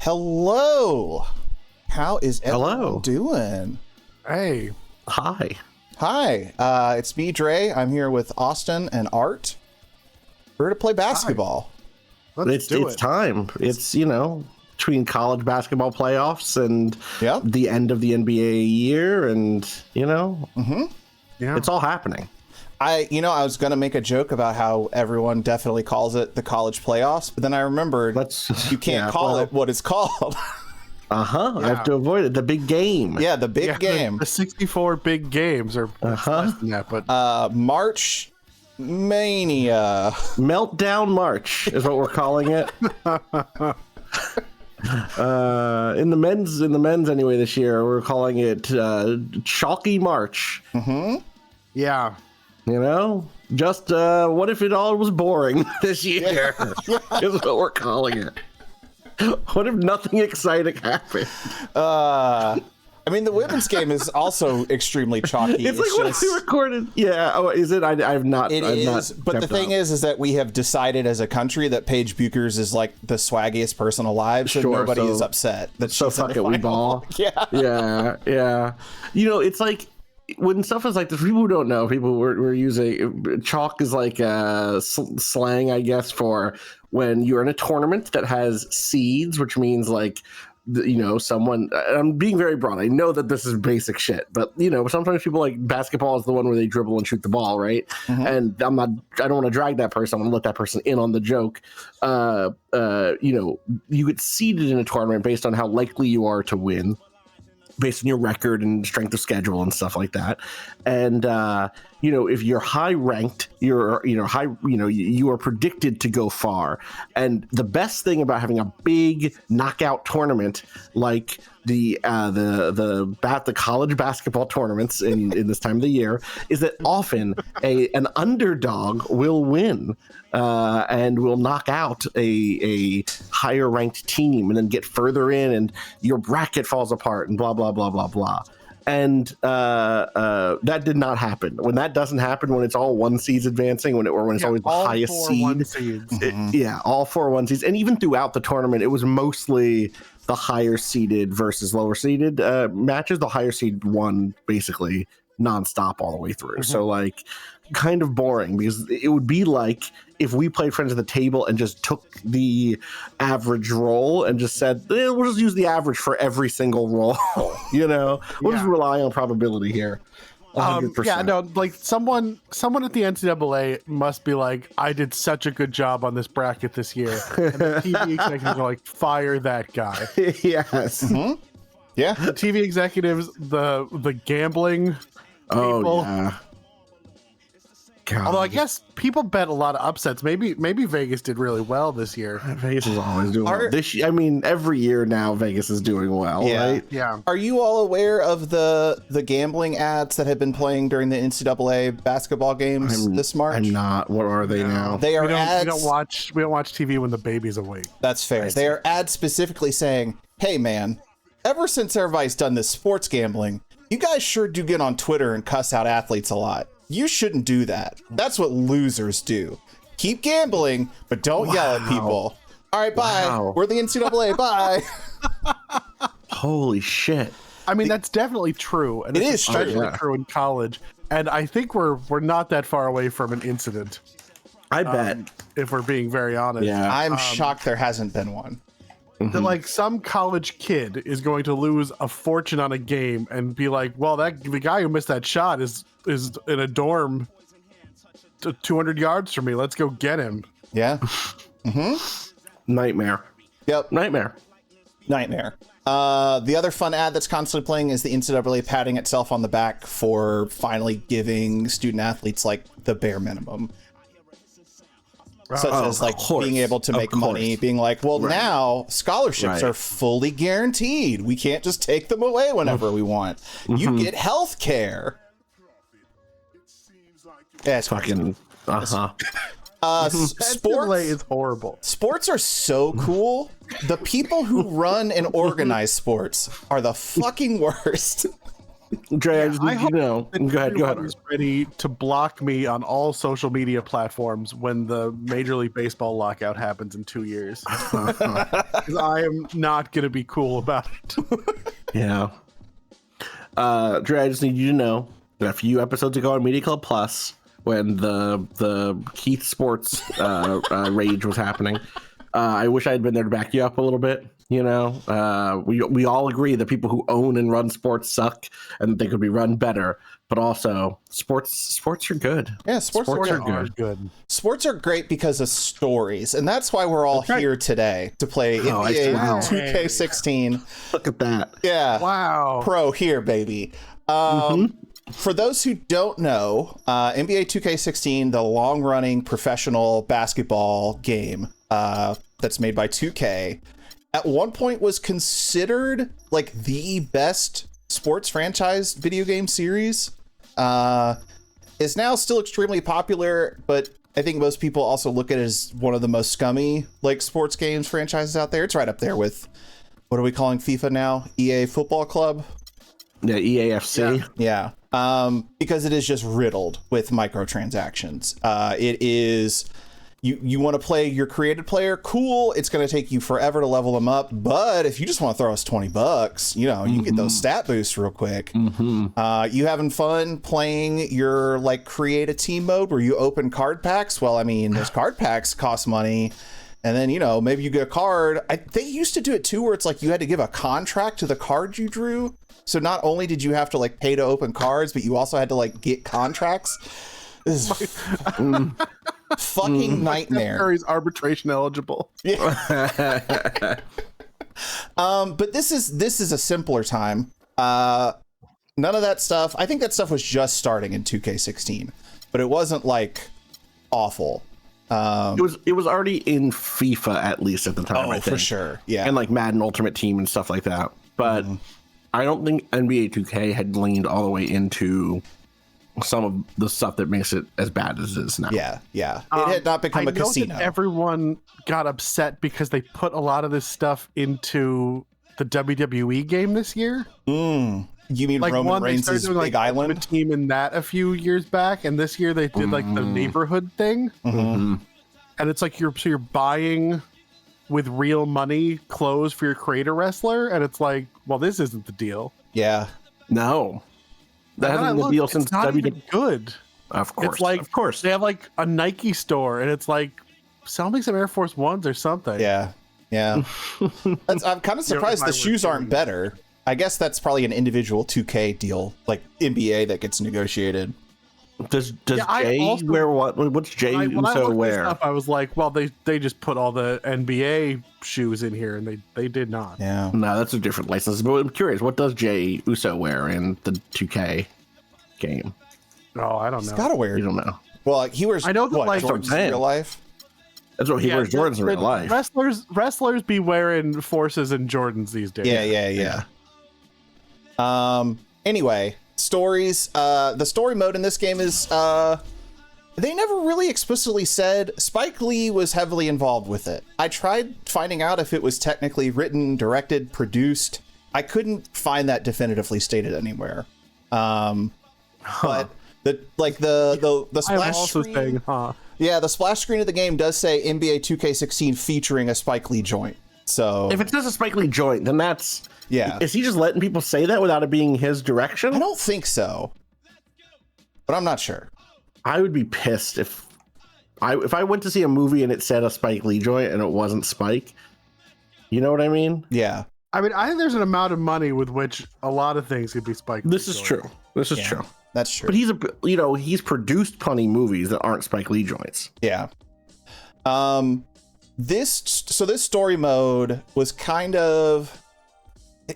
Hello. How is everyone doing? Hey. Hi. Hi. It's me, Dre. I'm here with Austin and Art. We're here to play basketball. Let's do it. It's time. It's, between college basketball playoffs and the end of the NBA year and, it's all happening. I was going to make a joke about how everyone definitely calls it the college playoffs, but then I remembered you can't call it what it's called. I have to avoid it. The big game. Yeah, the big game. The 64 big games are less than that, but March Mania. Meltdown March is what we're calling it. In the men's anyway this year, we're calling it Chalky March. Yeah. Just what if it all was boring this year? Is what we're calling it. What if nothing exciting happened? I mean, the women's game is also extremely chalky. It's like what we recorded. Yeah. Oh, is it? I've not. It is. But the thing is that we have decided as a country that Paige Buchers is like the swaggiest person alive, so nobody is upset. That so fuck it, we ball. Yeah. Yeah. It's like when stuff is like this. People who don't know, we're using chalk is like slang, I guess, for when you're in a tournament that has seeds, which means like. Someone, I'm being very broad. I know that this is basic shit, but sometimes people like basketball is the one where they dribble and shoot the ball, right? And I don't want to drag that person. I want to let that person in on the joke. You get seeded in a tournament based on how likely you are to win, based on your record and strength of schedule and stuff like that. And if you're high ranked, you are predicted to go far. And the best thing about having a big knockout tournament like the college basketball tournaments in this time of the year is that often an underdog will win and will knock out a higher ranked team and then get further in, and your bracket falls apart and blah blah blah blah blah. And that did not happen. When that doesn't happen, when it's all one seeds advancing, when it's always the highest seed. All 4 1 seeds. And even throughout the tournament, it was mostly the higher seeded versus lower seeded matches. The higher seed won basically nonstop all the way through. So like kind of boring, because it would be like if we played Friends at the Table and just took the average roll and just said, we'll just use the average for every single roll. We'll just rely on probability here. 100%. Like someone at the NCAA must be like, I did such a good job on this bracket this year, and the TV executives are like, fire that guy. Yes. Yeah. The TV executives, the gambling people. God. Although I guess people bet a lot of upsets. Maybe Vegas did really well this year. Vegas is always doing well. Every year now Vegas is doing well, right? Yeah. Are you all aware of the gambling ads that have been playing during the NCAA basketball games this March? I'm not. What are they now? They are ads. We don't watch TV when the baby's awake. That's fair. They are ads specifically saying, "Hey man, ever since everybody's done this sports gambling, you guys sure do get on Twitter and cuss out athletes a lot. You shouldn't do that. That's what losers do. Keep gambling, but don't yell at people. All right, bye. Wow. We're the NCAA. Bye." Holy shit. I mean, that's definitely true. And It it's is true. especially true in college. And I think we're not that far away from an incident. I bet. If we're being very honest. Yeah. I'm shocked there hasn't been one. That like some college kid is going to lose a fortune on a game and be like, well, the guy who missed that shot is in a dorm 200 yards from me. Let's go get him. Yeah. Nightmare. Yep. Nightmare. The other fun ad that's constantly playing is the NCAA patting itself on the back for finally giving student athletes like the bare minimum. Such as like being able to make money, being like, well, now scholarships are fully guaranteed. We can't just take them away whenever we want. You get health care. Yeah, it's Fucking sports is horrible. Sports are so cool. The people who run and organize sports are the fucking worst. Dre, I just need you to know. that Go ahead. everyone is ready to block me on all social media platforms when the Major League Baseball lockout happens in 2 years. 'Cause I am not going to be cool about it. Yeah. Dre, I just need you to know that a few episodes ago on Media Club Plus, when the Keith Sports rage was happening, I wish I had been there to back you up a little bit. You know, we all agree that people who own and run sports suck, and that they could be run better. But also, sports are good. Yeah, sports are good. Sports are great because of stories, and that's why we're all here today to play NBA 2K16. Look at that. Yeah. Wow. Pro here, baby. For those who don't know, NBA 2K16, the long-running professional basketball game that's made by 2K, at one point was considered like the best sports franchise video game series. Is now still extremely popular, but I think most people also look at it as one of the most scummy like sports games franchises out there. It's right up there with, what are we calling FIFA now? EA Football Club? Yeah, EAFC. Yeah. Because it is just riddled with microtransactions. It is, you want to play your created player, cool. It's going to take you forever to level them up. But if you just want to throw us $20, you know, you can get those stat boosts real quick. You having fun playing your like create a team mode where you open card packs? Well, I mean, those card packs cost money. And then, you know, maybe you get a card. They used to do it too, where it's like you had to give a contract to the card you drew. So not only did you have to like pay to open cards, but you also had to like get contracts. This is fucking nightmare. Curry's arbitration eligible. Yeah. But this is a simpler time. None of that stuff. I think that stuff was just starting in 2K16, but it wasn't like awful. It was already in FIFA at least at the time. I think. For sure. Yeah. And like Madden Ultimate Team and stuff like that. But I don't think NBA 2K had leaned all the way into some of the stuff that makes it as bad as it is now. Yeah. It had not become a casino. Everyone got upset because they put a lot of this stuff into the WWE game this year. You mean like Roman Reigns' Big Island team in that a few years back, and this year they did like the neighborhood thing, and it's like you're buying with real money clothes for your creator wrestler, and it's like, well, this isn't the deal. Yeah, no, that hasn't been the deal since WWE. Good, of course. It's like, of course, they have like a Nike store, and it's like, sell me some Air Force Ones or something. Yeah. I'm kind of surprised the shoes aren't better. I guess that's probably an individual 2K deal, like NBA that gets negotiated. Does Jay wear what? What's Jay Uso wear? I was like, well, they just put all the NBA shoes in here, and they did not. Yeah. No, that's a different license. But I'm curious, what does Jay Uso wear in the 2K game? Oh, I don't know. He's gotta wear. You don't know. Well, he wears. I know that like Jordans in real life. That's what he wears Jordans in real life. Wrestlers be wearing Forces and Jordans these days. Yeah. Anyway, stories. The story mode in this game is they never really explicitly said. Spike Lee was heavily involved with it. I tried finding out if it was technically written, directed, produced. I couldn't find that definitively stated anywhere. But the splash screen. Yeah, the splash screen of the game does say NBA 2K16 featuring a Spike Lee joint. So if it says a Spike Lee joint, then that's. Yeah. Is he just letting people say that without it being his direction? I don't think so, but I'm not sure. I would be pissed if I went to see a movie and it said a Spike Lee joint and it wasn't Spike. You know what I mean? Yeah. I mean, I think there's an amount of money with which a lot of things could be Spike Lee. This is true. This is true. That's true. But he's produced plenty of movies that aren't Spike Lee joints. Yeah. This story mode was kind of,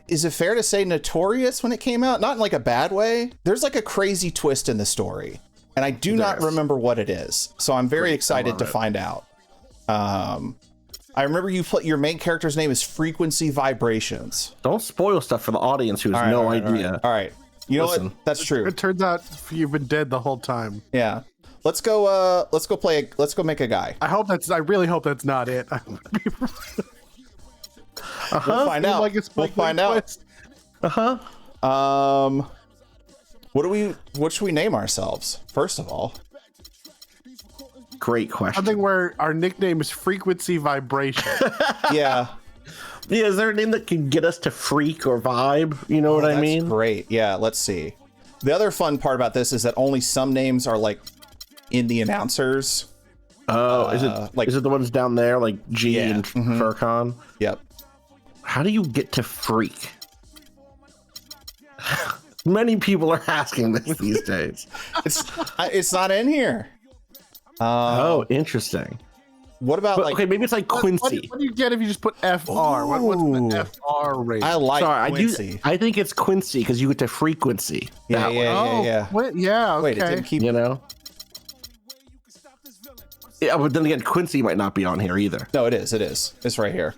is it fair to say notorious when it came out? Not in like a bad way. There's like a crazy twist in the story, and I do not remember what it is. So I'm very excited to find out. I remember your main character's name is Frequency Vibrations. Don't spoil stuff for the audience who has no idea. All right. You know what? That's true. It turns out you've been dead the whole time. Yeah. Let's go make a guy. I really hope that's not it. We'll find out. Like we'll find out. What should we name ourselves? First of all. Great question. Something where our nickname is Frequency Vibration. Yeah. Yeah, is there a name that can get us to freak or vibe? You know what I mean? That's great. Yeah, let's see. The other fun part about this is that only some names are like in the announcers. Oh, is it the ones down there like G and Furcon? Yep. How do you get to freak? Many people are asking this these days. It's not in here. Oh, interesting. What about okay, maybe it's like Quincy. What do you get if you just put FR? What's the FR rate? I like Quincy. I think it's Quincy because you get to frequency. Yeah. Yeah, okay. Wait, it didn't keep. You know. Yeah, but then again, Quincy might not be on here either. No, it is. It is. It's right here.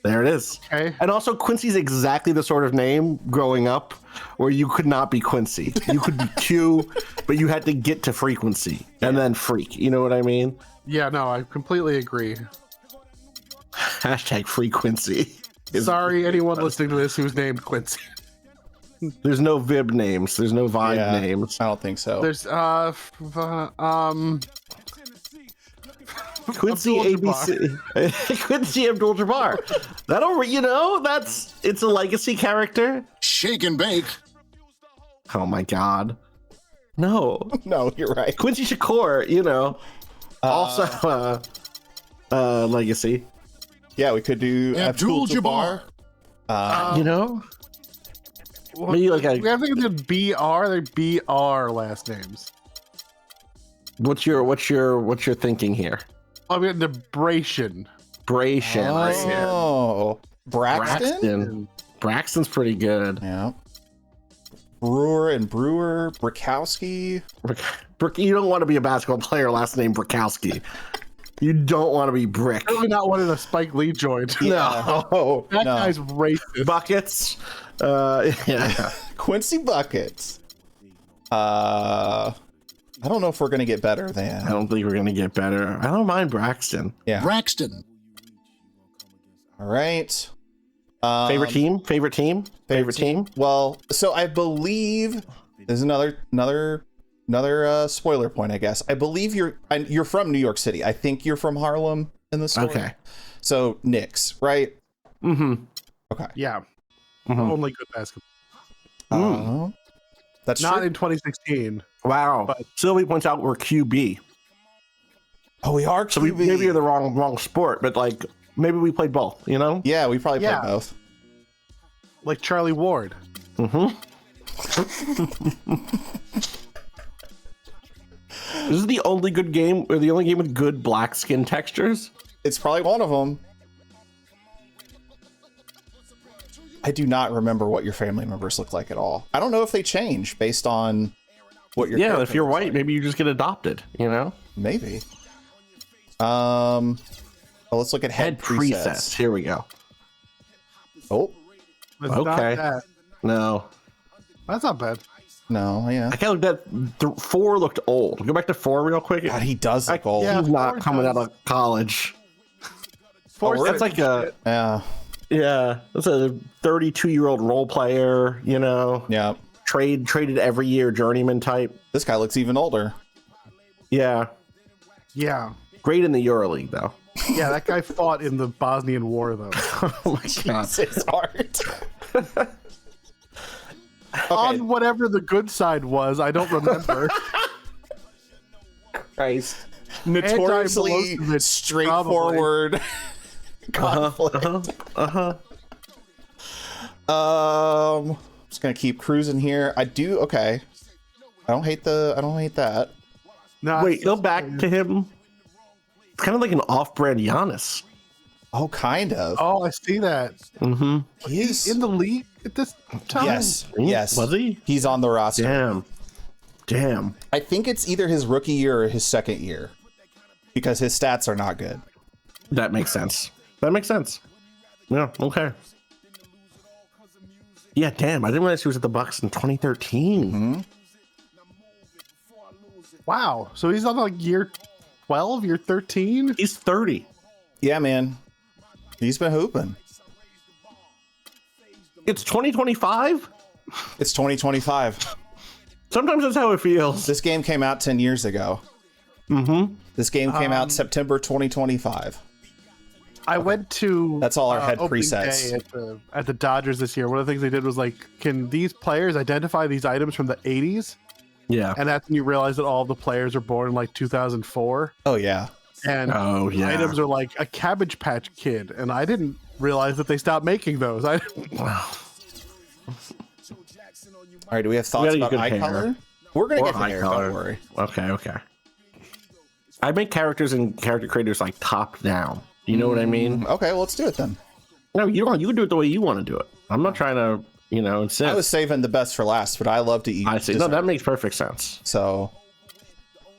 There it is. Okay. And also, Quincy's exactly the sort of name growing up where you could not be Quincy. You could be Q, but you had to get to frequency and then freak. You know what I mean? Yeah, no, I completely agree. Hashtag frequency. Sorry, anyone listening to this who's named Quincy. There's no Vib names. There's no Vibe names. I don't think so. There's Quincy ABC. Quincy Abdul-Jabbar. It's a legacy character. Shake and bake. Oh my god. No. No, you're right. Quincy Shakur, also legacy. Yeah, we could do Abdul-Jabbar. Maybe like we have to think of the BR. They're BR last names. What's your thinking here? I mean, the Bration. Oh, Braxton? Braxton's pretty good. Yeah. Brewer, Brikowski. You don't want to be a basketball player last name Brikowski. You don't want to be Brick. Probably not one of the Spike Lee joints. No. That guy's racist. Buckets. Yeah. Quincy Buckets. I don't know if we're going to get better than. I don't think we're going to get better. I don't mind Braxton. Yeah. Braxton. All right. Favorite team? Well, so I believe there's another spoiler point, I guess. I believe you're from New York City. I think you're from Harlem in the story. Okay. So Knicks, right? Mm-hmm. Okay. Yeah. Mm-hmm. Only good basketball. That's Not true. in 2016. Wow. But Sylvie points out we're QB. Oh, we are QB. So maybe you're the wrong sport, but like maybe we played both, you know? Yeah, we probably played both. Like Charlie Ward. Mm-hmm. This is the only good game, or the only game with good black skin textures. It's probably one of them. I do not remember what your family members look like at all. I don't know if they change based on what your if you're white, maybe you just get adopted, you know? Maybe. Well, let's look at head presets. Here we go. Oh, It's Okay. not that. No. That's not bad. no, yeah. I kind of looked at 4 looked old. Go back to 4 real quick. God, he does look old. yeah. He's not 4 coming does. out of college. Force That's like a that's a 32-year-old role player, you know. Yeah. Traded every year journeyman type. This guy looks even older. Yeah. Yeah. Great in the EuroLeague though. Yeah, that guy fought in the Bosnian War, though. Oh my god. It's hard. On whatever the good side was, I don't remember. Christ. Notoriously Anti-Milosevic, straightforward conflict. Just gonna keep cruising here. I don't hate that. No, Wait, go back to him. It's kind of like an off-brand Giannis. Oh, kind of. Oh, I see that. Mm-hmm. He's In the league at this time? Yes. Was he? He's on the roster. Damn. I think it's either his rookie year or his second year because his stats are not good. That makes sense. Yeah, okay. Yeah, damn. I didn't realize he was at the Bucks in 2013. Mm-hmm. Wow. So he's on like year 12, year 13? He's 30. Yeah, man. He's been hooping. It's 2025? It's 2025. Sometimes that's how it feels. This game came out 10 years ago. Mm-hmm. This game came out September 2025. I went to That's all our head opening presets. day at the Dodgers this year. One of the things they did was like, can these players identify these items from the 80s? Yeah. And that's when you realize that all the players are born in like 2004. Oh, yeah. And items are like a Cabbage Patch Kid. And I didn't realize that they stopped making those. Wow. All right, do we have thoughts about eye hair. color? We're going to get eye hair, color. don't worry. Okay. I make characters and character creators like top down. You know what I mean? Okay, well, let's do it then. No, you don't. You can do it the way you want to do it. I'm not trying to, insist. I was saving the best for last, but I love to eat. I see. dessert. No, that makes perfect sense. So,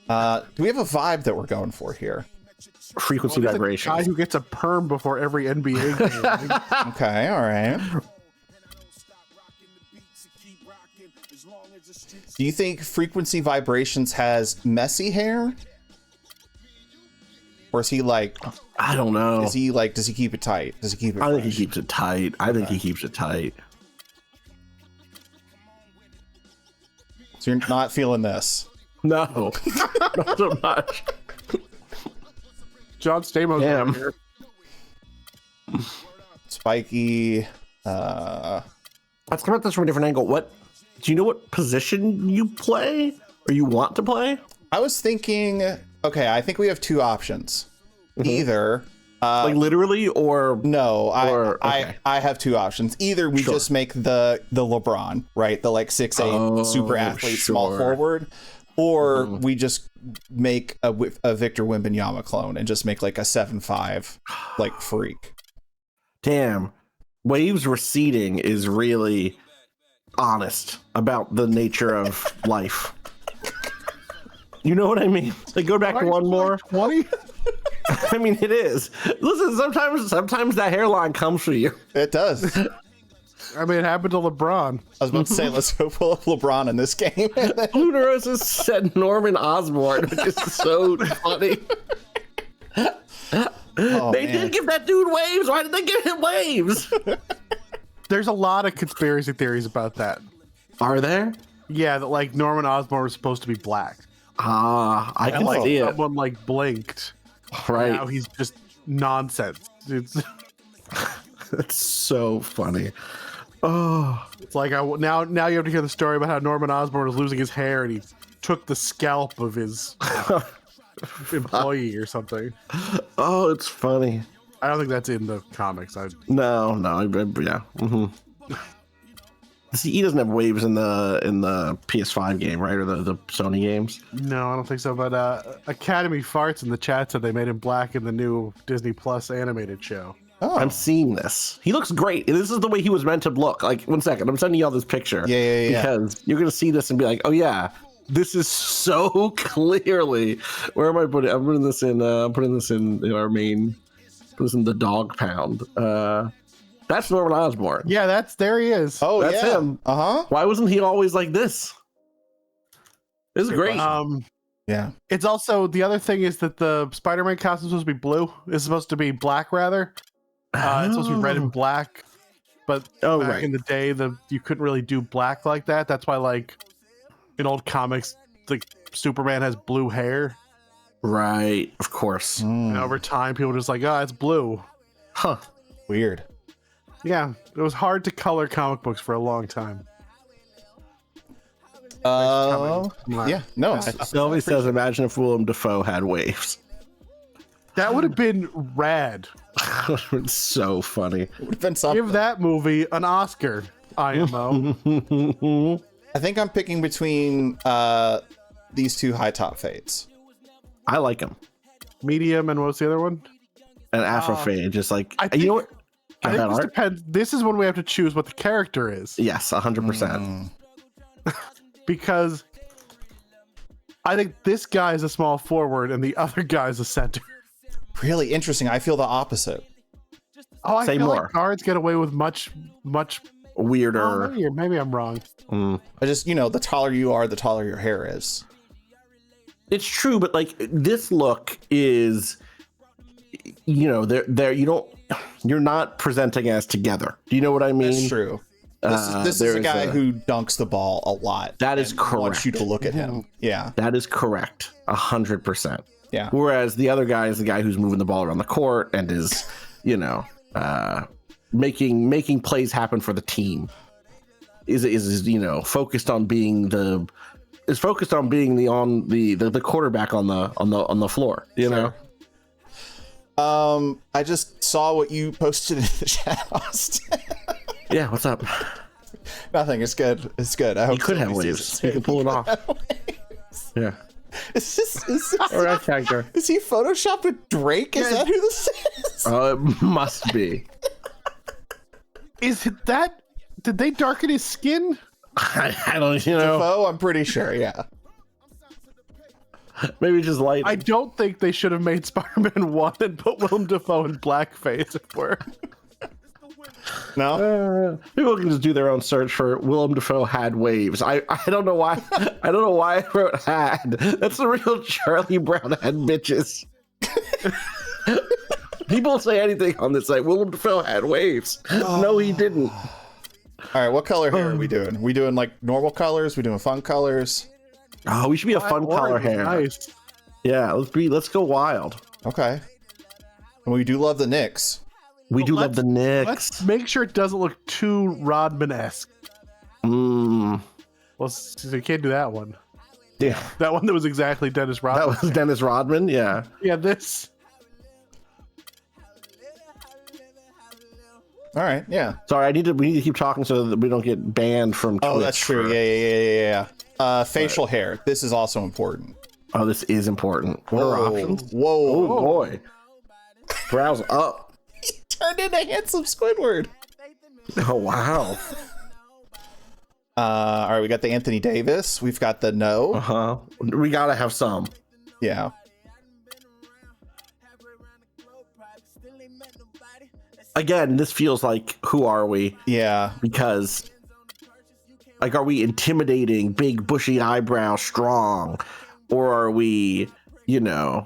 do we have a vibe that we're going for here? Frequency Guy vibrations. who gets a perm before every NBA game. Okay, all right. Do you think Frequency Vibrations has messy hair? Or is he like, I don't know. does he keep it tight? Does he keep it I think he fresh? keeps it tight. I think he keeps it tight. So you're not feeling this? No, not so much. John Stamos. Damn. over here. Spiky. Let's come at this from a different angle. Do you know what position you play or you want to play? I was thinking, okay, I think we have two options. Either Like literally, or no, okay. I have two options. Either we Sure. just make the LeBron, right? The like 6'8" super athlete, small sure. forward, or we just make a Victor Wembanyama clone and just make like a 7'5" like freak. damn, Waves Receding is really honest about the nature of life. You know what I mean? Like, go back to one more. 20? I mean, it is. Listen, sometimes that hairline comes for you. It does. I mean, it happened to LeBron. I was about to say, let's go pull up LeBron in this game. Luna Rosa said Norman Osborn, which is so funny. They did give that dude waves. Why did they give him waves? There's a lot of conspiracy theories about that. Are there? Yeah, that like Norman Osborn was supposed to be black. I can Like see it. someone like blinked. Right. Now he's just nonsense. It's That's so funny. Oh, it's like now you have to hear the story about how Norman Osborn was losing his hair and he took the scalp of his employee or something. oh, it's funny. I don't think that's in the comics. No, yeah. See, he doesn't have waves in the PS5 game, right, or the Sony games. No, I don't think so. But Academy Farts in the chat said they made him black in the new Disney Plus animated show. Oh, I'm seeing this. He looks great. This is the way he was meant to look. Like, 1 second, I'm sending y'all this picture. Yeah. Because you're gonna see this and be like, oh yeah, this is so clearly. Where am I putting? I'm putting this in. I'm putting this in our main. Put this in the dog pound. That's Norman Osborn. Yeah, there he is. Oh, That's yeah. him. Uh-huh. Why wasn't he always like this? This is great. Yeah. It's also the other thing is that the Spider-Man costume is supposed to be blue. It's supposed to be black rather. It's supposed to be red and black. But back in the day, you couldn't really do black like that. That's why, like in old comics, like Superman has blue hair. Right, of course. And over time, people were just like, it's blue. Huh. Weird. Yeah, it was hard to color comic books for a long time. Yeah. No. Sylvie says, imagine if Willem Dafoe had waves. That would have been rad. It's so funny. Would have been something. Give that movie an Oscar, IMO. I think I'm picking between these two high top fades. I like him. Medium, and what's the other one? And Afrofade, just like, I you know what? I think this depends. This is when we have to choose what the character is. Yes, 100%. Because I think this guy is a small forward and the other guy is a center. Really interesting. I feel the opposite. Oh, I Say feel more. like guards get away with much Weirder. maybe I'm wrong. I just, the taller you are, the taller your hair is. It's true, but like this look is, you're not presenting as together. Do you know what I mean? That's true. This is a guy who dunks the ball a lot. That is correct. I want you to look at him. Yeah. That is correct. 100%. Yeah. Whereas the other guy is the guy who's moving the ball around the court and is, making plays happen for the team. Is focused on being the quarterback on the floor. You know. I just saw what you posted in the chat, Austin. Yeah, what's up? Nothing. It's good. It's good. I hope you could have waves. You can pull it off. Yeah. Is Or I tagged her. Is he photoshopped with Drake? Is that who this is? Oh, it must be. Is it that? Did they darken his skin? I don't, Defoe, I'm pretty sure. Yeah. Maybe just light. I don't think they should have made Spider-Man 1 and put Willem Dafoe in blackface. No, people can just do their own search for Willem Dafoe had waves. I don't know why. I don't know why I wrote had. That's the real Charlie Brown had bitches. People say anything on this site. Willem Dafoe had waves. No, he didn't. All right, what color hair are we doing? We doing like normal colors? We doing fun colors? Oh, we should be a fun color hair. Nice. Yeah, let's go wild. Okay. And we do love the Knicks. We do love the Knicks. Let's make sure it doesn't look too Rodman-esque. Well, so you can't do that one. Yeah. That one that was exactly Dennis Rodman. That was Dennis Rodman, yeah. Yeah, this. All right, yeah. Sorry, we need to keep talking so that we don't get banned from Twitch. Oh, that's true. Yeah. Facial hair. This is also important. Oh, this is important. What are options? Whoa. Oh, boy. Brows up. He turned into handsome Squidward. Oh, wow. All right, we got the Anthony Davis. We've got the no. Uh-huh. We gotta have some. Yeah. Again, this feels like, who are we? Yeah. Because, like, are we intimidating, big, bushy eyebrow, strong? Or are we, this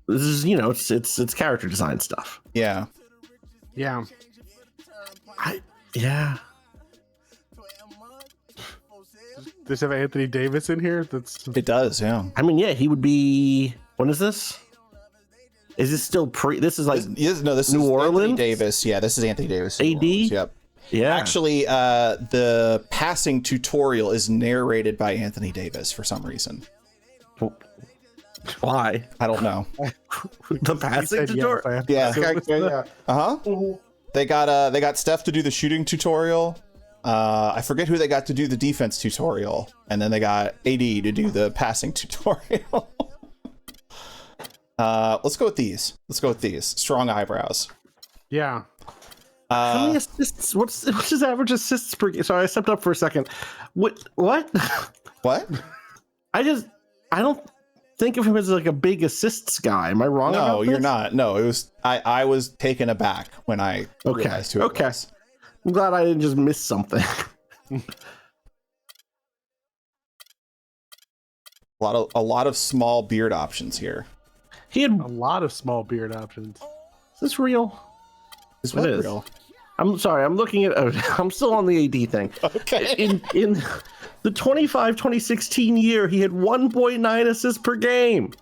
is, it's character design stuff. Yeah. Yeah. Yeah. Does this have Anthony Davis in here? It does, yeah. I mean, yeah, he would be, when is this? Is this still this is like this New is Orleans? Anthony Davis. Yeah, this is Anthony Davis. AD? Yep. Yeah. Actually, the passing tutorial is narrated by Anthony Davis for some reason. Why? I don't know. The passing tutorial? Yeah. They got Steph to do the shooting tutorial. I forget who they got to do the defense tutorial, and then they got AD to do the passing tutorial. Let's go with these. Strong eyebrows. Yeah. How many assists? What's his average assists per game? Sorry, I stepped up for a second. What? What? I don't think of him as like a big assists guy. Am I wrong? No, you're not. No, it was. I was taken aback when I realized who it was. I'm glad I didn't just miss something. A lot of small beard options here. He had a lot of small beard options. Is this real? Is what real? I'm sorry. I'm looking at. I'm still on the AD thing. Okay. In the 2016 year, he had 1.9 assists per game.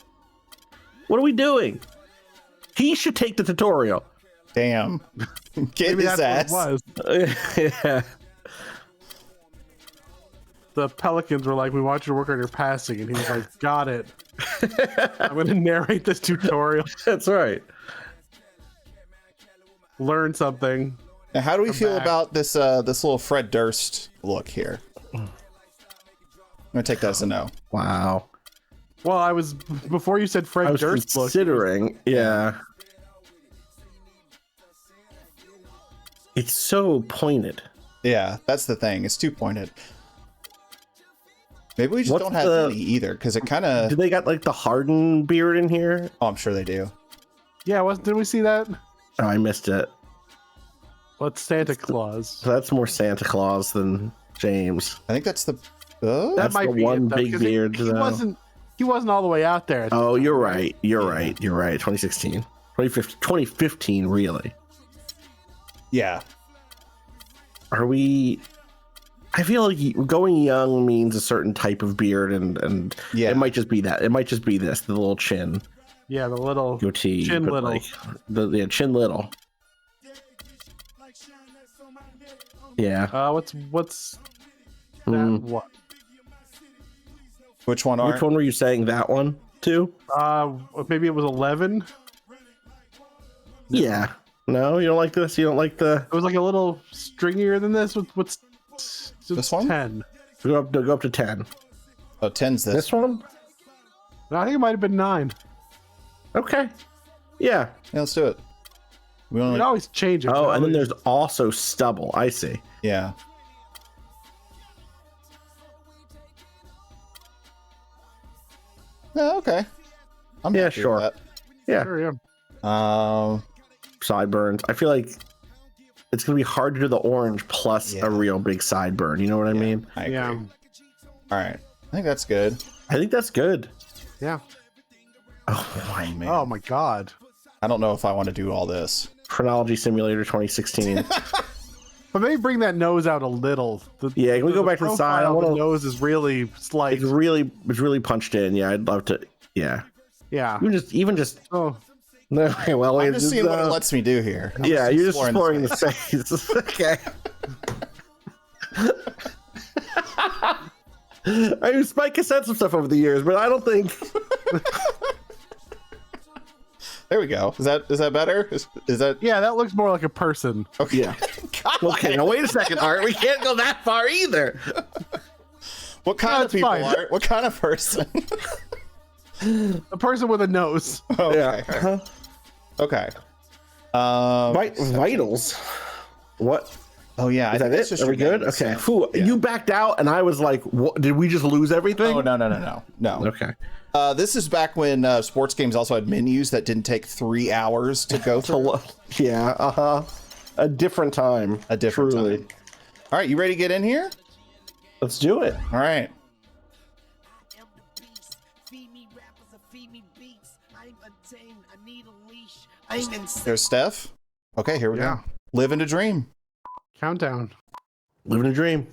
What are we doing? He should take the tutorial. Damn. Get Maybe his that's ass. what it was. Yeah. The Pelicans were like, "We want you to work on your passing," and he was like, "Got it. I'm going to narrate this tutorial. That's right. Learn something." Now, how do we feel about this little Fred Durst look here? I'm gonna take that as a no. Wow. Well, I was before you said Fred I was Durst look. considering. Yeah. It's so pointed. Yeah, that's the thing. It's too pointed. Maybe we just don't have any either, because it kind of. Do they got like the Harden beard in here? Oh, I'm sure they do. Yeah, didn't we see that? Oh, I missed it. What's Santa Claus? So that's more Santa Claus than James. I think that's the. That That's might the be one it, though, big 'cause beard. He wasn't all the way out there. Oh, you're right. You're right. 2016, 2015, really. Yeah. Are we? I feel like going young means a certain type of beard, and Yeah. it might just be that. It might just be the little chin Yeah, the little goatee, chin but little. like the chin little. Yeah. What's that? What? Which one? Which one were you saying that one to? Maybe it was 11. Yeah. No, you don't like this. You don't like the. It was like a little stringier than this. What's This one? 10? Go up to 10. Oh, 10's this. This one? No, I think it might have been 9. Okay. Yeah. Yeah, let's do it. We You only. can always change it. Oh, and then there's also stubble. I see. Yeah. Yeah, okay. I'm Yeah, happy with sure. that. Yeah. Sure, yeah. Sideburns. I feel like it's gonna be hard to do the orange plus Yeah. a real big sideburn. You know what I mean? I agree. Yeah. All right. I think that's good. I think that's good. Yeah. Oh, Oh, man. Oh my god. I don't know if I want to do all this. Chronology Simulator 2016. But maybe bring that nose out a little. Yeah, can we go back to the side? I profile of wanna- The nose is really slight. it's really punched in. Yeah, I'd love to. Yeah, Yeah. even just. Oh, No, well, I'm it's just seeing what it lets me do here. I'm yeah, you're just exploring the the space. Okay. I mean, Spike has said some stuff over the years, but I don't think. There we go. Is that better? Is that yeah, that looks more like a person. okay? Yeah. Okay, now wait a second, Art. We can't go that far either. What kind of That's people fine. are? What kind of person? A person with a nose. Okay. Yeah. Okay. Vitals. What? Oh yeah. Is that that's it? just Are we your good? names, Okay. so- Phew, yeah. you backed out, and I was like, what, did we just lose everything? Oh no. Okay. This is back when sports games also had menus that didn't take 3 hours to go through. Yeah. A different time. A different Truly. time. All right, you ready to get in here? Let's do it. All right. There's Steph. Okay, here we Yeah. go. Living a dream. Countdown. Living a dream.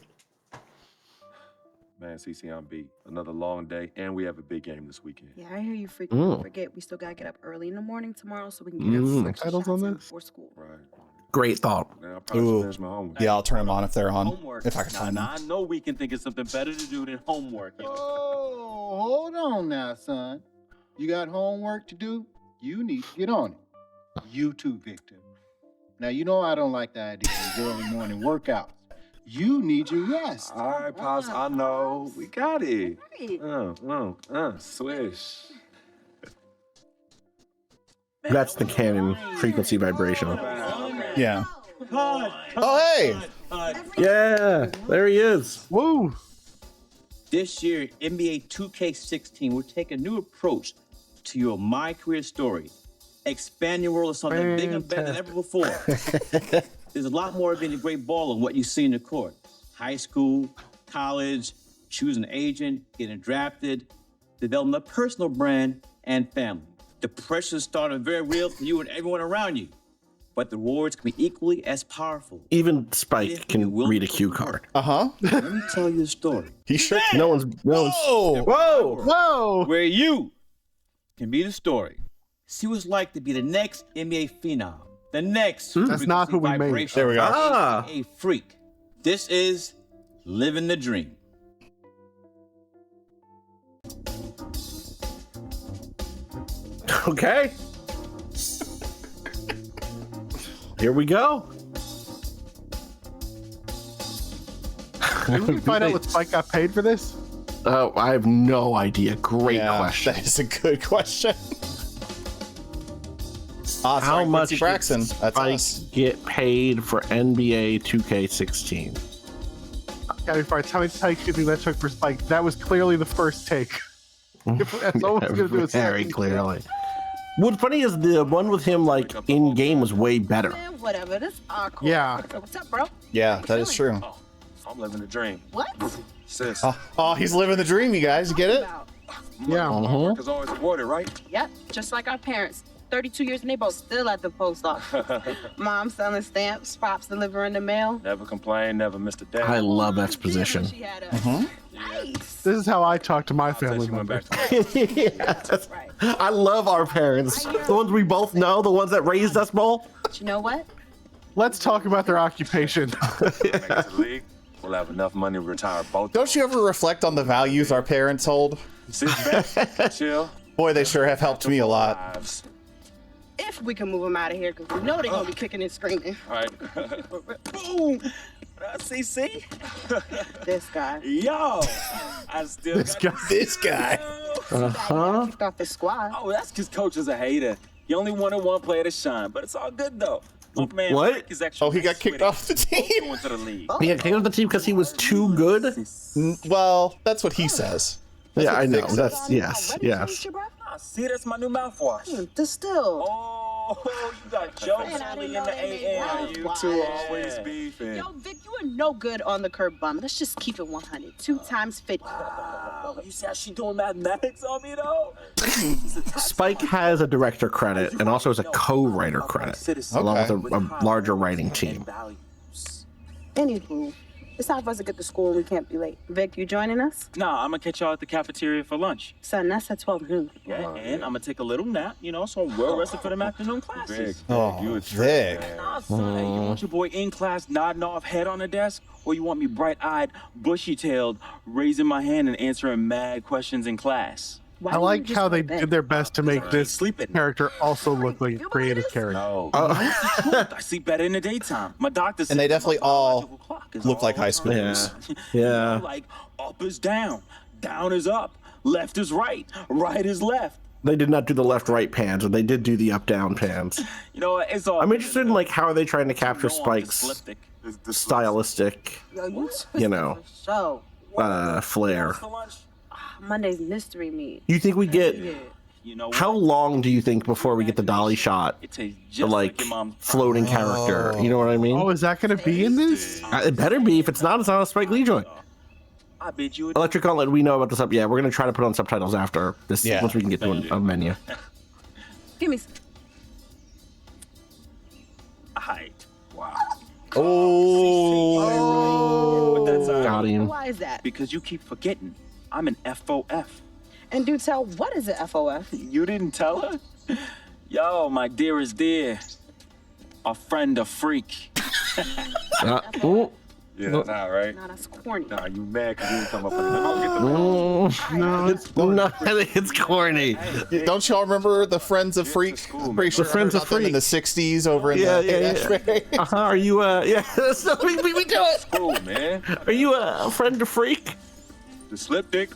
Man, CC, I'm beat. Another long day, and we have a big game this weekend. Yeah, I hear you freaking Mm. forget. We still gotta get up early in the morning tomorrow so we can get Mm. some extra Titles on shots in this? before school. Right. Great thought. Now I probably Ooh. should finish my homework. Yeah, I'll turn them on if they're on. Homework. If I can find Now, them. I know we can think of something better to do than homework. Oh, hold on now, son. You got homework to do? You need to get on it. You too, Victor. Now, you know I don't like the idea of early morning workouts. You need your rest. All right, Pops, I know. We got it. Right. Swish. That's the canon frequency vibration. Yeah. Oh, hey. Yeah, there he is. Woo! This year, NBA 2K16, we're taking a new approach to your My Career story. Expand your world of something bigger and better than ever before. There's a lot more of being a great baller than what you see in the court. High school, college, choosing an agent, getting drafted, developing a personal brand, and family. The pressure is starting very real for you and everyone around you. But the rewards can be equally as powerful. Even Spike can read a cue card. Uh-huh. Let me tell you a story He sure can. No one's. Oh. Whoa! Whoa! where you can be the story. See what it's like to be the next NBA phenom. The next. That's not who we made. vibration, There we go. Ah. A freak. This is living the dream. Okay. Here we go. Did we find out what Spike got paid for this? Oh, I have no idea. Great Yeah, question. That is a good question. How sorry, much Quincy did Braxton? That's Spike us. get paid for NBA 2K16? Yeah, before I tell me how you think that took for Spike, that was clearly the first take. That's all it's gonna do is Very second. clearly. What's funny is the one with him like in game was way better. Man, whatever. That's awkward. Yeah. What's up, bro? Yeah, that is true. Oh, I'm living the dream. What? Sis, Oh, he's living the dream, you guys. You get it? About? Yeah. Uh-huh. work is always rewarded, right? Yep, just like our parents. 32 years and they both still at the post office. Mom selling stamps, pops delivering the mail. Never complain, never missed a day. I love exposition. She had a nice. This is how I talk to my family She went members. back to Yes. I love our parents. The ones we both know, the ones that raised us both. But you know what? Let's talk about their occupation. make it to the league. We'll have enough money to retire both. Don't you ever reflect on the values our parents hold? Sit back, chill. Boy, they sure have helped me a lot. Lives. If we can move them out of here, because we know they're going to be kicking and screaming. All right. Boom! CC? This guy. Yo! I still This got guy. This guy. Uh-huh. Kicked off the squad. Oh, that's because coach is a hater. He only wanted one player to shine, but it's all good though. My man What? Frank is actually Oh, he got kicked off the team. going to the league. He got kicked off the team because he was too good. Well, that's what he says. Yeah, I know. Vic said. That's yes, yes. Ah, see, that's my new mouthwash. Distill. Oh, you got jokes Man, I early in didn't know the they made AM. mouthwash. You two always beefing. Yo, Vic, you are no good on the curb bum. Let's just keep it 100. 2 times 50. Wow, you see how she doing mathematics on me though? Spike has a director credit and also has a co-writer credit, along with a larger writing team. Anywho, it's time for us to get to school and we can't be late. Vic, you joining us? Nah, I'm gonna catch y'all at the cafeteria for lunch. Son, that's at 12 noon. Yeah, and I'm gonna take a little nap, you know, so I'm well rested for them afternoon classes. Oh, you a Vic. Nah, son, you want your boy in class nodding off head on the desk, or you want me bright-eyed, bushy-tailed, raising my hand and answering mad questions in class? Why I don't you like just how go they to bed? did their best to make this Sleeping. character also look like a creative character. No. I sleep better in the daytime. My doctor said And they that my definitely all biological clock is look like all high right. schoolers. Yeah. You know, Yeah. like up is down, down is up, left is right, right is left. They did not do the left-right pans, but they did do the up-down pans. You know, it's all. I'm interested in like how are they trying to capture Spike's stylistic, you know, So, flair. Monday's mystery meat. You think we get? You know How what? long do you think before we get the dolly shot? It tastes The just like your mom's. floating character. You know what I mean? Oh, is that going to be in this? It better be. If it's not a Spike Lee joint. I bid you. Electric Gauntlet, we know about this up. Yeah, we're gonna try to put on subtitles after this Yeah. once we can get to a menu. Give me. Height. Wow. Oh. Got him. Why is that? Because you keep forgetting, I'm an FOF. And do tell, what is an FOF? You didn't tell her? Yo, my dearest dear. A friend, a freak. Ooh. Yeah, nah, right? Nah, that's corny. Nah, you mad because you didn't come up with it. Don't get the No, it's corny. Don't y'all remember the Friends of Freak? school, Pretty sure The Friends of about them in Freak. the '60s over in Yeah, the yeah, Ashbury. Uh-huh. Are you yeah, so we do it. school, man. Are you a friend of freak? The slip dick.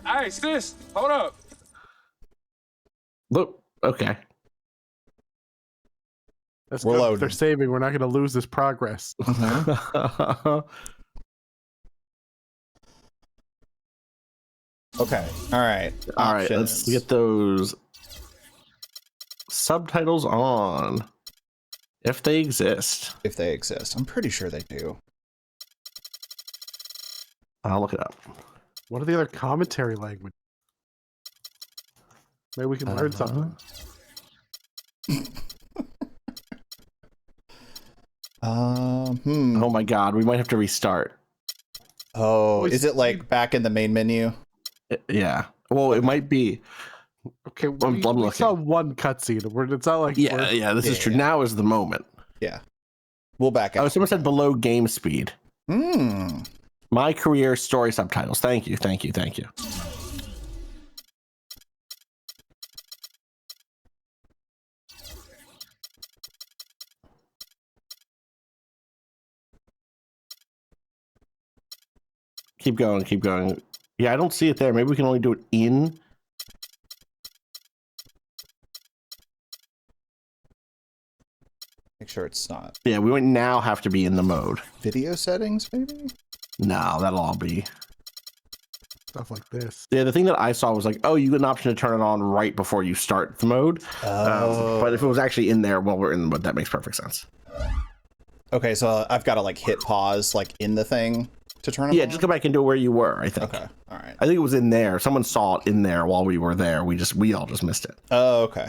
Hey, sis, hold up. Look, okay. That's We're good. loaded. They're saving. We're not going to lose this progress. Okay. All right. All right, let's Options. get those subtitles on. If they exist. If they exist. I'm pretty sure they do. I'll look it up. What are the other commentary language? Maybe we can learn something. Oh my god, we might have to restart. Oh, is it like back in the main menu? Yeah. Well, it might be. Okay, I'm we looking. saw one cutscene. It's not like Yeah, yeah, this is true. Now is the moment. Yeah. We'll back Oh, out. someone said below game speed. Hmm. My career story subtitles. Thank you, thank you, thank you. Keep going, keep going. Yeah, I don't see it there. Maybe we can only do it in. Make sure it's not Yeah, we would now have to be in the mode. video settings, maybe? No, that'll all be. stuff like this. Yeah, the thing that I saw was like, oh, you get an option to turn it on right before you start the mode. But if it was actually in there while we're in the mode, that makes perfect sense. Okay, so I've got to like hit pause like in the thing to turn it Yeah, on? just go back into where you were, I think. Okay, all right. I think it was in there. Someone saw it in there while we were there. We all just missed it. Oh, okay.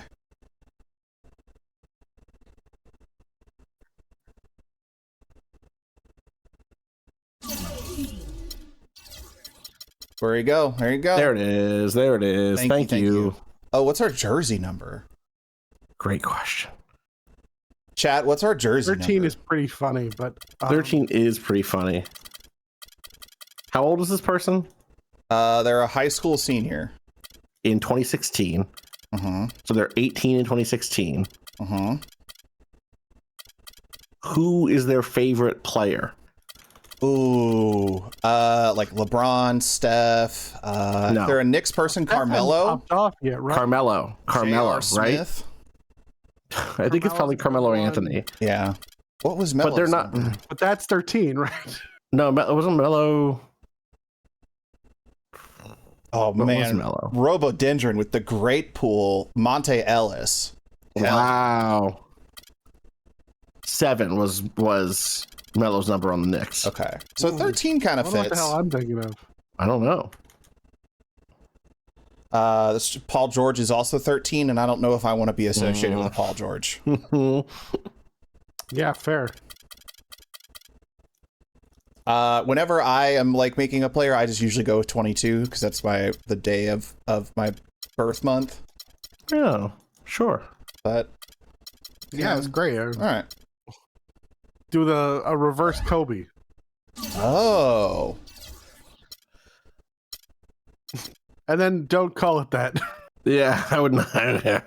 There you go. There you go. There it is. There it is. Thank you. Oh, what's our jersey number? Great question. Chat, what's our jersey 13 number? is pretty funny, but 13 is pretty funny. How old is this person? They're a high school senior. In 2016. Mm-hmm. So they're 18 in 2016. Mm-hmm. Who is their favorite player? Ooh, like LeBron, Steph. No. If they're a Knicks person, Carmelo. Off yet, right? Carmelo, J.R. right? Smith. I think it's probably Carmelo Anthony. Yeah. What was Melo's But they're not. number? But that's 13, right? No, it wasn't Melo. Oh What was man, Melo? Robodendron with the great pool, Monte Ellis. Wow. 7 was Melo's number on the Knicks. Okay, so 13 kind I of don't know what the fits. hell I'm thinking of. I don't know. Paul George is also 13, and I don't know if I want to be associated with Paul George. Yeah, fair. Whenever I am like making a player, I just usually go with 22 because that's the day of my birth month. Yeah, sure. But Yeah, it's great. all right. Do a reverse Kobe. Oh, And then don't call it that. Yeah, I would not. Yeah.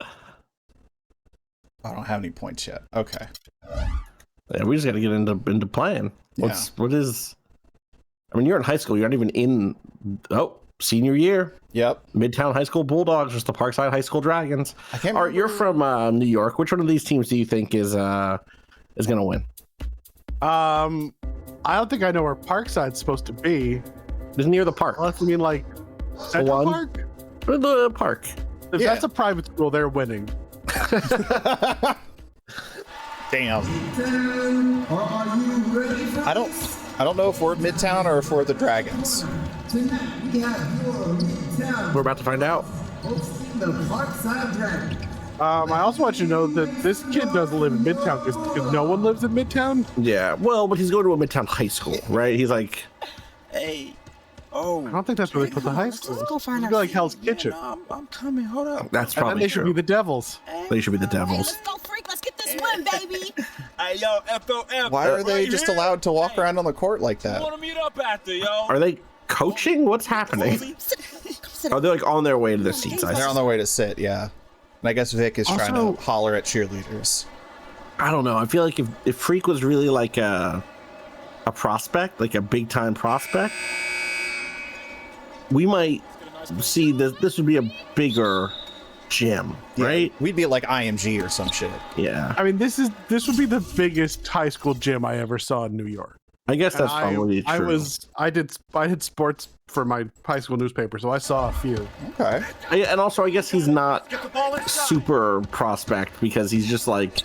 I don't have any points yet. Okay. Yeah, we just got to get into playing. What is? I mean, you're in high school. You're not even in. Oh, senior year. Yep. Midtown High School Bulldogs versus the Parkside High School Dragons. I can't. Art, you're from New York. Which one of these teams do you think is gonna win? I don't think I know where Parkside's supposed to be. It's near the park. Unless you mean like Central One. Park? The park. If Yeah. that's a private school, they're winning. Damn. I don't know if we're Midtown or if we're the Dragons. We're about to find out. I also want you to know that this kid doesn't live in Midtown because no one lives in Midtown. Yeah. Well, but he's going to a Midtown high school, right? He's like, Hey. I don't think that's where they put the high school. Let's go find It'd our be like Hell's seat, man. Kitchen. I'm coming. Hold up. that's And then probably they should be true. the Devils. They should be the Devils. Let's go, freak. Let's get this win, baby. Hey, yo, FOF. Why are they right just here. allowed to walk around on the court like that? Want to meet up after, yo? Are they coaching? What's happening? Are they like on their way to their seats? They're on their way to sit, yeah. And I guess Vic is trying Also- to holler at cheerleaders. I don't know. I feel like if Freak was really like a prospect, like a big time prospect, we might see that this would be a bigger gym, right? We'd be like IMG or some shit. Yeah. I mean, this would be the biggest high school gym I ever saw in New York. I guess that's And probably true. I did sports for my high school newspaper, so I saw a few. Okay. And also, I guess he's not super prospect because he's just like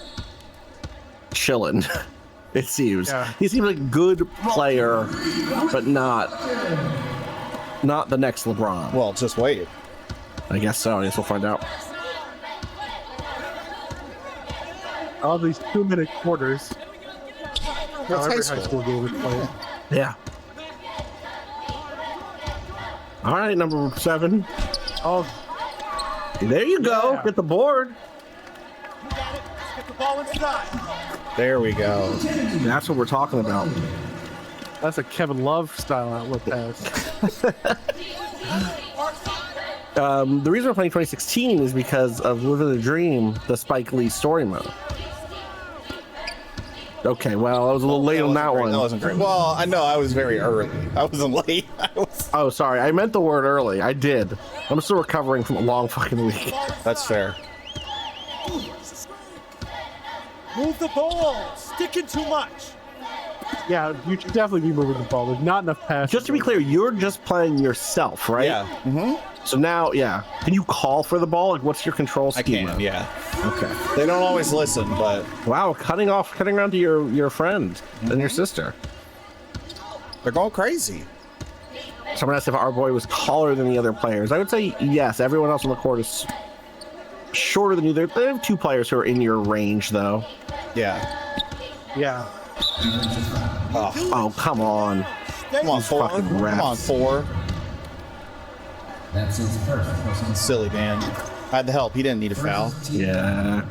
chilling. It seems. Yeah. He seems like a good player, but not the next LeBron. Well, just wait. I guess so. I guess we'll find out. All these 2-minute quarters. What's Every high high school? school game is played. Yeah. All right, number 7. Oh, There you go. Yeah. Get the board. There we go. That's what we're talking about. that's a Kevin Love style outlet pass. The reason we're playing 2016 is because of Living the Dream, the Spike Lee story mode. Okay, well, I was a little late on that one. That wasn't great. Well, I know I was very early. I wasn't late. Oh, sorry. I meant the word early. I did. I'm still recovering from a long fucking week. That's fair. Move the ball. Sticking too much. Yeah, you should definitely be moving the ball. There's not enough passes. Just to be clear, you're just playing yourself, right? Yeah. Mm-hmm. So now, yeah. Can you call for the ball? Like, what's your control I scheme? can, yeah. Okay. They don't always listen, but Wow, cutting around to your friend and your sister. they're going crazy. Someone asked if our boy was taller than the other players. I would say yes. Everyone else on the court is shorter than you. They have 2 players who are in your range, though. Yeah. Yeah. Oh, come on. Come on, 4. fucking Come refs. on, 4. That's his first. Silly man. I had the help. He didn't need a foul. Yeah.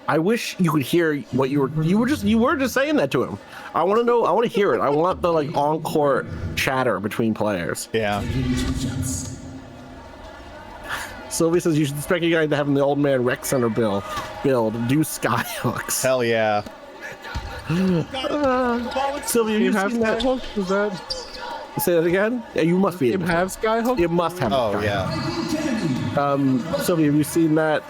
I wish you could hear what you were just saying that to him. I want to know. I want to hear it. I want the like on-court chatter between players. Yeah. Sylvia says you should expect you guys to have the old man rec center build do sky hooks. Hell yeah. Sylvia, you have seen that? Skyhook? Is that Say that again. Yeah, you must be. you have Skyhook? You must have. Oh Skyhook. yeah. Sylvia, have you seen that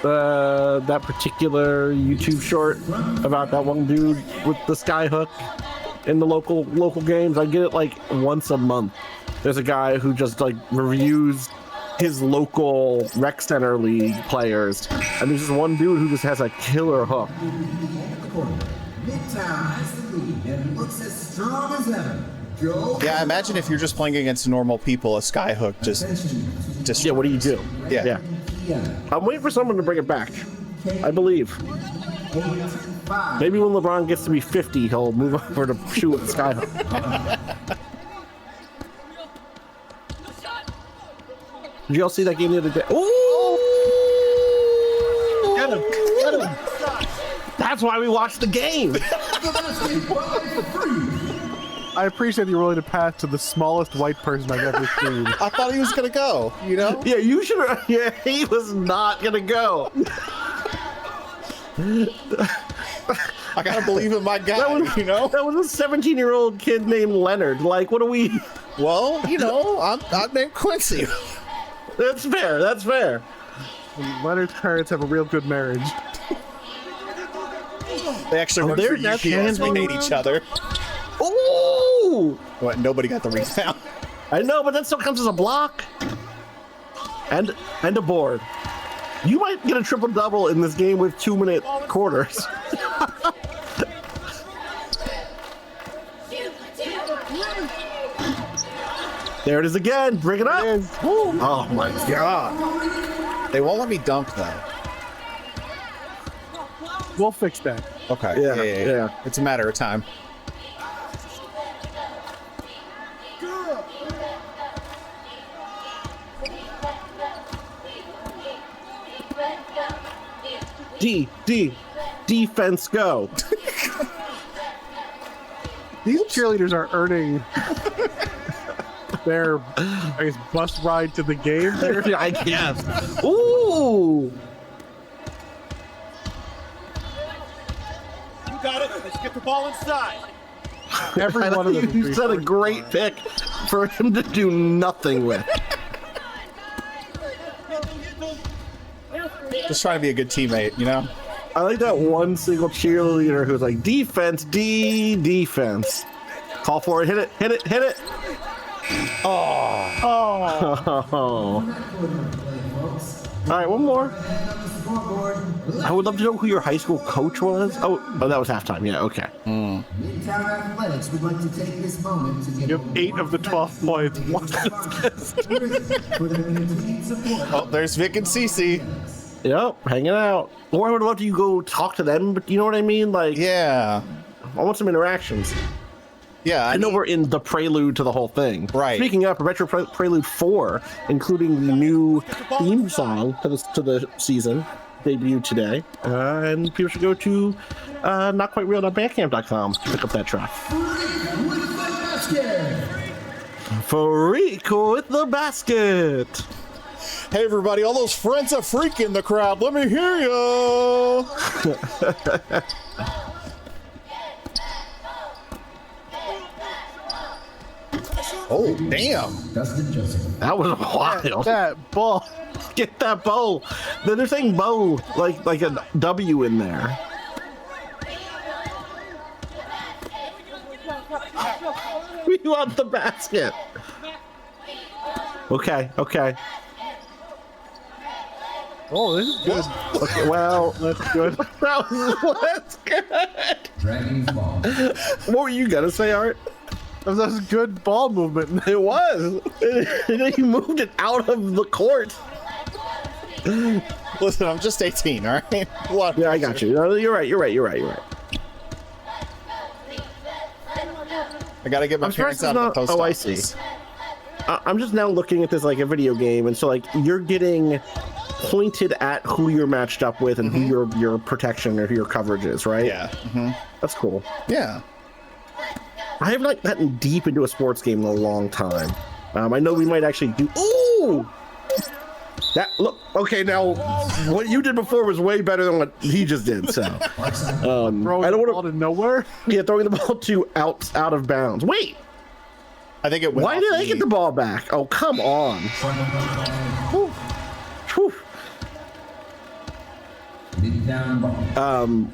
that particular YouTube short about that one dude with the skyhook in the local games? I get it like once a month. There's a guy who just like reviews his local rec center league players, and there's this one dude who just has a killer hook. Midtown has the lead and looks as strong as ever. Go. Yeah, imagine if you're just playing against normal people, a skyhook just Yeah, what do you do? Yeah. I'm waiting for someone to bring it back. I believe. Maybe when LeBron gets to be 50, he'll move over to shoot with the skyhook. Did y'all see that game the other day? Ooh! Get him! Get him! That's why we watched the game. I appreciate you're willing to pass to the smallest white person I've ever seen. I thought he was gonna go, you know? Yeah, you should. Yeah, he was not gonna go. I gotta believe in my guy, you know? That was a 17-year-old kid named Leonard. Like, what are we? Well, you know, I'm named Quincy. That's fair. That's fair. Leonard's parents have a real good marriage. They actually run they're for UPS. We hate each other. Ooh! What? Nobody got the rebound. I know, but that still counts as a block. And a board. You might get a triple-double in this game with 2-minute quarters. There it is again. Bring it up. Oh my god. They won't let me dunk though. We'll fix that. Okay. Yeah. It's a matter of time. Dee Fence, go. These cheerleaders are earning their, I guess, bus ride to the game. I guess. Ooh. You got it. Let's get the ball inside. Every one of them. You set a great pick for him to do nothing with. Just trying to be a good teammate, you know? I like that one single cheerleader who's like, defense, defense. Call for it, hit it. Oh. All right, one more. I would love to know who your high school coach was. Oh, that was halftime. Yeah, okay. Midtown Athletics would like to take this moment to give You have 8 of the 12 points. Oh, there's Vic and Cece. Yep, hanging out. Or I would love to go talk to them, but you know what I mean? Like, Yeah. I want some interactions. Yeah. I know we're in the prelude to the whole thing. Right. Speaking of Retro Prelude 4, including the new theme song to the season, debuted today. And people should go to notquitereal.bandcamp.com to pick up that track. Freak with the basket. Hey everybody, all those friends are freak in the crowd. Let me hear you. Oh, damn. That was wild. That ball. Get that bow. They're saying bow like a W in there. We want the basket. Okay. Oh, this is good. Okay, well, that's good. That's good. What were you gonna say, Art? That was good ball movement. It was. He moved it out of the court. Listen, I'm just 18, all right? What? Yeah, I got you. You're right. I gotta get my parents out of the post office. I see. I'm just now looking at this like a video game, and so like you're getting pointed at who you're matched up with and who your protection or who your coverage is, right? Yeah. That's cool. Yeah. I have not gotten deep into a sports game in a long time. I know we might actually do. Ooh! That look okay. Now, what you did before was way better than what he just did. So, I don't want the ball to nowhere. Yeah, throwing the ball to out of bounds. Wait, I think it went. Why did I get the ball back? Oh, come on. Whew. Whew.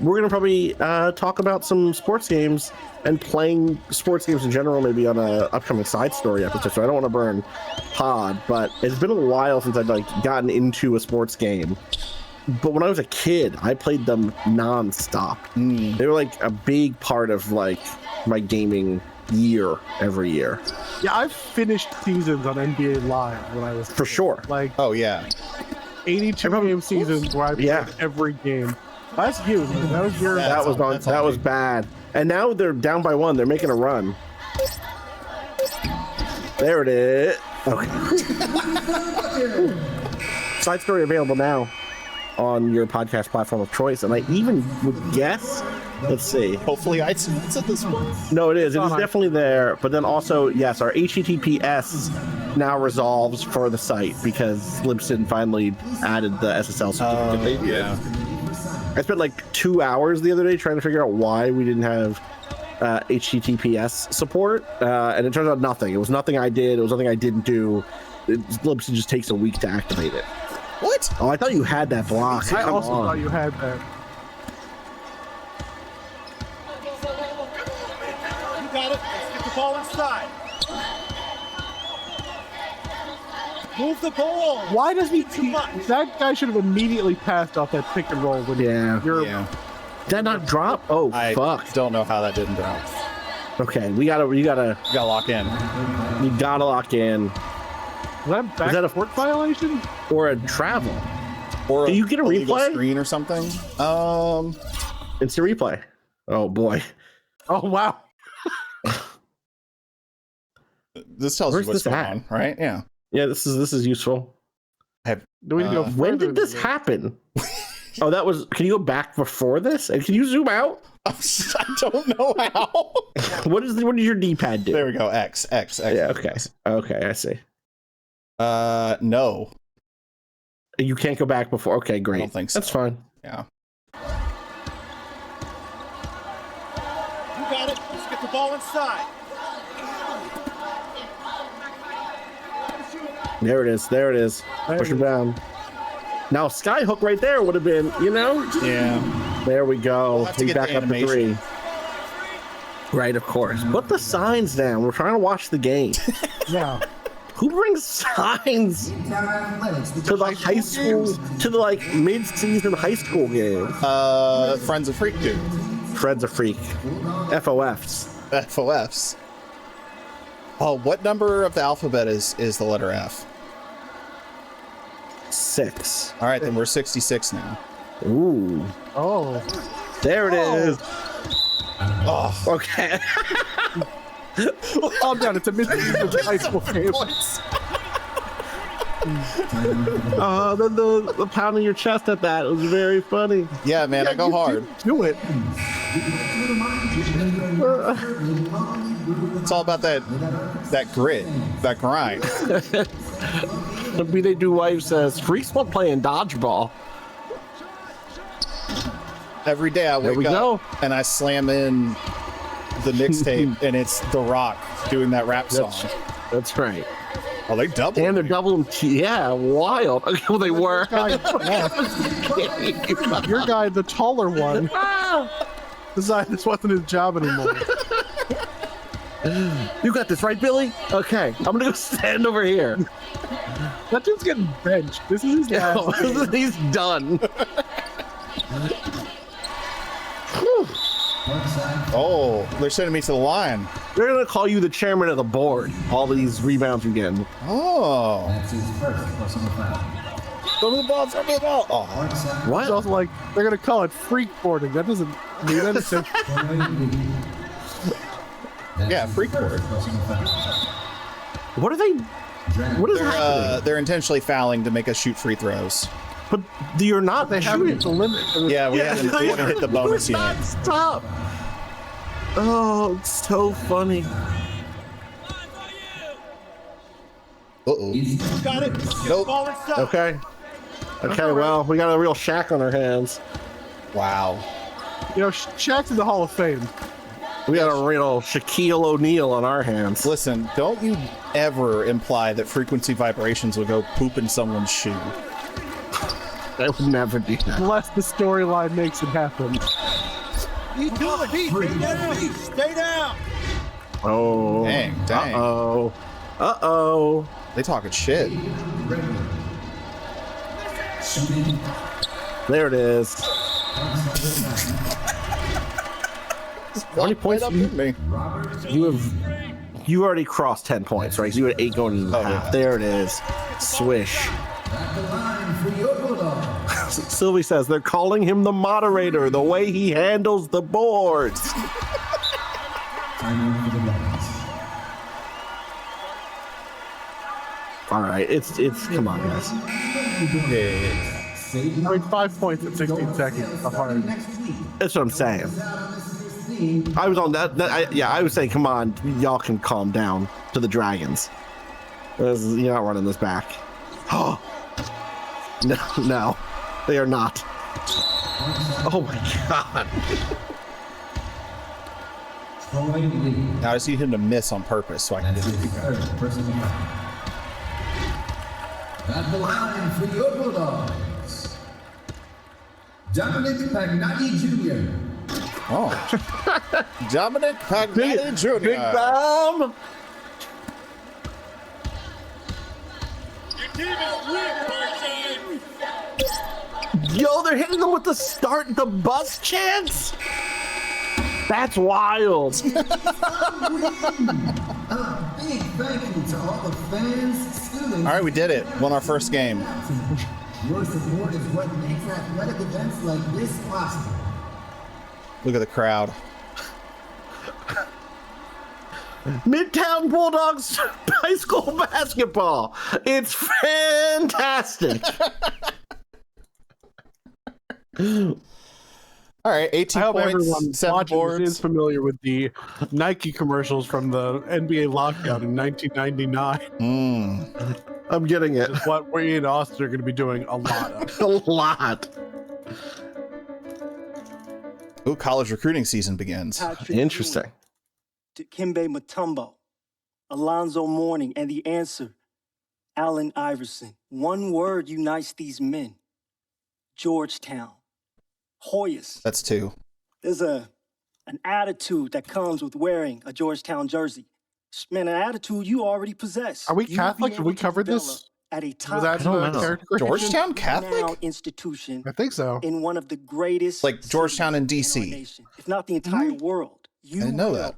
We're gonna probably talk about some sports games and playing sports games in general, maybe on a upcoming side story episode. So I don't want to burn pod, but it's been a while since I've like gotten into a sports game. But when I was a kid, I played them nonstop. They were like a big part of like my gaming year every year. Yeah, I've finished seasons on NBA Live when I was for sure. Like, oh yeah, 82 game seasons where I played every game. That's you. That was your. That was bad. And now they're down by 1. They're making a run. There it is. Okay. Side story available now on your podcast platform of choice, and I even would guess. Let's see. Hopefully, iTunes at this point. No, it is. It is definitely there. But then also, yes, our HTTPS now resolves for the site because Libsyn finally added the SSL certificate. Yeah. I spent like 2 hours the other day trying to figure out why we didn't have HTTPS support, and it turns out nothing. It was nothing I did. It was nothing I didn't do. Libsyn just takes a week to activate it. What? Oh, I thought you had that block. I also thought you had that. You got it. Let's get the ball inside. Move the ball. Why does he? That guy should have immediately passed off that pick and roll. When you're, Did that not drop? Oh, fuck. I don't know how that didn't drop. Okay, you gotta lock in. You gotta lock in. Is that a court violation or a travel? Or do you get a replay screen or something? Instant replay. Oh boy. Oh wow. This tells you what's going on, right? Yeah. Yeah, this is useful. When did this happen? Oh, that was. Can you go back before this? And can you zoom out? I don't know how. What does your D-pad do? There we go. X. Yeah. Okay. Okay. I see. No. You can't go back before. Okay, great. I don't think so. That's fine. Yeah. You got it. Let's get the ball inside. There it is. There it is. Push him down. Now, skyhook right there would have been, Yeah. There we go. We'll have to He's get back the up to 3. Right, of course. Put the signs down. We're trying to watch the game. Yeah. Who brings signs to the high school, to the like mid-season high school game? Friends of Freak do. Friends of Freak. FOFs. FOFs. Oh, what number of the alphabet is the letter F? 6. All right, then we're 66 now. Ooh. Oh. There it is. Oh. Okay. Calm down. It's a mid-season high school game. Then the pounding your chest at that was very funny. Yeah, man, I go hard. Do it. It's all about that grit, that grind. The B-Day Do Wife says, Freaks won't play in dodgeball. Every day I wake up and I slam in the mixtape and it's The Rock doing that rap song. That's right. Oh, they double. And they're doubling. Yeah, wild. Okay, well, they were. Your guy, the taller one, decided this wasn't his job anymore. You got this, right, Billy? Okay, I'm gonna go stand over here. That dude's getting benched. This is his last game. He's done. Oh, they're sending me to the line. They're gonna call you the chairman of the board. All these rebounds you're getting. Oh. That's his first personal foul. Throw me the ball, throw me the ball. Oh. What? It's also like, they're going to call it freak boarding. That doesn't mean anything. Yeah, free court. What are they? What is happening? They're intentionally fouling to make us shoot free throws. But you're not. They haven't hit the limit. Yeah, we haven't hit the bonus yet. Stop. Oh, it's so funny. Uh-oh. Got it. Nope. Okay. Okay, well, we got a real Shaq on our hands. Wow. You know, Shaq's in the Hall of Fame. We got a real Shaquille O'Neal on our hands. Listen, don't you ever imply that frequency vibrations will go poop in someone's shoe. I would never do that. Unless the storyline makes it happen. Stay down. Stay down. Oh. Dang. Uh-oh. Uh-oh. They talking shit. There it is. 20 points. You already crossed 10 points, right? So you had 8 going into the half. Yeah. There it is. Swish. Sylvie says they're calling him the moderator, the way he handles the boards. All right, it's come on, guys. I mean, 5 points in 16 seconds. That's what I'm saying. I was on that. I was saying, come on, y'all can calm down to the Dragons. You're not running this back. Oh, no, they are not. Oh my God. Now I just need him to miss on purpose so I can get it. At the line for your Bulldogs, Dominic Pagnotti Jr. Oh. Dominic Pagnotti Jr. Big Dom. Yo, they're hitting them with the start the bus chance. That's wild. A big thank you to all the fans, students. All right, we did it. Won our first game. Your support is what makes athletic events like this possible. Look at the crowd. Midtown Bulldogs high school basketball. It's fantastic. All right, 18 I hope points, everyone 7 watching boards. this is familiar with the Nike commercials from the NBA lockout in 1999. I'm getting it. It's what we in Austin are going to be doing a lot of. A lot. Ooh, college recruiting season begins. Interesting. Dikembe Mutombo, Alonzo Mourning, and the answer, Allen Iverson. One word unites these men. Georgetown. Hoyas. That's 2. There's an attitude that comes with wearing a Georgetown jersey. Man, an attitude you already possess. Are we You will be Catholic? Have able we to covered develop this? At a top Was that the character creation? Georgetown Catholic? now institution I think so. in one of the greatest Like Georgetown and cities in our DC. nation, if not the entire world. You I didn't know will that.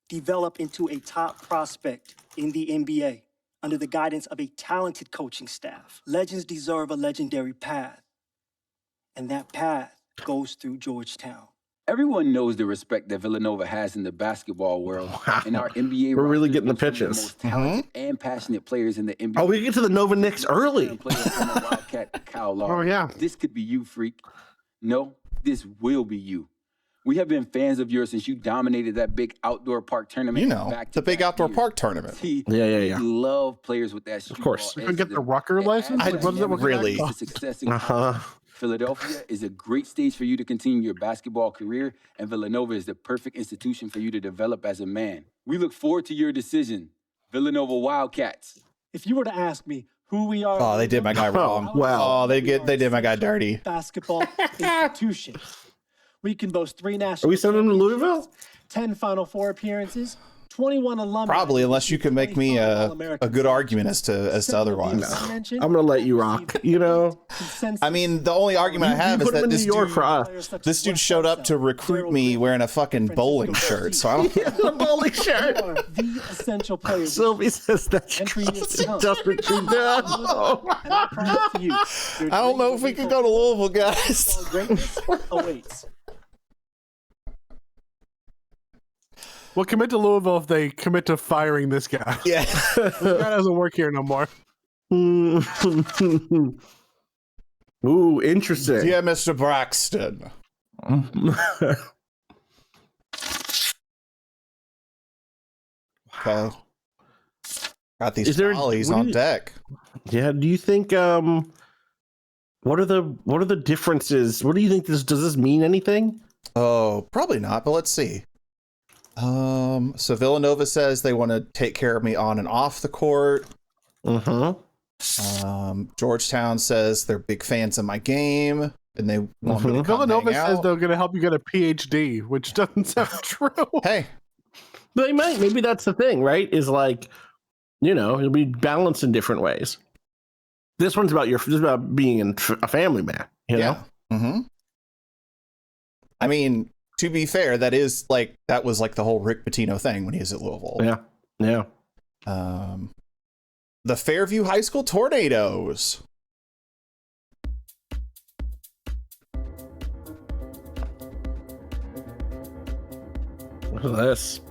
develop into a top prospect in the NBA under the guidance of a talented coaching staff. Legends deserve a legendary path, and that path goes through Georgetown. Everyone knows the respect that Villanova has in the basketball world. And our NBA We're really roster getting the is some of pitches. most talented and passionate players in the NBA. Oh, we get to the Nova Knicks early. Wildcat Kyle Lowry. Oh, yeah. This could be you, freak. No, this will be you. We have been fans of yours since you dominated that big outdoor park tournament. You know, the big outdoor years. park tournament. See, Yeah. We love players with that. Of course. You can get the Rucker license? I Like, what is it? really- What Success in college. Philadelphia is a great stage for you to continue your basketball career, and Villanova is the perfect institution for you to develop as a man. We look forward to your decision. Villanova Wildcats. If you were to ask me who we are, Oh, they did my guy wrong. Wow. Oh, they did my guy dirty. basketball institution. We can boast 3 national. Are we sending them to Louisville? 10 Final Four appearances, 21 alumni. Probably, unless you can make me a good argument as to otherwise. I'm gonna let you rock. You know, I mean, the only argument I have you is put them that in this New York dude, for us. this dude showed up to recruit me wearing a fucking bowling shirt. So I don't. The bowling shirt. The essential players. Sylvie says that's Entry is just retreat. No. And I promise to you, I don't know if we can go to Louisville, guys. greatness awaits. We'll commit to Louisville if they commit to firing this guy. Yeah. This guy doesn't work here no more. Ooh, interesting. Yeah, Mr. Braxton. Okay. Got these trolleys on deck. Yeah, do you think what are the differences? What do you think does this mean anything? Oh, probably not, but let's see. So Villanova says they want to take care of me on and off the court. Georgetown says they're big fans of my game and they want me to come Villanova hang says out. they're going to help you get a PhD, which doesn't sound true. Hey, they might. Maybe that's the thing, right? Is like, it'll be balanced in different ways. This one's about about being a family man. You know. Mm-hmm. I mean, to be fair, that was like the whole Rick Pitino thing when he was at Louisville. Yeah. The Fairview High School Tornadoes. Look at this.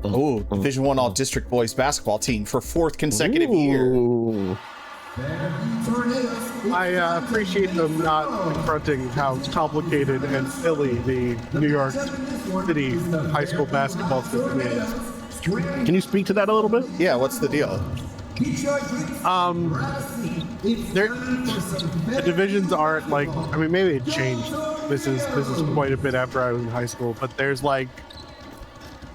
Oh, Division I All District Boys basketball team for 4th consecutive year. I appreciate them not confronting how complicated and silly the New York City high school basketball system is. Can you speak to that a little bit? Yeah, what's the deal? The divisions aren't like, I mean, maybe it changed. This is quite a bit after I was in high school, but there's like,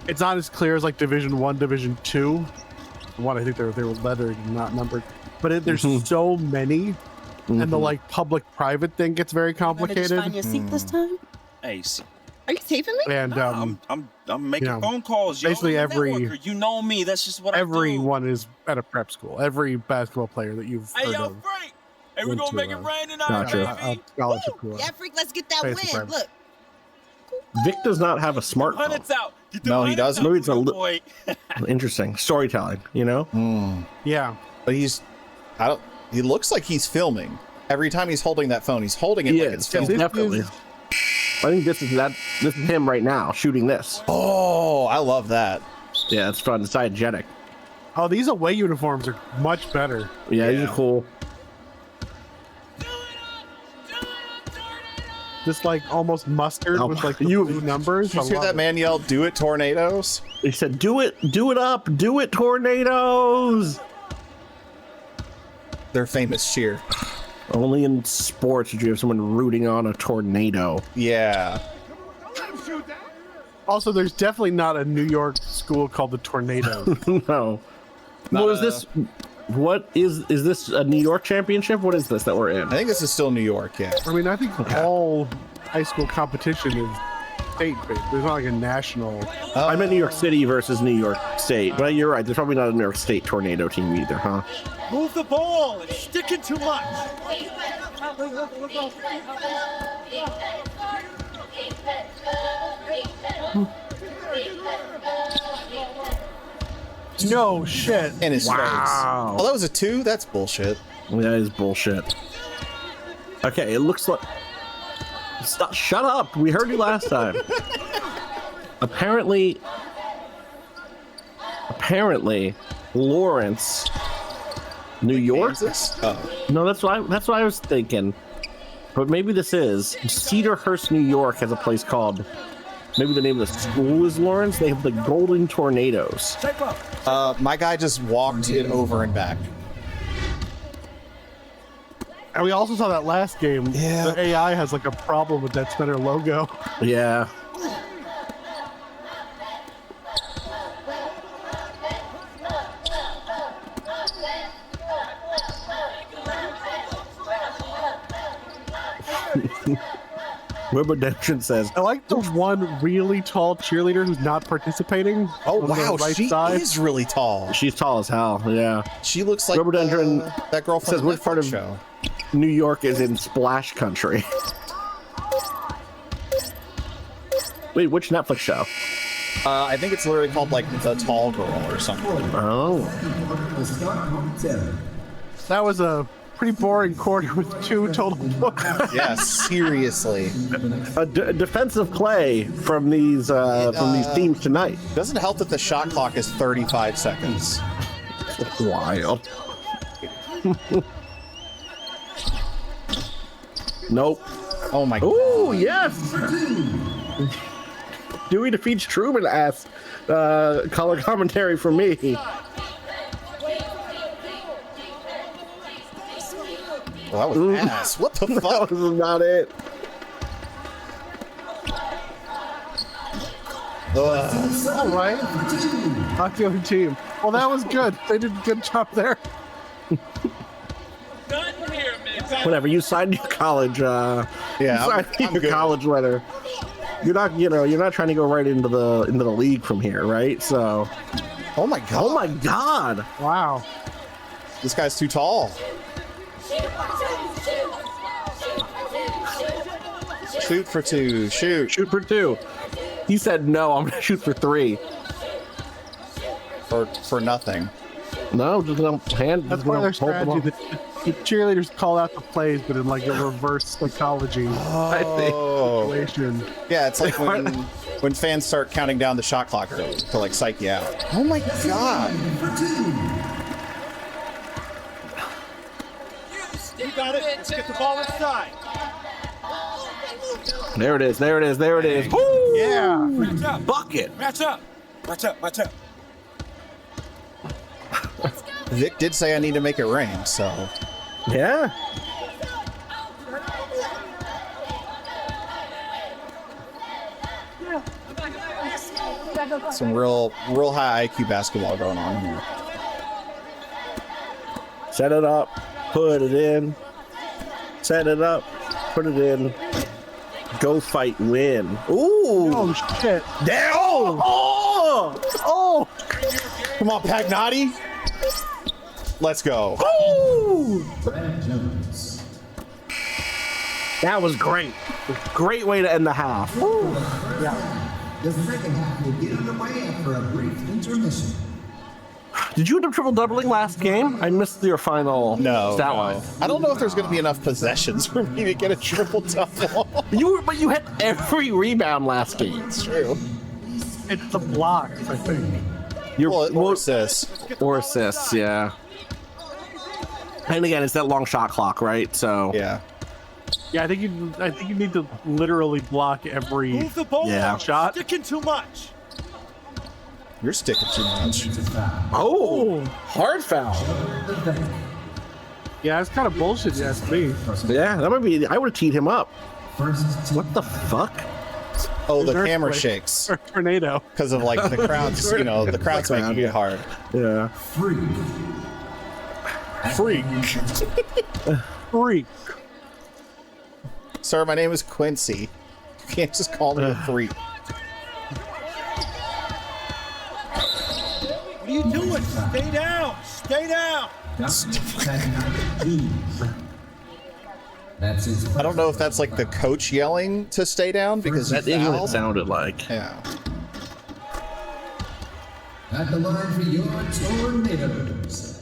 it's not as clear as like Division 1, Division 2. One, I think they were lettered and not numbered, but there's so many, and the like public-private thing gets very complicated. Did you find your seat this time? Hey, are you taping me? And I'm making phone calls. Yo. Basically, You know me. That's just what I do. everyone is at a prep school. Every basketball player that you've heard of. Frank. Hey, we're gonna make it rain tonight, Gotcha. baby. Scholarship pool. Yeah, freak, let's get that Basically. win. Look. Vic does not have a smartphone. Hundreds out. No, he doesn't. Maybe it's interesting storytelling. Yeah, but he looks like he's filming. Every time he's holding that phone, he's holding it like it's filming. Definitely. I think this is him right now shooting this. Oh, I love that. Yeah, it's fun. It's diegetic. Oh, these away uniforms are much better. Yeah, these are cool. Just like almost mustard with like the blue numbers. Did you hear that man yell, "Do it, Tornadoes"? He said, do it up, do it, Tornadoes. Their famous cheer. Only in sports did you have someone rooting on a tornado. Yeah. Also, there's definitely not a New York school called the Tornadoes. No. What is this a New York championship? What is this that we're in? I think this is still New York, yeah. I mean, I think all high school competition is state-based. There's not like a national. I meant New York City versus New York State, but you're right. There's probably not a New York State tornado team either, huh? Move the ball. It's sticking too much. No shit. In his face. Wow. Oh, that was a 2? That's bullshit. That is bullshit. Okay, it looks like... Stop! Shut up! We heard you last time. Apparently, Lawrence, New York. Oh. No, that's what I was thinking. But maybe this is Cedarhurst, New York has a place called. Maybe the name of the school is Lawrence. They have the Golden Tornadoes. My guy just walked it over and back. And we also saw that last game. Yeah. The AI has like a problem with that center logo. Yeah. Redemption says, I like the one really tall cheerleader who's not participating. Oh, on wow. the right She side. is really tall. She's tall as hell. Yeah. She looks like that girl from says the which part of show. New York is in Splash Country. Wait, which Netflix show? I think it's literally called like The Tall Girl or something. Oh. That was a pretty boring quarter with 2 total points. Yeah, seriously. A defensive play from these teams tonight. Doesn't help that the shot clock is 35 seconds. Wild. Nope. Oh my god. Ooh, yes. Dewey defeats Truman asks color commentary for me. Well, that was ass. What the fuck? That was not it. All right. Not the other team. Well, that was good. They did a good job there. Whatever. You signed your college. Yeah, you signed your good. college letter. You're not. You're not trying to go right into the league from here, right? So. Oh my god. Oh my god. Wow. This guy's too tall. Shoot for 2. Shoot. Shoot for 2. He said no. I'm gonna shoot for 3. For nothing. No, just gonna hand. That's part of their strategy. The cheerleaders call out the plays, but in like a reverse psychology situation. Yeah, it's like when fans start counting down the shot clock early to like psych you out. Oh my god. You got it. Let's get the ball inside. There it is. There it is. There it is. Woo! Yeah. Match up. Bucket. Match up. Match up. Match up. Vic did say I need to make it rain, so. Yeah. Some real high IQ basketball going on here. Set it up. Put it in. Set it up. Put it in. Go fight, win. Ooh. Oh shit. Down. Oh. Oh. Come on, Pagnotti. Let's go. Ooh. Brad Jones. That was great. Great way to end the half. Yeah. The second half will get underway after a brief intermission. Did you end up triple doubling last game? I missed your final stat line. I don't know if there's going to be enough possessions for me to get a triple double. But you had every rebound last game. It's true. It's the blocks, I think. Or assists. Or assists, yeah. And again, it's that long shot clock, right? So yeah. Yeah, I think you need to literally block every Move the ball. shot. Sticking too much. You're sticking too much. Oh, hard foul. Yeah, it's kind of bullshit, you ask me. Yeah, that might be. I would have teed him up. What the fuck? Oh, the camera shakes. Or tornado. Because of like the crowds, the crowd's making it hard. Yeah. Freak. Freak. Sir, my name is Quincy. You can't just call me a freak. What are you doing? Stay down. Stay down. I don't know if that's like the coach yelling to stay down because That is what it sounded like. Yeah. At the line for your tornadoes,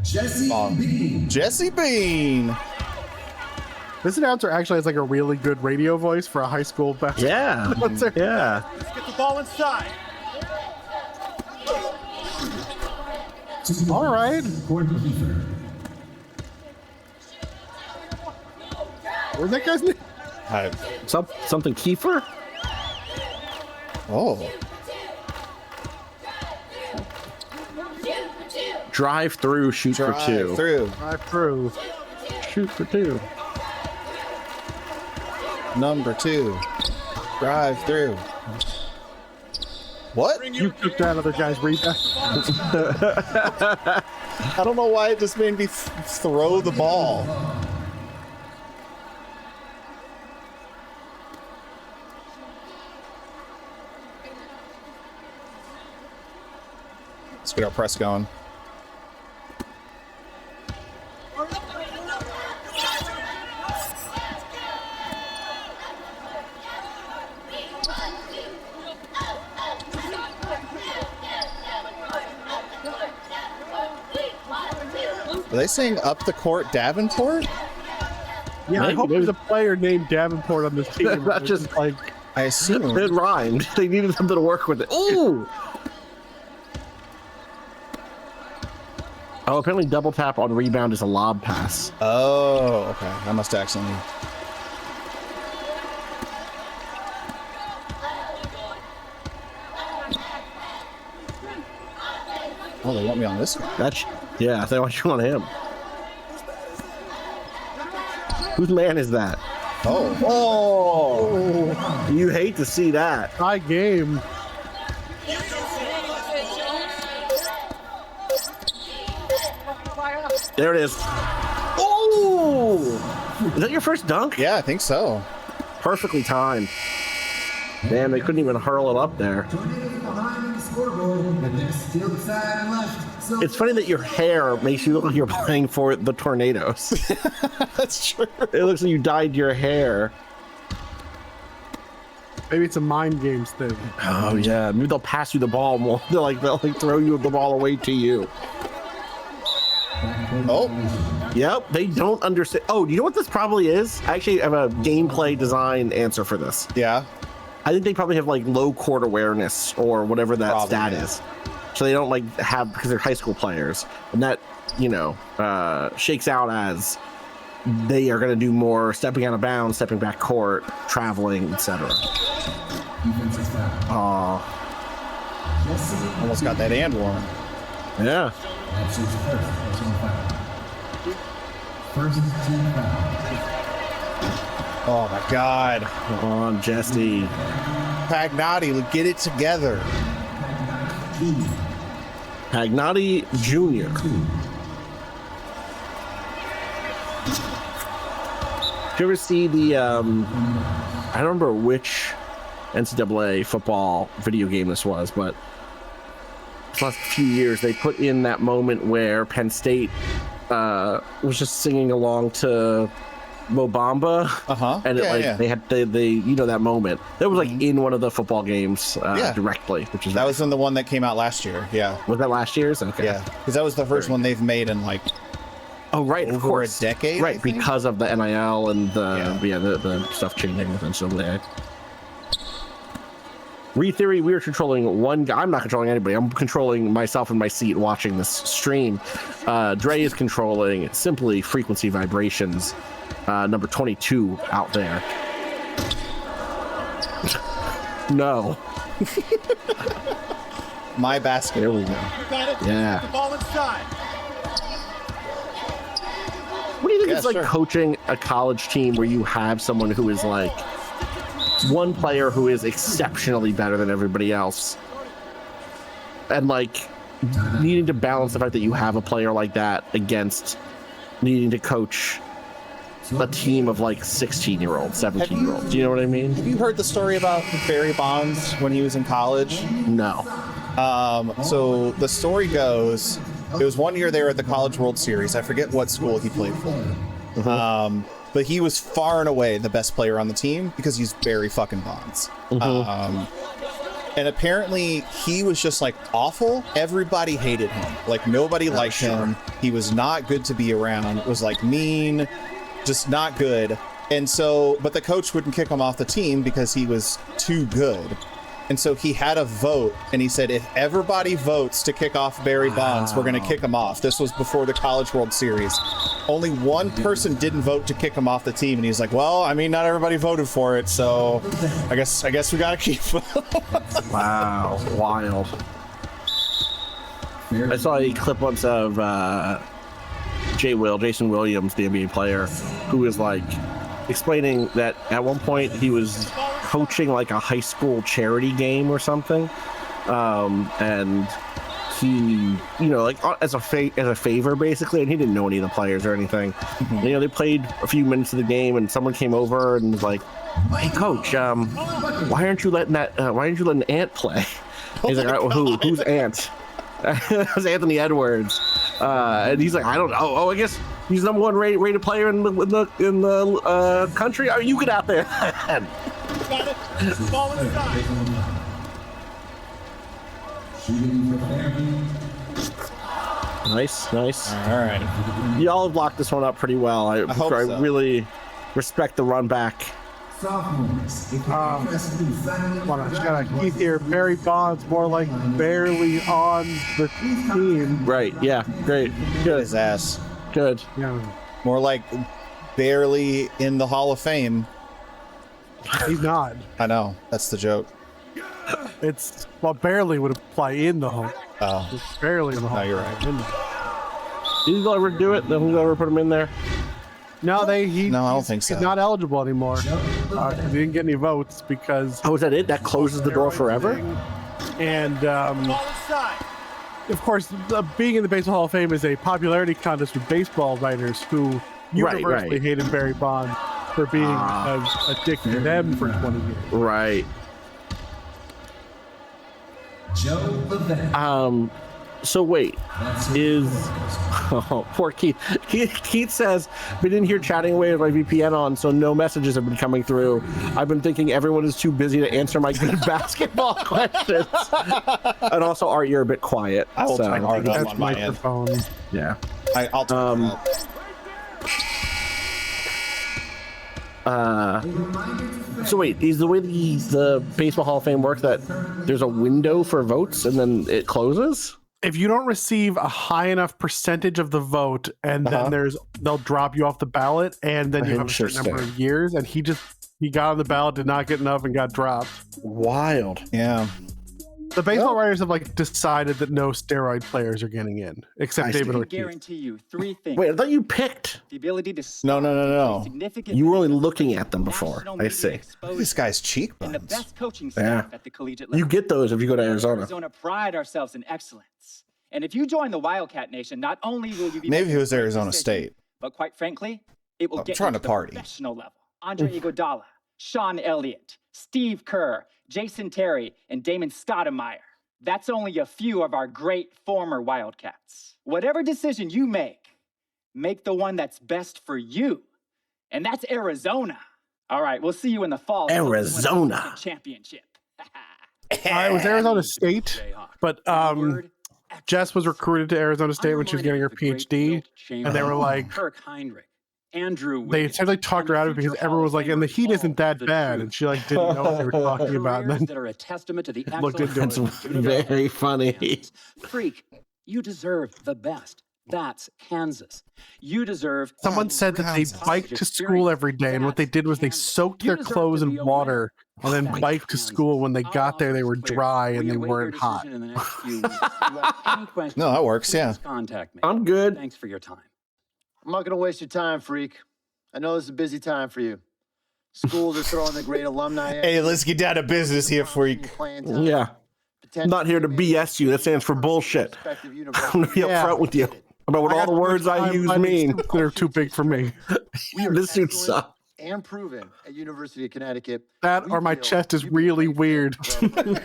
Jesse Bean. Jesse Bean. This announcer actually has like a really good radio voice for a high school basketball. Yeah. announcer. Yeah. Let's get the ball inside. All right. Gordon Kiefer. What's that guy's name? Something Kiefer? Oh. Drive through, shoot for 2. Drive through. Shoot for 2. Number 2. Drive through. What? You took that other guy's rebound. I don't know why it just made me throw the ball. Let's get our press going. Are they saying up the court Davenport? Yeah, I hope there's a player named Davenport on this team. That's just like I assume it rhymed. They needed something to work with it. Ooh. Oh, apparently double tap on rebound is a lob pass. Oh, okay. I must have accidentally. Oh, they want me on this one. That's yeah. They want you on him. Whose man is that? Oh, you hate to see that. High game. There it is. Oh! Is that your first dunk? Yeah, I think so. Perfectly timed. Damn, they couldn't even hurl it up there. It's funny that your hair makes you look like you're playing for the Tornadoes. That's true. It looks like you dyed your hair. Maybe it's a mind games thing. Oh yeah, maybe they'll pass you the ball more. They'll like throw you the ball away to you. Oh, yep. They don't understand. Oh, you know what this probably is? I actually have a gameplay design answer for this. Yeah. I think they probably have like low court awareness or whatever that stat is. So they don't like have, because they're high school players, and that, you know, shakes out as they are going to do more stepping out of bounds, stepping back court, traveling, etc. Oh, almost got that and one. Yeah. Oh my God. Come on, Jesse. Pagnotti, get it together. Pagnotti Jr. Did you ever see the, I don't remember which NCAA football video game this was, but the last few years they put in that moment where Penn State was just singing along to Mo Bamba, and they had they you know that moment that was like in one of the football games directly, which is that was in the one that came out last year. Yeah, was that last year's? Okay, yeah, because that was the first one they've made in like of course, a decade, right? Because of the NIL and the stuff changing with NCAA. Re-Theory, we are controlling one guy. I'm not controlling anybody. I'm controlling myself in my seat watching this stream. Dre is controlling simply frequency vibrations. Number 22 out there. No. My basket. There we go. Yeah. The ball inside. What do you think it's like coaching a college team where you have someone who is like one player who is exceptionally better than everybody else, and like needing to balance the fact that you have a player like that against needing to coach a team of like 16-year-olds, 17-year-olds. Do you know what I mean? Have you heard the story about Barry Bonds when he was in college? No. So the story goes, it was one year they were at the College World Series. I forget what school he played for. But he was far and away the best player on the team because he's Barry fucking Bonds. And apparently he was just like awful. Everybody hated him. Like nobody liked him. He was not good to be around. It was like mean, just not good. And so, but the coach wouldn't kick him off the team because he was too good. And so he had a vote, and he said, if everybody votes to kick off Barry Bonds, we're going to kick him off. This was before the College World Series. Only one person didn't vote to kick him off the team, and he's like, well, I mean, not everybody voted for it, so I guess we got to keep him. Wow, wild. I saw a clip once of Jason Williams, the NBA player, who was like explaining that at one point he was coaching like a high school charity game or something, and he, you know, like as a favor basically, and he didn't know any of the players or anything. You know, they played a few minutes of the game, and someone came over and was like, "Hey, coach, why aren't you letting Ant play?" He's like, "Who's Ant?" It was Anthony Edwards, and he's like, "I don't know. Oh, I guess he's the number one rated player in the country. Oh, you get out there." Got it. Ball inside. Nice. All right. Y'all have locked this one up pretty well. I hope so. really respect the run back. Sophomores, if you're interested in signing Hold on, just gotta keep here. Barry Bonds more like barely on the team. Right. Yeah. Great. Good. His ass. Good. Yeah. More like barely in the Hall of Fame. He's not. I know. That's the joke. It's barely would apply in the home. Oh. It's barely in the home. No, you're right. Did you ever do it? Then who ever put him in there? No, I don't think so. He's not eligible anymore. He didn't get any votes because. Oh, is that it? That closes the door forever? And of course, being in the Baseball Hall of Fame is a popularity contest with baseball writers who universally hated Barry Bonds for being a dick to them for 20 years. Right. Joe Levesque. So wait, poor Keith. Keith says, been in here chatting away with my VPN on, so no messages have been coming through. I've been thinking everyone is too busy to answer my good basketball questions. And also, Art, you're a bit quiet. I will turn Art up That's on my end. microphone. Yeah. I'll turn it up. So wait, is the way the Baseball Hall of Fame works that there's a window for votes and then it closes? If you don't receive a high enough percentage of the vote, and then they'll drop you off the ballot, and then you have a certain number of years. And he got on the ballot, did not get enough, and got dropped. Wild. Yeah. The baseball writers have decided that no steroid players are getting in, except David Ortiz. I guarantee you 3 things. Wait, I thought you picked. The ability to No. You were only looking at them before. I see. This guy's and the cheekbones. best coaching staff at the collegiate level. You get those if you go to Arizona. Arizona pride ourselves in excellence. And if you join the Wildcat Nation, not only will you be Maybe it was Arizona State. but quite frankly, it will get trying you to the party. professional level. Andre Iguodala, Sean Elliott, Steve Kerr, Jason Terry, and Damon Stoudemire. That's only a few of our great former Wildcats. Whatever decision you make the one that's best for you. And that's Arizona. All right, we'll see you in the fall. Arizona. Championship. It was Arizona State, but Jess was recruited to Arizona State when she was getting her PhD, and they were like, Kirk Heinrich, Andrew. they essentially talked her out of it because everyone was like, and the heat isn't that bad, and she didn't know what they were talking about. And then that are a testament to the looked into That's it. very funny. Freak, you deserve the best. That's Kansas. You deserve. Someone said that they biked to school every day, and what they did was they soaked their clothes in water and then biked to school. When they got there, they were dry and they weren't hot. No, that works. Yeah. Contact me. I'm good. Thanks for your time. I'm not going to waste your time, freak. I know this is a busy time for you. Schools are throwing the great alumni. Hey, let's get down to business here, freak. Yeah. I'm not here to BS you. That stands for bullshit. I'm going to be upfront with you about what all the words I use mean. They're too big for me. This suit sucks. And proven at University of Connecticut. That or my chest is really weird. From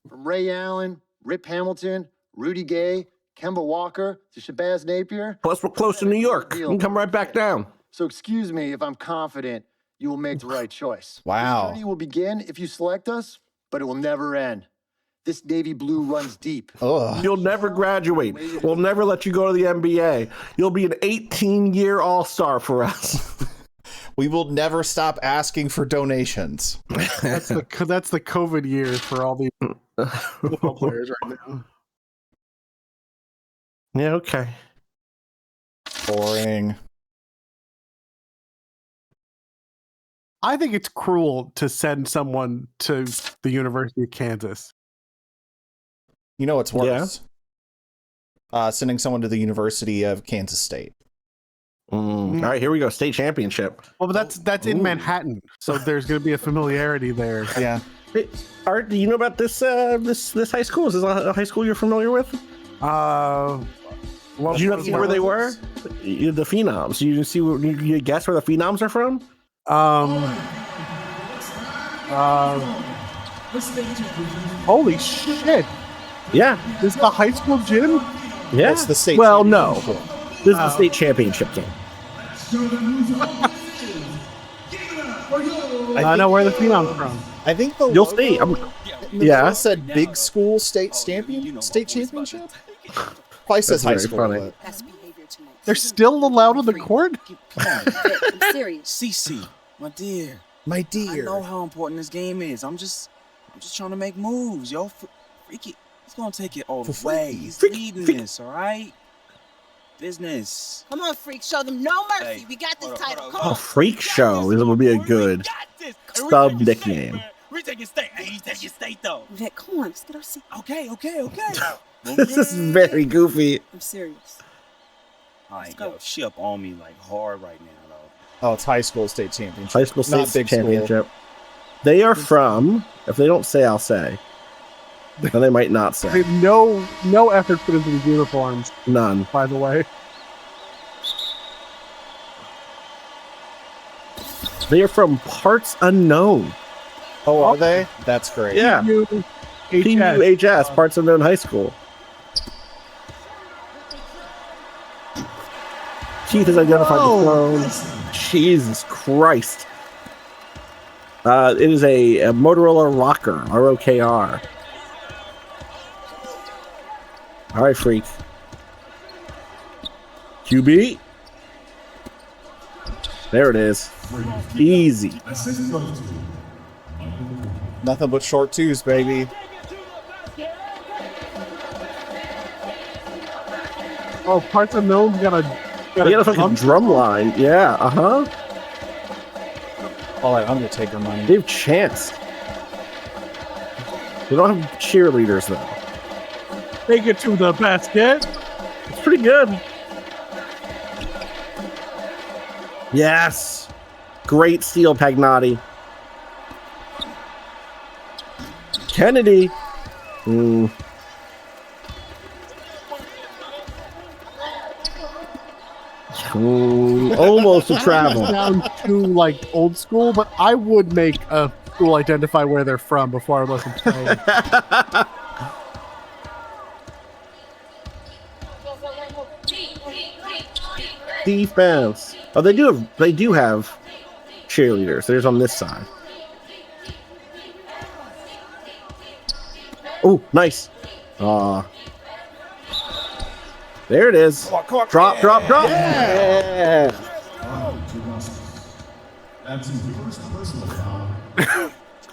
Ray Allen, Rip Hamilton, Rudy Gay, Kemba Walker to Shabazz Napier. Plus, we're close to New York. You can come right back down. So excuse me if I'm confident you will make the right choice. Wow. This journey will begin if you select us, but it will never end. This navy blue runs deep. You'll never graduate. We'll never let you go to the NBA. You'll be an 18-year all-star for us. We will never stop asking for donations. That's the COVID year for all the football players right now. Yeah, okay. Boring. I think it's cruel to send someone to the University of Kansas. You know what's worse? Sending someone to the University of Kansas State. All right, here we go. State championship. Well, but that's in Manhattan, so there's going to be a familiarity there. Yeah. Hey, Art, do you know about this this high school? Is this a high school you're familiar with? Did you not see where they were? The Phenoms. You see? You guess where the Phenoms are from? Holy shit! Yeah, this is the high school gym. Yeah, it's the state. Well, no, this is the state championship game. I know where the Phenoms from. I think the You'll see. Yeah, said big school state championship. Probably says high very school. funny. Best behavior tonight. They're still allowed on the court? I'm serious. CC, my dear. My I dear. know how important this game is. I'm just trying to make moves, yo. Freaky, he's gonna take it all the way. He's leading this, all right? Business. Come on, freak. Show them no mercy. We got this title. Come A on. freak show is would be a good sub nickname. We taking state. Hey, he's taking state though. Vic, come on. Let's get our seat. Okay. This is very goofy. I'm serious. All right, yo, she up on me like hard right now, though. Oh, it's high school state championship. High school Not state big school. championship. They are from. If they don't say, I'll say. Then they might not say. No effort put into the uniforms, None. by the way. They are from parts unknown. Oh, are they? That's great. Yeah. PUHS, parts unknown high school. Keith has identified the phone. Jesus Christ. It is a Motorola Rocker, ROKR. All right, freak. QB. There it is. Easy. Nothing but short twos, baby. Oh, parts unknown got a fucking drum line. Yeah, All that Undertaker money. They've chanced. They don't have cheerleaders though. Take it to the basket. It's pretty good. Yes. Great steal, Pagnotti. Kennedy. Almost a travel. Down to like old school, but I would make a school identify where they're from before I let them play. Dee Fence. Oh, they do have cheerleaders. There's on this side. Oh, nice. There it is. Come on. Drop. Yeah.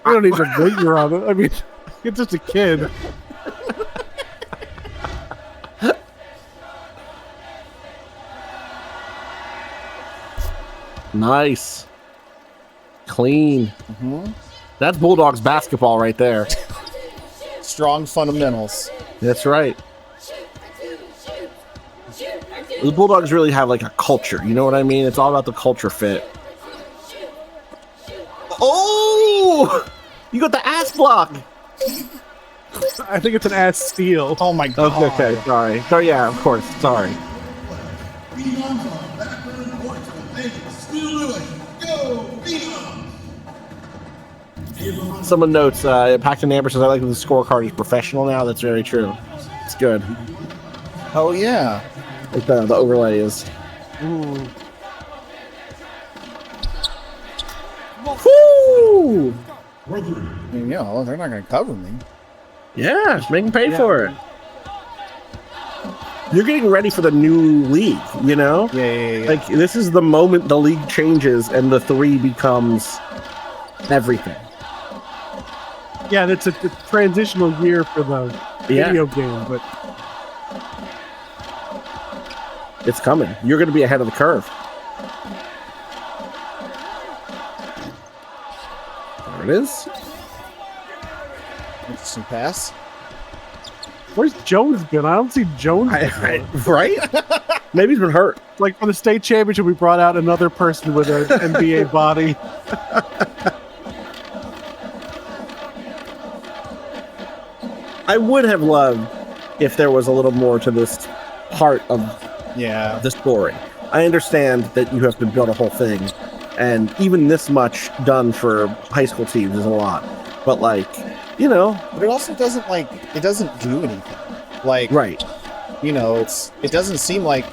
We don't need to finger on it. I mean, it's just a kid. Nice. Clean. That's Bulldogs basketball right there. Strong fundamentals. That's right. The Bulldogs really have like a culture. You know what I mean? It's all about the culture fit. Oh! You got the ass block. I think it's an ass steal. Oh my god. Okay, sorry. So yeah, of course. Sorry. Someone notes, Paxton Amber says, I like that the scorecard is professional now. That's very true. It's good. Oh yeah. Like the overlay is. Woo! I mean, you know, they're not going to cover me. Yeah, make them pay for it. You're getting ready for the new league, you know? Yeah. Like, this is the moment the league changes and the 3 becomes everything. Yeah, it's a transitional year for the video game, but it's coming. You're going to be ahead of the curve. There it is. Interesting pass. Where's Jones been? I don't see Jones. Right? Maybe he's been hurt. Like for the state championship, we brought out another person with an NBA body. I would have loved if there was a little more to this part of the story. I understand that you have to build a whole thing, and even this much done for high school teams is a lot. But like, you know, but it also doesn't it doesn't do anything. Like, right? You know, it doesn't seem like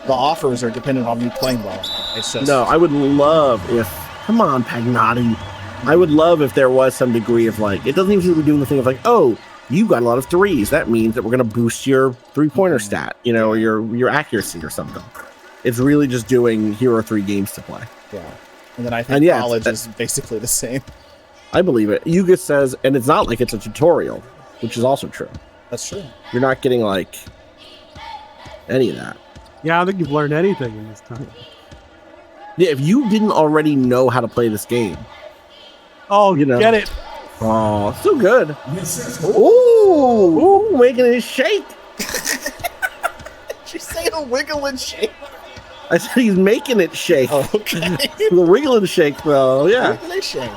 the offers are dependent on me playing well. It's just I would love if. Come on, Pagnotti. I would love if there was some degree of like. It doesn't even seem to be doing the thing of like, oh, you got a lot of threes. That means that we're going to boost your three-pointer stat, you know, or your accuracy or something. It's really just doing here are 3 games to play. Yeah. And then I think college is basically the same. I believe it. Yuga says, and it's not like it's a tutorial, which is also true. That's true. You're not getting like any of that. Yeah, I don't think you've learned anything in this time. Yeah, if you didn't already know how to play this game. Oh, you know. Get it. Oh, so good. Ooh, making it shake. She's saying a wiggle and shake. I said he's making it shake. Oh, okay. The wiggle and shake, though. Yeah. Wiggle and shake.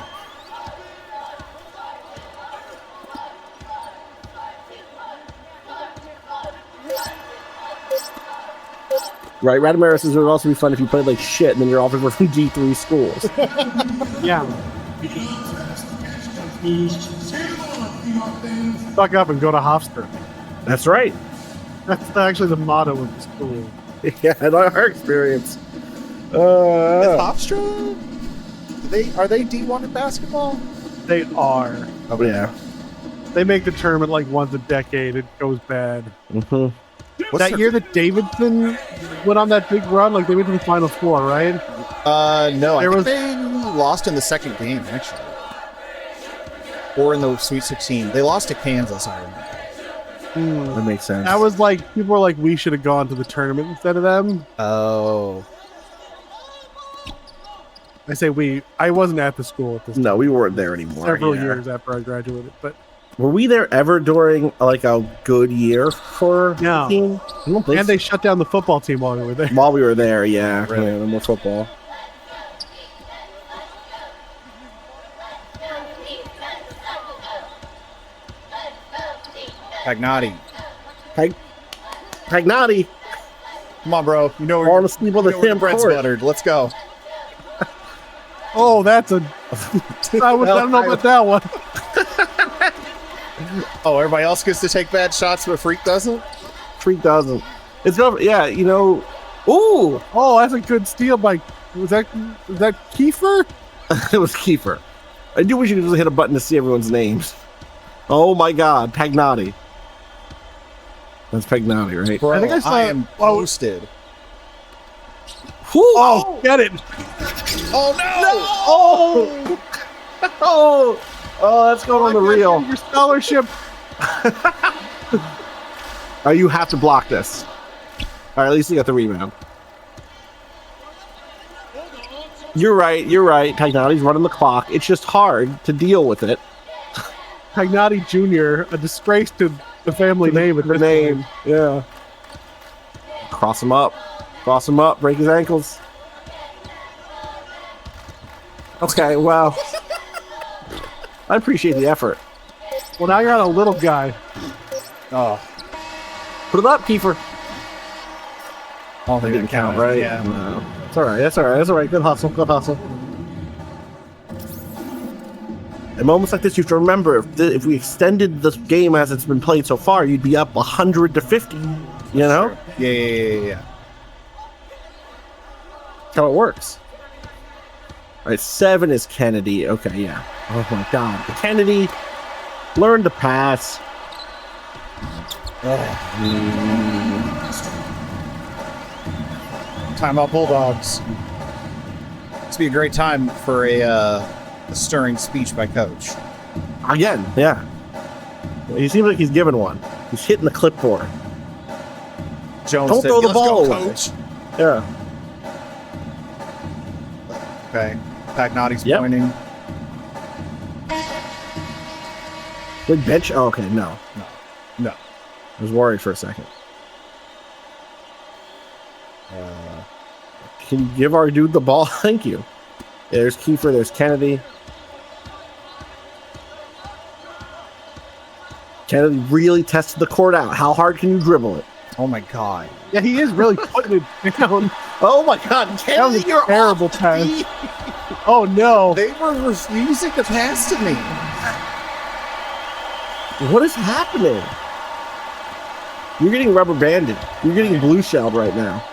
Right, Radamara says it would also be fun if you played like shit and then your offers were from D3 schools. Yeah. Fuck up and go to Hofstra. That's right. That's actually the motto of the school. Yeah, in our experience. Is Hofstra? Are they D1 in basketball? They are. Oh yeah. They make the tournament like once a decade. It goes bad. Mm-hmm. That year that Davidson went on that big run, like they went to the Final Four, right? No, I think they lost in the second game, actually. Or in the Sweet 16. They lost to Kansas, I remember. That makes sense. That was like, people were like, we should have gone to the tournament instead of them. Oh. I say we. I wasn't at the school at this time. No, we weren't there anymore. Several years after I graduated, but were we there ever during like a good year for the team? I don't think and they shut down the football team while we were there. While we were there, yeah. Really? Yeah, no more football. Pagnotti. Pagnotti. Come on, bro. You know we're sleep on the damn bread's court. buttered. Let's go. Oh, that's a. I don't know about that one. Oh, everybody else gets to take bad shots, but Freak doesn't? Freak doesn't. It's not, yeah, you know. Ooh! Oh, that's a good steal by. Was that Kiefer? It was Kiefer. I do wish you could just hit a button to see everyone's names. Oh my god, Pagnotti. That's Pagnotti, right? Bro, I think I am posted. Oh, get it! Oh no! Oh! Oh, that's going on the reel. Your scholarship. Oh, you have to block this. All right, at least you got the rebound. You're right. Pagnotti's running the clock. It's just hard to deal with it. Pagnotti Jr., a disgrace to the family name. The name, yeah. Cross him up, break his ankles. Okay, well, I appreciate the effort. Well, now you're on a little guy. Oh. Put it up, Kiefer. Oh, they didn't count, right? Yeah. No. It's all right. That's all right. Good hustle. In moments like this, you have to remember if we extended this game as it's been played so far, you'd be up 100-50. You know? Yeah. That's how it works. All right, 7 is Kennedy. Okay, yeah. Oh my God, Kennedy learned to pass. Timeout Bulldogs. This would be a great time for a stirring speech by Coach. Again, yeah. He seems like he's given one. He's hitting the clipboard. Jones Don't said, throw the "Let's ball go, away." Coach. Yeah. Okay. Pagnotti's pointing. Big bench? Oh, okay, no. No. I was worried for a second. Can you give our dude the ball? Thank you. Yeah, there's Kiefer, there's Kennedy. Kennedy really tested the court out. How hard can you dribble it? Oh my God. Yeah, he is really putting it down. Oh my God, Kennedy, you're terrible pass. Oh no. They were refusing to pass to me. What is happening? You're getting rubber banded. You're getting blue shelled right now.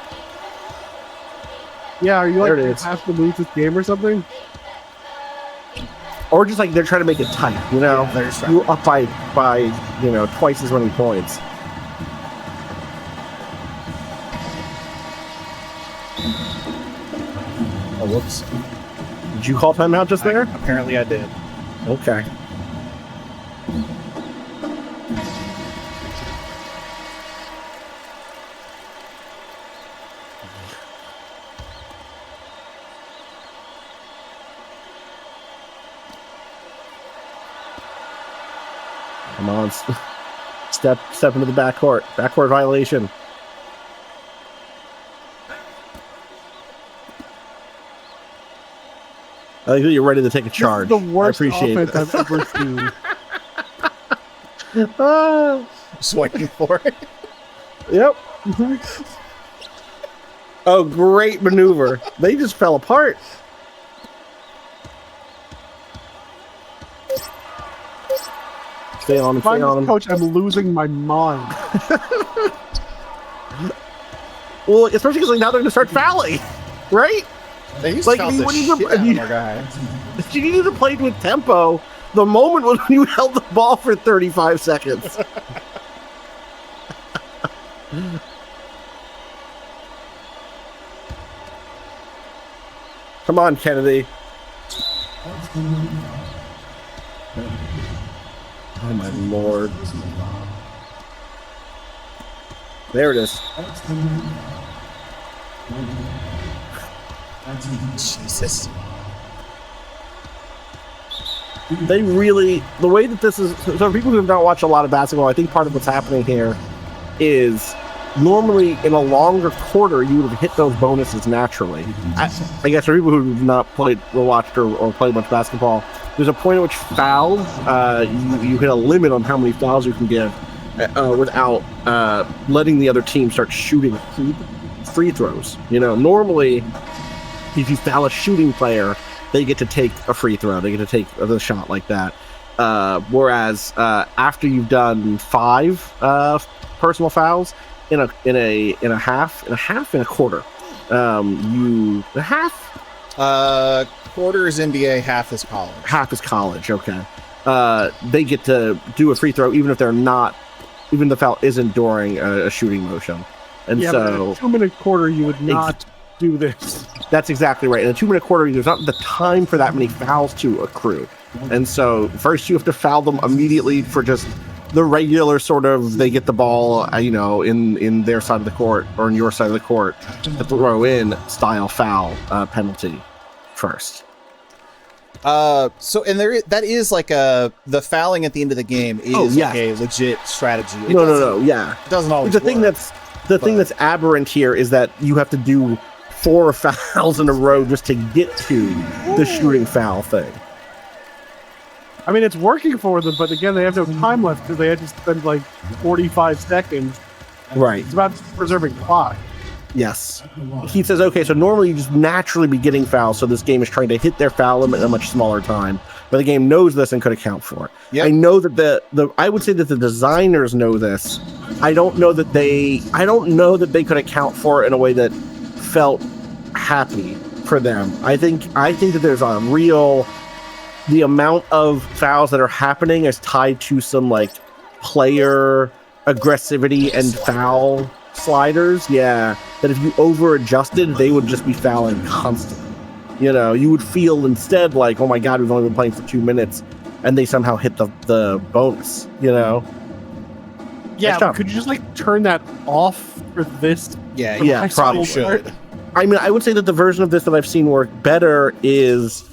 Yeah, are you There like it is. have to lose this game or something? Or just like they're trying to make it tight, you know? Yeah, you're up by twice as many points. Oh, whoops. Did you call timeout just there? Apparently I did. Okay. Come on. Step into the backcourt. Backcourt violation. I think you're ready to take a charge. This is the worst I appreciate offense I've ever seen. Just waiting for it. Yep. Oh, great maneuver. They just fell apart. Stay on him, stay on him. Coach, I'm losing my mind. Well, especially because now they're going to start fouling, right? They used to foul the shit out of our guy. You needed to play with tempo. The moment was when you held the ball for 35 seconds. Come on, Kennedy. Oh, my Lord. There it is. Jesus. They really, the way that this is, so for people who have not watched a lot of basketball, I think part of what's happening here is normally in a longer quarter, you would have hit those bonuses naturally. I guess for people who have not played or watched or played much basketball, there's a point at which fouls, you hit a limit on how many fouls you can give without letting the other team start shooting free throws. You know, normally if you foul a shooting player, they get to take a free throw. They get to take the shot like that. Whereas after you've done 5 personal fouls in a half and a quarter, Quarter is NBA, half is college. Half is college. Okay. They get to do a free throw even if the foul isn't during a shooting motion. And yeah, so but in a 2-minute quarter, you would not do this. That's exactly right. In a 2-minute quarter, there's not the time for that many fouls to accrue. And so first you have to foul them immediately for just the regular sort of, they get the ball, in their side of the court or in your side of the court to throw in style foul penalty first. That is like the fouling at the end of the game is like a legit strategy. No, yeah. It doesn't always The thing that's aberrant here is that you have to do 4 fouls in a row just to get to the shooting foul thing. I mean, it's working for them, but again, they have no time left because they had to spend like 45 seconds. Right. It's about preserving clock. Yes. He says, okay, so normally you just naturally be getting fouls, so this game is trying to hit their foul limit in a much smaller time. But the game knows this and could account for it. Yep. I know that I would say that the designers know this. I don't know that they could account for it in a way that felt happy for them. I think that there's the amount of fouls that are happening is tied to some like player aggressivity and foul sliders. Yeah, that if you over adjusted, they would just be fouling constantly. You would feel instead like, oh my god, we've only been playing for 2 minutes, and they somehow hit the bonus. Yeah, could you just like turn that off for this? Yeah, probably should. I mean, I would say that the version of this that I've seen work better is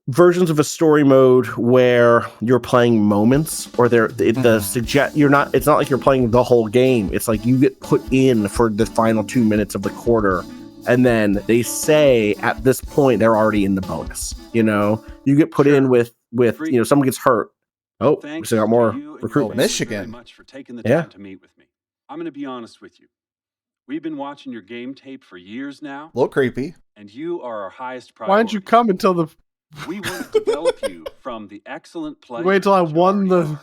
versions of a story mode where you're playing moments, or it's not like you're playing the whole game. It's like you get put in for the final 2 minutes of the quarter, and then they say at this point they're already in the bonus. You get put in with someone gets hurt. Oh, we still got more recruitment. Michigan. Very much for taking the time to meet with me. I'm going to be honest with you. We've been watching your game tape for years now. A little creepy. And you are our highest priority. Why didn't you come until we want to develop you from the excellent player. Wait till I won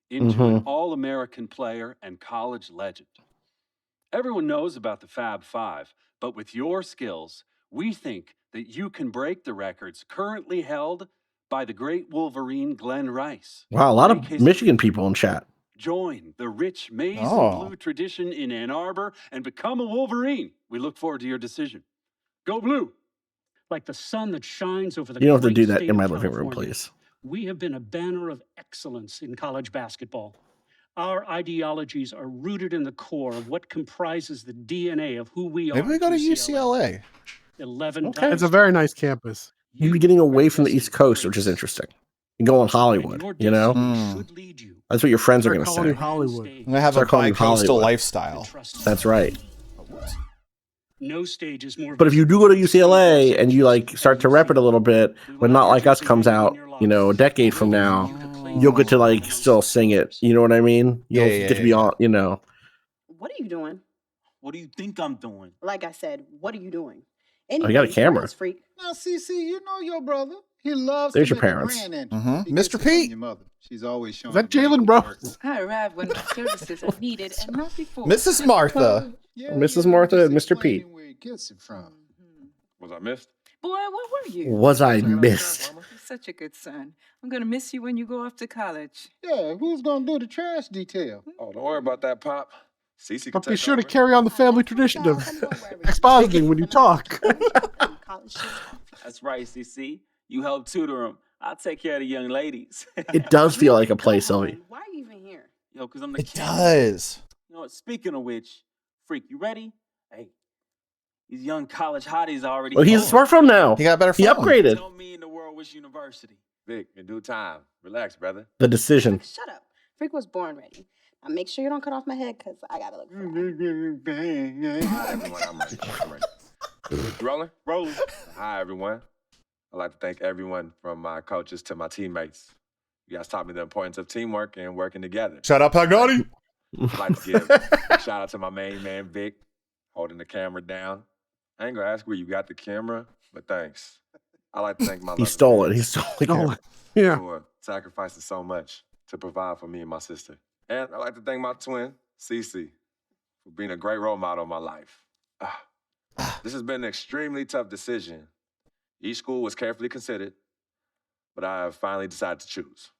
into an all-American player and college legend. Everyone knows about the Fab Five, but with your skills, we think that you can break the records currently held by the great Wolverine Glenn Rice. Wow, a lot of Michigan people in chat. Join the rich maize and blue tradition in Ann Arbor and become a Wolverine. We look forward to your decision. Go blue. Like the sun that shines over the You don't have to great do that state in my of living room, California. please. We have been a banner of excellence in college basketball. Our ideologies are rooted in the core of what comprises the DNA of who we are. Maybe we go to UCLA. 11 Okay. It's a very nice campus. You'd be getting away from the East Coast, which is interesting. You go on Hollywood, you know? That's what your friends are going to say. Hollywood. I'm gonna have Start a calling you bi-coastal Hollywood. lifestyle. That's right. No stage is more. But if you do go to UCLA and you like start to rep it a little bit, when Not Like Us comes out, you know, a decade from now, you'll get to like still sing it. You know what I mean? You'll get to be on, you know. What are you doing? What do you think I'm doing? Like I said, what are you doing? Oh, you got a camera. Freak. Now, CC, you know your brother. He loves There's to your make a parents. grand entrance. Mhm. He gets Mr. to tell Pete. Your mother. She's always showing. Is that Jalen Bro? I arrived when my services are needed and not before. Mrs. Martha. Mrs. Martha and Mr. Pete. Where he gets it from. Was I missed? Boy, what were you? Was I missed? You're such a good son. I'm gonna miss you when you go off to college. Yeah, who's gonna do the trash detail? Oh, don't worry about that, Pop. Cece can But be take sure to over. carry on the family tradition of expositing when you talk. That's right, CC. You help tutor him. I'll take care of the young ladies. It does feel like a play, Sylvie. Why are you even here? Yo, because I'm the It king. does. You know what? Speaking of which, Freak, you ready? Hey, these young college hotties already. Well, he's a smartphone now. He got a better He phone. upgraded. Tell me in the world which university. Vic, in due time. Relax, brother. The decision. Shut up. Freak was born ready. Now make sure you don't cut off my head because I gotta look for that. Hi, everyone. I'm ready. I'm ready. Rolling? Rolling. Hi, everyone. I'd like to thank everyone from my coaches to my teammates. You guys taught me the importance of teamwork and working together. Shout out Pagnotti. I'd like to give a shout out to my main man, Vic, holding the camera down. I ain't gonna ask where you got the camera, but thanks. I'd like to thank my He stole it. He stole the camera. Yeah. for sacrificing so much to provide for me and my sister. And I'd like to thank my twin, Cece, for being a great role model in my life. This has been an extremely tough decision. Each school was carefully considered, but I have finally decided to choose.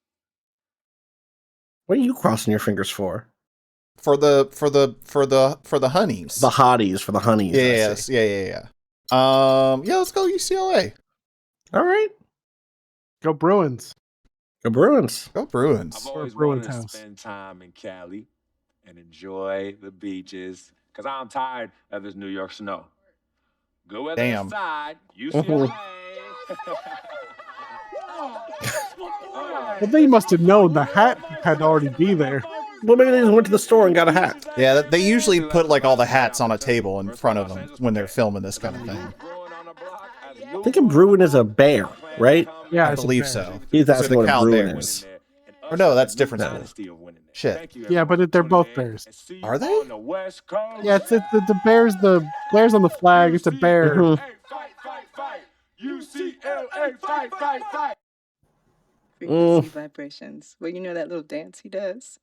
What are you crossing your fingers for? For the honeys. The hotties, for the honeys. I Yes, see. yeah. Yeah, let's go UCLA. All right. Go Bruins. Go Bruins. Go Bruins. I've always Bruins wanted to house. spend time in Cali and enjoy the beaches because I'm tired of this New York snow. Good weather Damn. aside, UCLA. Well, they must have known the hat had to already be there. Well, maybe they just went to the store and got a hat. Yeah, they usually put like all the hats on a table in front of them when they're filming this kind of thing. I think a Bruin is a bear, right? Yeah, I it's a believe bear. so. He's So asking the what a Cal Bruin Bears. is. Or no, that's different school. Shit. Yeah, but they're both bears. Are they? Yeah, it's the bears. The bears on the flag. It's a bear. Mhm. UCLA, fight, fight, fight. Frequency vibrations. Well, you know that little dance he does?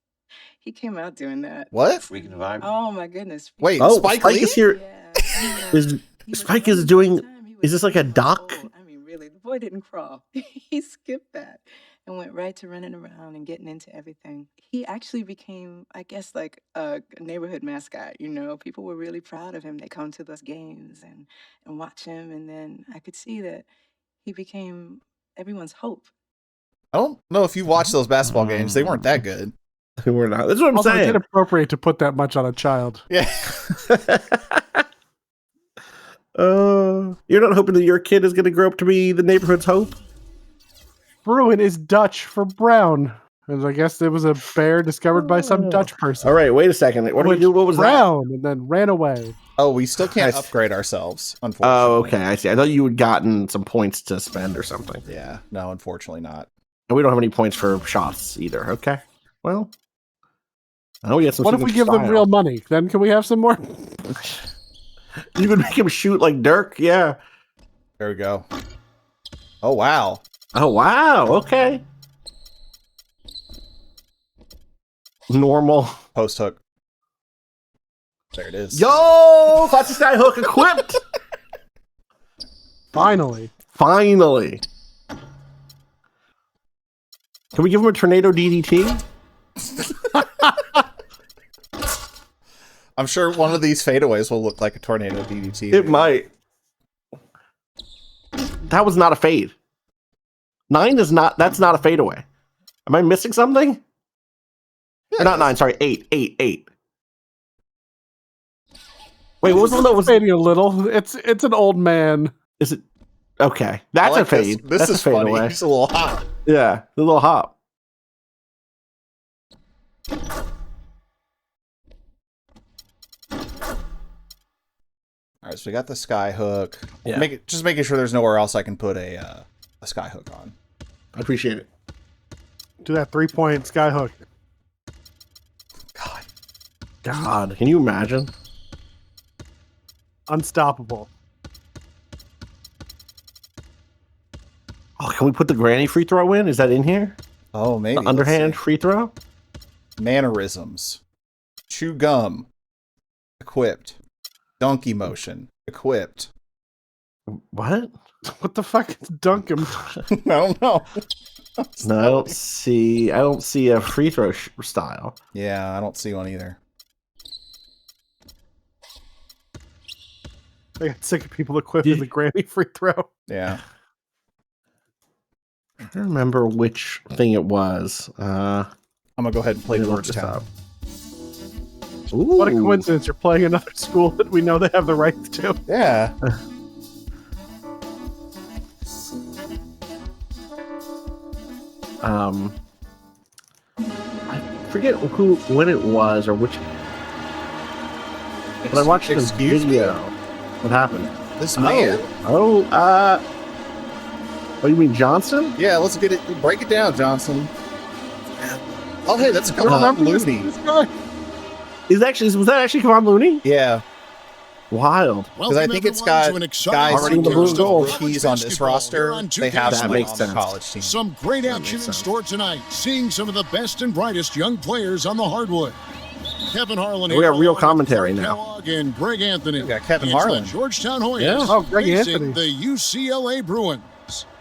He came out doing that. What? Freaking vibe. Oh my goodness. Wait, Oh, Spike Spike Lee? is here. Yeah. Is Spike is doing? Is this like a doc? I mean, really, the boy didn't crawl. He skipped that and went right to running around and getting into everything. He actually became, I guess, like a neighborhood mascot. You know, people were really proud of him. They come to those games and watch him, and then I could see that he became everyone's hope. I don't know if you watched those basketball games. They weren't that good. We're not. That's what I'm Also, it's saying. inappropriate to put that much on a child. Yeah. You're not hoping that your kid is going to grow up to be the neighborhood's hope? Bruin is Dutch for brown. And I guess it was a bear discovered by some Dutch person. All right, wait a second. What do we do? What was that? brown and then ran away. Oh, we still can't upgrade ourselves, unfortunately. Oh, okay. I see. I thought you had gotten some points to spend or something. Yeah. No, unfortunately not. And we don't have any points for shots either. Okay. Well, I know we got some. What if we give them real money? Then can we have some more? You could make him shoot like Dirk. Yeah. There we go. Oh, wow. Oh, wow. Okay. Normal. Post hook. There it is. Yo! Classic sky hook equipped! Finally. Finally. Can we give him a tornado DDT? I'm sure one of these fadeaways will look like a tornado DDT. It might. That was not a fade. 9 is not. That's not a fadeaway. Am I missing something? Yeah, not 9. Sorry, 8. 8. 8. Wait, what was the one that was fading a little? It's an old man. Is it? Okay, that's like a fade. This that's is a fade funny. away. He's a little hot. Yeah, the little hop. All right, so we got the sky hook. Yeah. Just making sure there's nowhere else I can put a sky hook on. I appreciate it. Do that 3-point sky hook. God, can you imagine? Unstoppable. Oh, can we put the granny free throw in? Is that in here? Oh, maybe. The underhand free throw? Mannerisms. Chew gum. Equipped. Donkey motion. Equipped. What? What the fuck is dunk him? I don't know. No, I don't see a free throw style. Yeah, I don't see one either. I got sick of people equipped with the granny free throw. Yeah. I don't remember which thing it was. I'm gonna go ahead and play Georgetown. What a coincidence! You're playing another school that we know they have the rights to. Yeah. I forget when it was or which. But I watched this video. What happened? This man. Oh, you mean Johnson? Yeah, let's get it. Break it down, Johnson. Oh, hey, that's Kevon Looney. Was that actually Kevon Looney? Yeah. Wild. Because I think it's got guys already in the blue goal. Keys on this roster. They have some on the college team. Some great action in store tonight. Seeing some of the best and brightest young players on the hardwood. Kevin Harlan. We got real commentary now. Kellogg and Greg Anthony. We got Kevin It's Harlan. the Georgetown Hoyas. Yeah. Oh, Greg facing Anthony. The UCLA Bruins.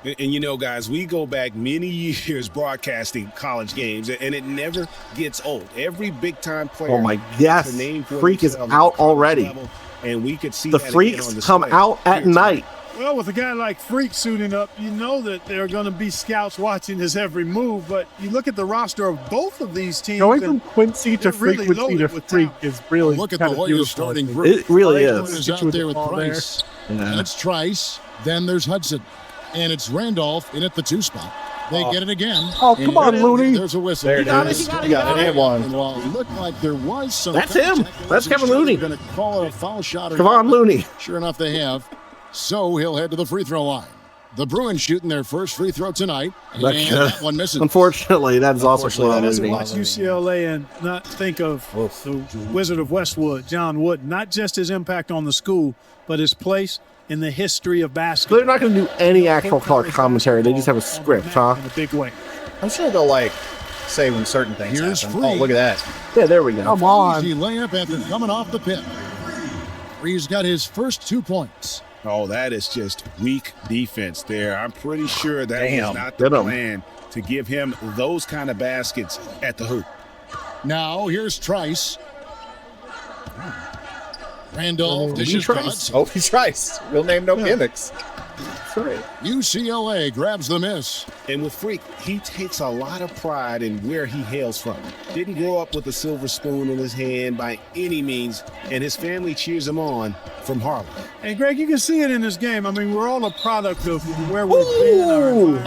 And you know, guys, we go back many years broadcasting college games, and it never gets old. Every big-time player. Oh my yes, Freak is out already. Level, and we could see the that Freaks again on come display out at here night. Well, with a guy like Freak suiting up, you know that there are going to be scouts watching his every move. But you look at the roster of both of these teams. Going from Quincy to Frequency to Freak is really Look at the kind of Hoyas beautiful. starting group. It really Franklin is. out there with Price. Yeah. That's Trice. Then there's Hudson. And it's Randolph in at the 2 spot. They get it again. Oh, come on, Looney. There's a whistle. There it is. You got it. And one. And while it looked like there was some That's him. contact, That's Kevin Looney. Going to call it a foul shot. Or Kevon not. Looney. Sure enough, they have. So he'll head to the free throw line. The Bruins shooting their first free throw tonight. And that one misses. Unfortunately, that's also Kevon Let's Looney. watch UCLA and not think of the Wizard of Westwood, John Wooden. Not just his impact on the school, but his place in the history of So basketball. they're not going to do any actual color commentary. They just have a script, huh? In a big way. I'm sure they'll say when certain things Here's happen. Free. Oh, look at that. Yeah, there we go. Come on. Easy layup after coming off the pit. Free's got his first 2 points. Oh, that is just weak defense there. I'm pretty sure that was not the Get 'em. plan to give him those kind of baskets at the hoop. Now here's Trice. Randolph dishes to Hudson. Oh, he's Trice. Real name, no gimmicks. Sorry. UCLA grabs the miss. And with Freak, he takes a lot of pride in where he hails from. Didn't grow up with a silver spoon in his hand by any means, and his family cheers him on from Harlem. And Greg, you can see it in this game. I mean, we're all a product of where we've been. Our environment.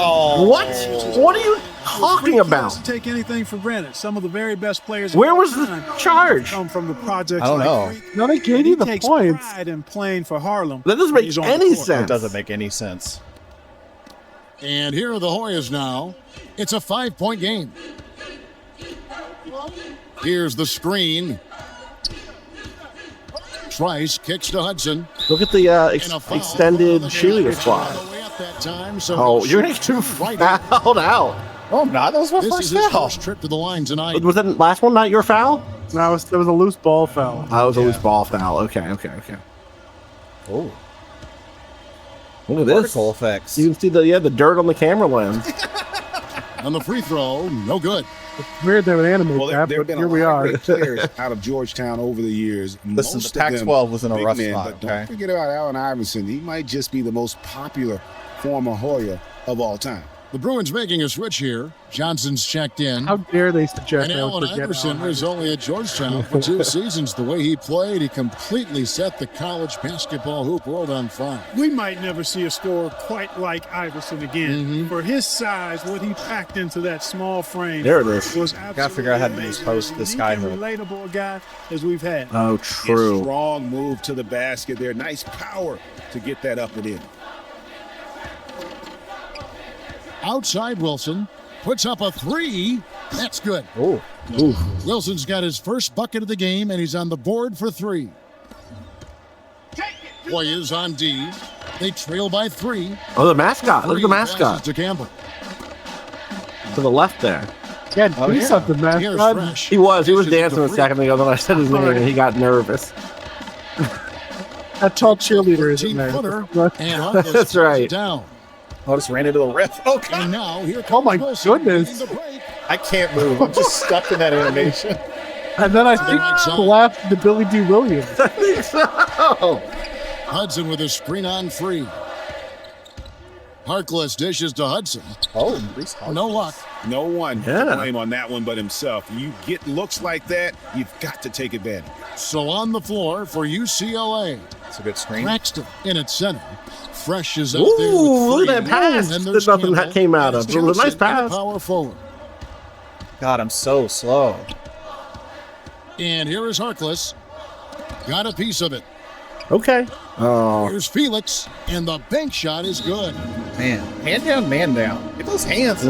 What? What are you talking Freak about? doesn't take anything for granted. Some of the very best players. Where of was all the time charge? Come from the projects. I don't like know. Freak. No, they gave And you he the takes points. pride in playing for Harlem. That doesn't when make he's on the any court. It sense. doesn't make any sense. And here are the Hoyas now. It's a 5-point game. Here's the screen. Trice kicks to Hudson. Look at the extended cheerleader squad. That time, so Oh, you're going to get fouled out. Oh, I'm not. That was my this first is his foul. first trip to the line tonight. Was that last one not your foul? No, there was a loose ball foul. That was a loose ball foul. Okay. Oh, Look at this. particle effects. You can see the dirt on the camera lens. On the free throw, no good. It's weird they would animate Well, that, there have but been here a we lot are. of great players out of Georgetown over the years. Listen, Most the of them Pac-12 was in a big rough men, spot, but don't okay? forget about Allen Iverson. He might just be the most popular former Hoya of all time. The Bruins making a switch here. Johnson's checked in. How dare they suggest And I would Allen forget Iverson Allen was only at Georgetown for 2 seasons. The way he played, he completely set the college basketball hoop world on fire. We might never see a scorer quite like Iverson again. For his size, what he packed into that small frame There it is. was Gotta absolutely figure out how to amazing. expose this guy. Unique and relatable guy as we've had. Oh, true. Strong move to the basket there. Nice power to get that up and in. Outside Wilson puts up a 3. That's good. Oh, Wilson's got his first bucket of the game, and he's on the board for 3. Hoyas on D. They trail by 3. Oh, the mascot. Look at the 3 passes mascot to Campbell. to the left there. Yeah, do something, man. Here's God. Fresh. He was Dishes dancing to a second ago. Then I said his name, and he got nervous. That tall cheerleader isn't Deep there. footer, But- and Harkless That's throws right. it down. I just ran into the ref. Oh, God. And now here comes Oh my Wilson goodness. leading the break. I can't move. I'm just stuck in that animation. And then I think right side. collapsed to Billy D. Williams. I think so. Hudson with a screen on 3. Harkless dishes to Hudson. Oh, Reese Hall. No luck. No one Yeah. to blame on that one but himself. You get looks like that, you've got to take advantage. So on the floor for UCLA. It's a good screen. Braxton in at center. Fresh is out Ooh, there with 3. look at that pass. And There's nothing that came out of it. It was a nice pass. Power forward. God, I'm so slow. And here is Harkless. Got a piece of it. Okay. Oh, Here's Felix, and the bank shot is good. Man, hand down, man down. Get those hands.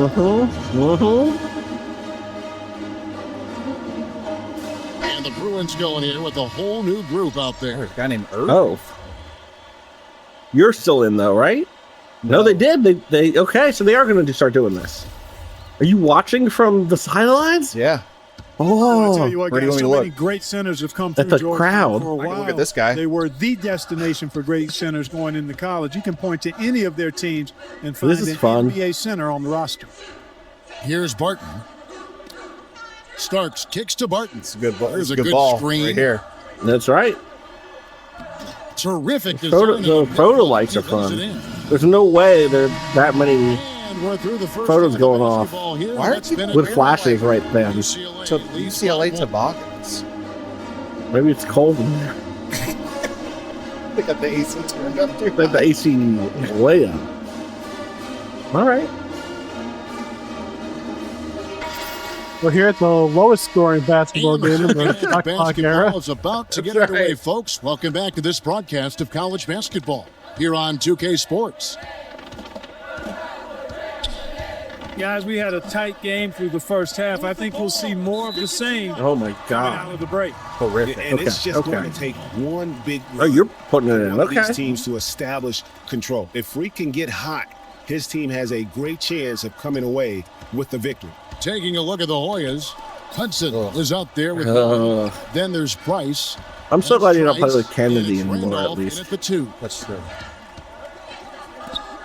And the Bruins going here with a whole new group out there. There's a guy named Irv. Oh. You're still in though, right? No, they did. They okay, so they are going to start doing this. Are you watching from the sidelines? Yeah. I'll tell you what, Where do you guys, want me so to many great centers have come At through the Georgetown crowd. for a I can while. look at this guy. They were the destination for great centers going into college. You can point to any of their teams and find This is an fun. NBA center on the roster. Here's Barton. Starks kicks to Barton. It's a good ball. There's It's a good ball screen. right here. That's right. Terrific The design. photo lights are He lays it fun. in. There's no way there are that many And we're through the first photos half of going off. basketball here. Why are That's people been a with great flashes play. right then. To leads UCLA by one. toboggans. Maybe it's cold in there. They got the AC turned up too. Like the AC way up. All right. We're here at the lowest scoring basketball game in the And shot clock basketball era. is about to get That's underway, right. folks. Welcome back to this broadcast of college basketball here on 2K Sports. Guys, we had a tight game through the first half. I think we'll see more of the same Oh my coming out God. of the break. Horrific. And it's Okay, just okay. going to take one big Oh, you're putting it in. one of Okay. these teams to establish control. If Freak can get hot, his team has a great chance of coming away with the victory. Taking a look at the Hoyas. Hudson is out there with then there's Price. I'm so glad you're not Trice, playing with Kennedy and it's anymore, at Randolph in least. at the 2. That's true.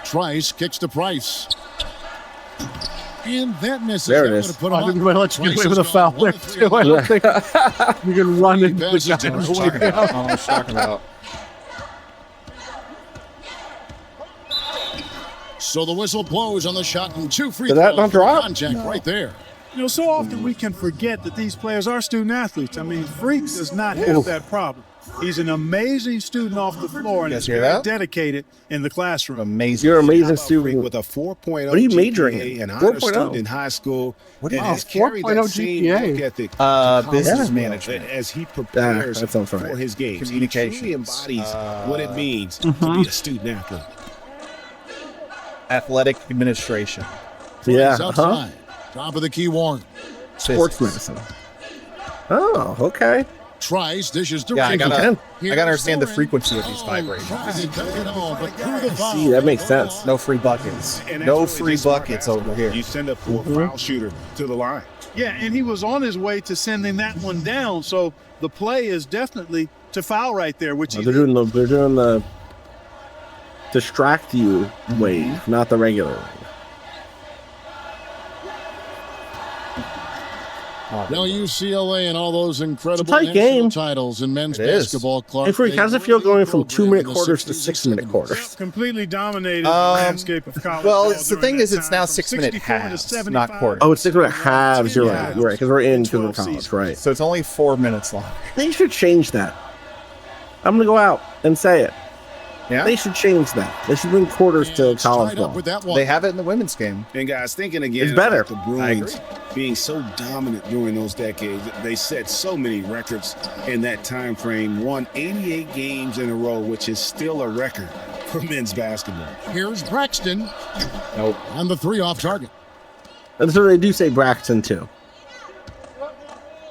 Trice kicks to Price. And that misses. There it That is. would've put I him think up. we might let you get Price away with a has foul gone there, 1 of 3 too. I don't think you can run into the Passes guy. down I don't know the what you're way. talking about. I don't know what you're talking about. So the whistle blows on the shot and 2 free Did throws. that not drop? Contact right there. You know, so often we can forget that these players are student athletes. I mean, Freak does not have that problem. He's an amazing student off the floor and You guys is hear very that? dedicated in the classroom. Amazing. You're an amazing Freak student. with a 4.0 What are you majoring GPA in? and honor 4.0? student in high school. What do you- and has Oh, carried 4.0 that same GPA. work ethic Business to management. as he prepares that sounds right. for his games. He Communications. truly embodies what it means to be a student athlete. Athletic administration. Yeah. He's outside. Top of the key, Warren. Sports medicine. Oh, okay. Tries, dishes to Yeah, I Randolph. gotta understand the frequency of these vibrations. Tries it, does it all, but through the foul. See, that makes sense. No free buckets. And No that's really free just smart buckets basketball. over here. You send a poor foul shooter to the line. Yeah, and he was on his way to sending that one down. So the play is definitely to foul right there, which he They're doing the distract you wave, not the regular wave. Now UCLA and all those incredible tight national game. titles in men's It is. basketball. Clark, Hey, Freak, how does it feel going from 2-minute quarters to 6-minute quarters? Completely dominated the landscape of college. Well, ball it's the during thing that is, it's time, now from 6-minute 64 to halves, 75. not quarters. Oh, it's 6-minute halves. You're right. You're right, because we're in because we're college, right? So it's only 4 minutes long. They should change that. I'm going to go out and say it. Yeah? They should change that. They should bring quarters to college ball. They have it in the women's game. And guys, thinking again It's better. about the Bruins being so dominant during those decades, they set so many records in that time frame, won 88 games in a row, which is still a record for men's basketball. Here's Braxton. Nope. And the 3 off target. And so they do say Braxton, too.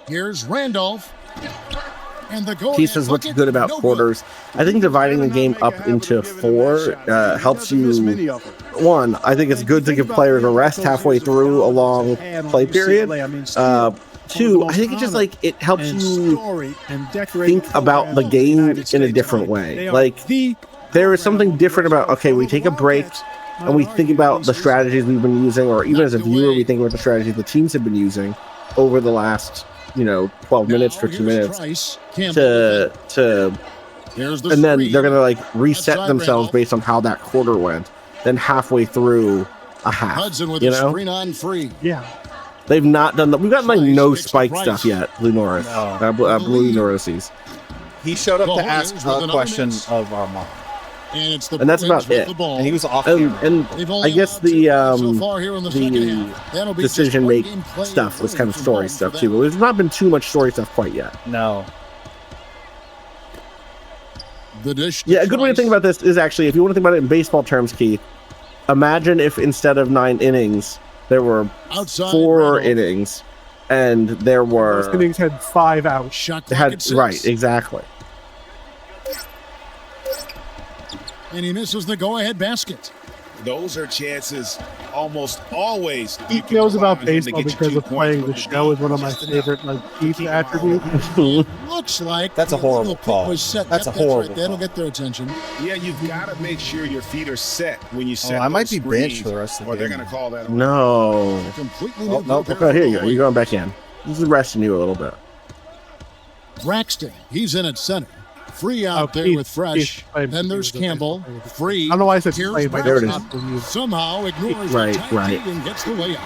Here's Randolph. And the goal. He says what's good about quarters. I think dividing the game up into 4 helps you. One, I think it's good to give players a rest halfway through a long play period. 2, I think it's just like it helps you think about the game in a different way. Like there is something different about, okay, we take a break and we think about the strategies we've been using, or even as a viewer, we think about the strategies the teams have been using over the last 12 minutes for 2 minutes to and then they're gonna like reset themselves based on how that quarter went. Then halfway through a half, Hudson with a screen on free. Yeah. They've not done that. We've got like no spike stuff yet. Blue Norris, Blue Norrises. He showed up to ask a question of our mom. And that's about it. And he was off and I guess the decision make stuff was kind of story stuff too. But there's not been too much story stuff quite yet. No. Yeah, a good way to think about this is actually, if you want to think about it in baseball terms, Keith, imagine if instead of 9 innings, there were 4 innings, and there were... Those innings had 5 outs. Right, exactly. And he misses the go-ahead basket. Those are chances almost always. Keith knows about baseball because of playing the show is one of my favorite Keith attributes. Looks like that's a horrible call. That's a horrible right. That'll get their attention. Yeah, you've got to make sure your feet are set when you set. I might be benched for the rest of the game. Or they're going to call that. No. Nope. Okay, here you go. You're going back in. This is resting you a little bit. Braxton, he's in at center. Free out there with Fresh. Then there's Campbell. Free. I don't know why I said Here's play, but there it is. Somehow ignores right. and gets the layup.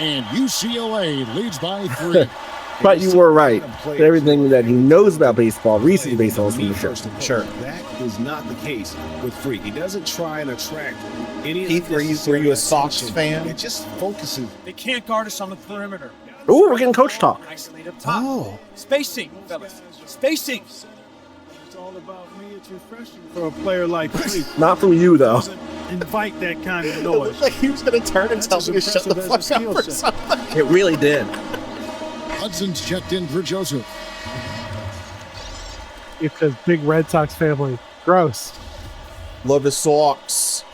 And UCLA leads by 3. But you were right. Everything that he knows about baseball, recent baseball, is from the show. Sure. That is not the case with Freak. He doesn't try and attract any. Keith, were you a Sox fan? It just focuses. They can't guard us on the perimeter. Ooh, we're getting coach talk. Isolate up top. Oh. Spacing, fellas. Spacing. It's all about me. It's refreshing for a player like me. Not from you, though. Invite that kind of It noise. looked like he was going to turn and tell me to shut the fuck up or something. It really did. Hudson's checked in for Joseph. It says big Red Sox family. Gross. Love the Sox.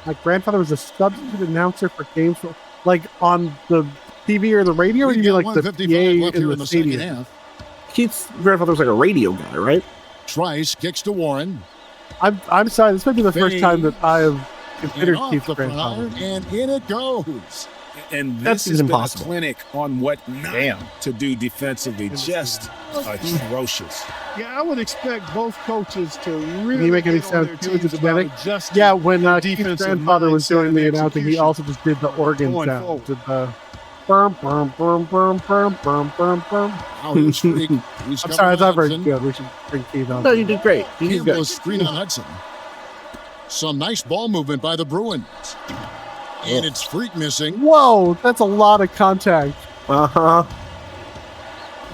My grandfather was a substitute announcer for games, like on the TV or the radio, or you mean like the PA in the stadium? Keith's grandfather was like a radio guy, right? Trice kicks to Warren. I'm sorry, this might be the first time that I have considered Keith's grandfather. And in it goes. And That's this is impossible. a clinic on what not to do defensively. Just atrocious. Yeah, I would expect both coaches to really. Can you make any get on their sense? teams about adjusting Yeah, when Keith's defensive grandfather was doing the mindset and announcing, he execution also just did the organ going sound. forward. Did the burm, burm, burm, burm, burm, burm, burm, burm. I'm sorry, it's not very good. We should bring Keith on. No, you did great. You did Campbell good. screen on Hudson. Some nice ball movement by the Bruins. And it's Freak missing. Whoa, that's a lot of contact. Uh-huh.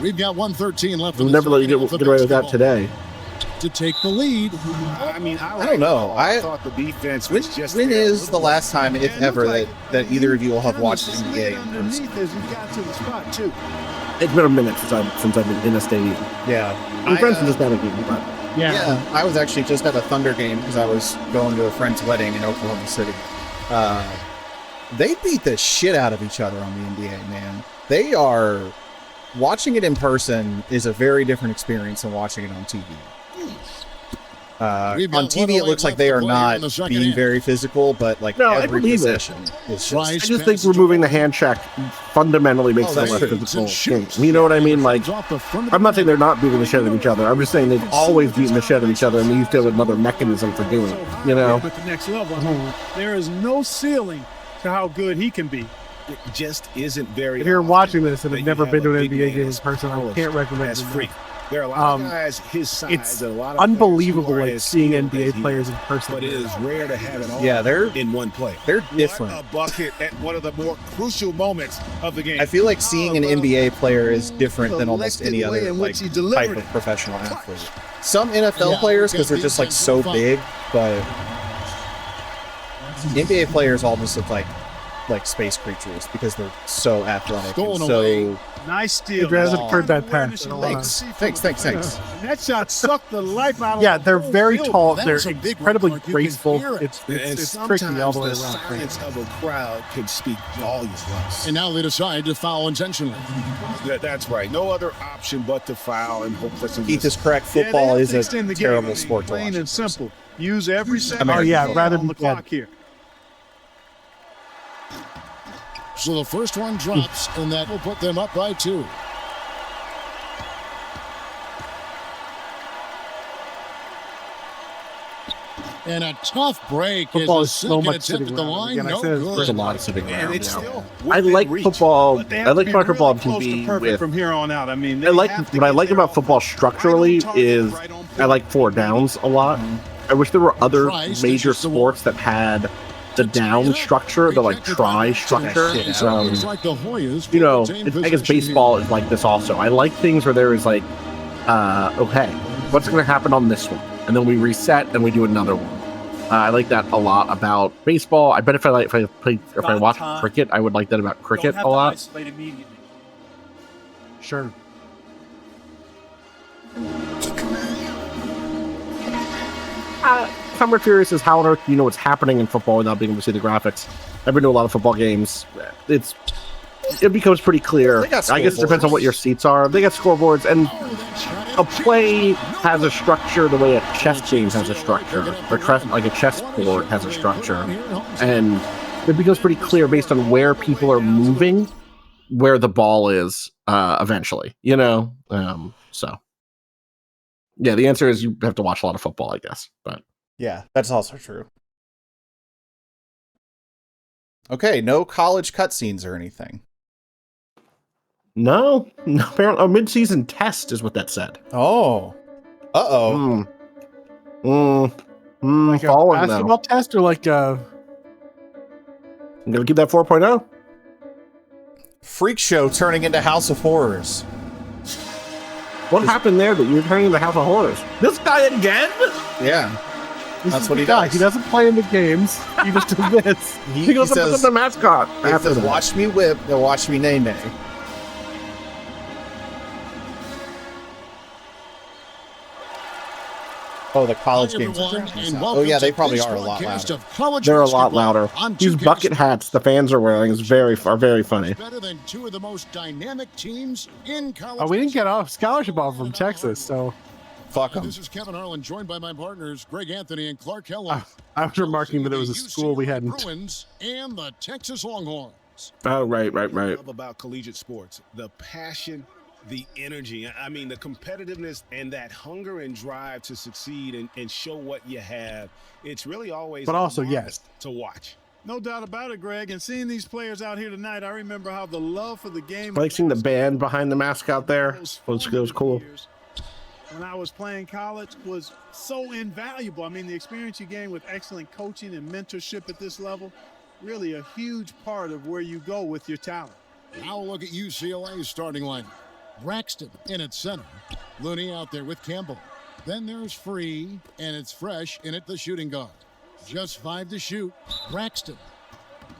We've got 1:13 left. We'll never let you get away with that today. To take the lead. I mean, I don't know. I thought the defense was just. When is the last time, if ever, that either of you will have watched the NBA? Underneath as you got to the spot too. It's been a minute since I've been in a stadium. Yeah. My friends are just not a game, but Yeah, I was actually just at a Thunder game because I was going to a friend's wedding in Oklahoma City. They beat the shit out of each other on the NBA, man. They are... Watching it in person is a very different experience than watching it on TV. On TV, it looks like they are not being very physical, but like every possession is just. I just think removing the hand check fundamentally makes it a less physical game. You know what I mean? Like, I'm not saying they're not beating the shit out of each other. I'm just saying they've always beaten the shit out of each other, and they used to have another mechanism for doing it. You know? At the next level, there is no ceiling to how good he can be. It just isn't very. If you're watching this and have never been to an NBA game in person, I can't recommend it. There are a lot of guys his size. It's and a lot of unbelievable like seeing NBA players in person. But it is rare to have it all they're in one play. They're different. What a bucket at one of the more crucial moments of the game. I feel like seeing an NBA player is different than almost any other like type of professional athlete. Some NFL players, because they're just like so big, but NBA players all just look like space creatures because they're so athletic. And so nice steal. It hasn't heard that pass. Thanks. And that shot sucked the life out of Yeah, they're very tall. That They're was a big incredibly one, Clark. You can graceful. hear it. It's and tricky all the way sometimes around. the silence of a crowd can speak volumes. And now they decide to foul intentionally. That's right. No other option but to foul and hope that some. Keith is correct. Football is a terrible sport to watch. Plain and simple. Use every second. Oh yeah, rather on be the clock here. So the first one drops, and that will put them up by 2. And a tough break. Football is a so much second attempt sitting at the around. line. Again, I No said it's good. There's a lot of sitting around. And it's still I like football. I like soccer football on TV with. From here on out, I mean, I like what I like about football structurally is I like 4 downs a lot. I wish there were other major sports that had the down structure, the like try structure. It's like the Hoyas. You know, I guess baseball is like this also. I like things where there is like, okay, what's going to happen on this one? And then we reset and we do another one. I like that a lot about baseball. I bet if I watch cricket, I would like that about cricket a lot. Sure. I'm curious as how on earth you know what's happening in football without being able to see the graphics. I've been to a lot of football games. It becomes pretty clear. I guess it depends on what your seats are. They got scoreboards, and a play has a structure the way a chess game has a structure, or like a chessboard has a structure, and it becomes pretty clear based on where people are moving, where the ball is eventually. You know, so yeah, the answer is you have to watch a lot of football, I guess, but. Yeah, that's also true. Okay, no college cutscenes or anything. No, apparently a mid-season test is what that said. Oh. Uh-oh. Like a basketball test or like a... I'm going to give that 4.0. Freak Show turning into House of Horrors. What happened there that you're turning into House of Horrors? This guy again? Yeah. That's what he does. does. He doesn't play in the games. He just does this. He goes up with the mascot. He says, watch me whip, then watch me nay-nay. Oh, the college games. Oh, yeah, they probably are a lot louder. They're a lot louder. These bucket hats the fans are wearing are very funny. Better than 2 of the most dynamic teams in college. Oh, we didn't get a scholarship offer from Texas, so... Fuck them. This is Kevin Harlan, joined by my partners, Greg Anthony and Clark Helen. I was remarking that it was a school we hadn't... Bruins and the Texas Longhorns. Oh, right. About collegiate sports, the passion, the energy. I mean, the competitiveness and that hunger and drive to succeed and show what you have. It's really always But also, yes. to watch. No doubt about it, Greg. And seeing these players out here tonight, I remember how the love for the game... I like seeing the band behind the mascot there. It was cool. When I was playing college was so invaluable. I mean, the experience you gain with excellent coaching and mentorship at this level, really a huge part of where you go with your talent. Now look at UCLA's starting lineup. Braxton in at center. Looney out there with Campbell. Then there's Free, and it's Fresh in at the shooting guard. Just 5 to shoot. Braxton.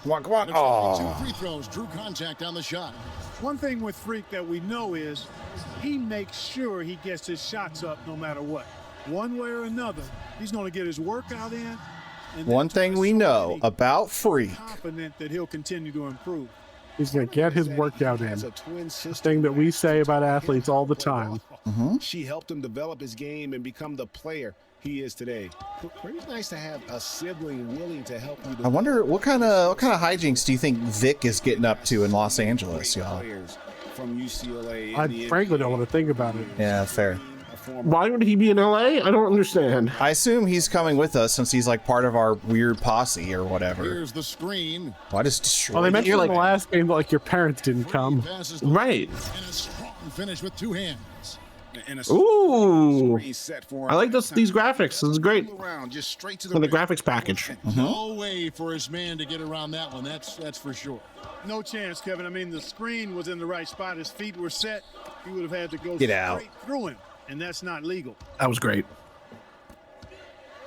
Come on. Oh. 2 free throws, drew contact on the shot. One thing with Freak that we know is he makes sure he gets his shots up no matter what. One way or another, he's going to get his workout in. And one thing we know about Freak. Confident that he'll continue to improve. He's going to get his workout in. The thing that we say about athletes all the time. She helped him develop his game and become the player he is today. Pretty nice to have a sibling willing to help you. I wonder what kind of hijinks do you think Vic is getting up to in Los Angeles, y'all? From UCLA. I frankly don't want to think about it. Yeah, fair. Why would he be in LA? I don't understand. I assume he's coming with us since he's like part of our weird posse or whatever. Here's the screen. Why just destroy? Well, they mentioned in the last game that like your parents didn't come. Right. And a strong finish with two hands. Ooh. I like these graphics. This is great. Just straight to the graphics package. No way for his man to get around that one. That's for sure. No chance, Kevin. I mean, the screen was in the right spot. His feet were set. He would have had to go Get straight out. through him, and that's not legal. That was great.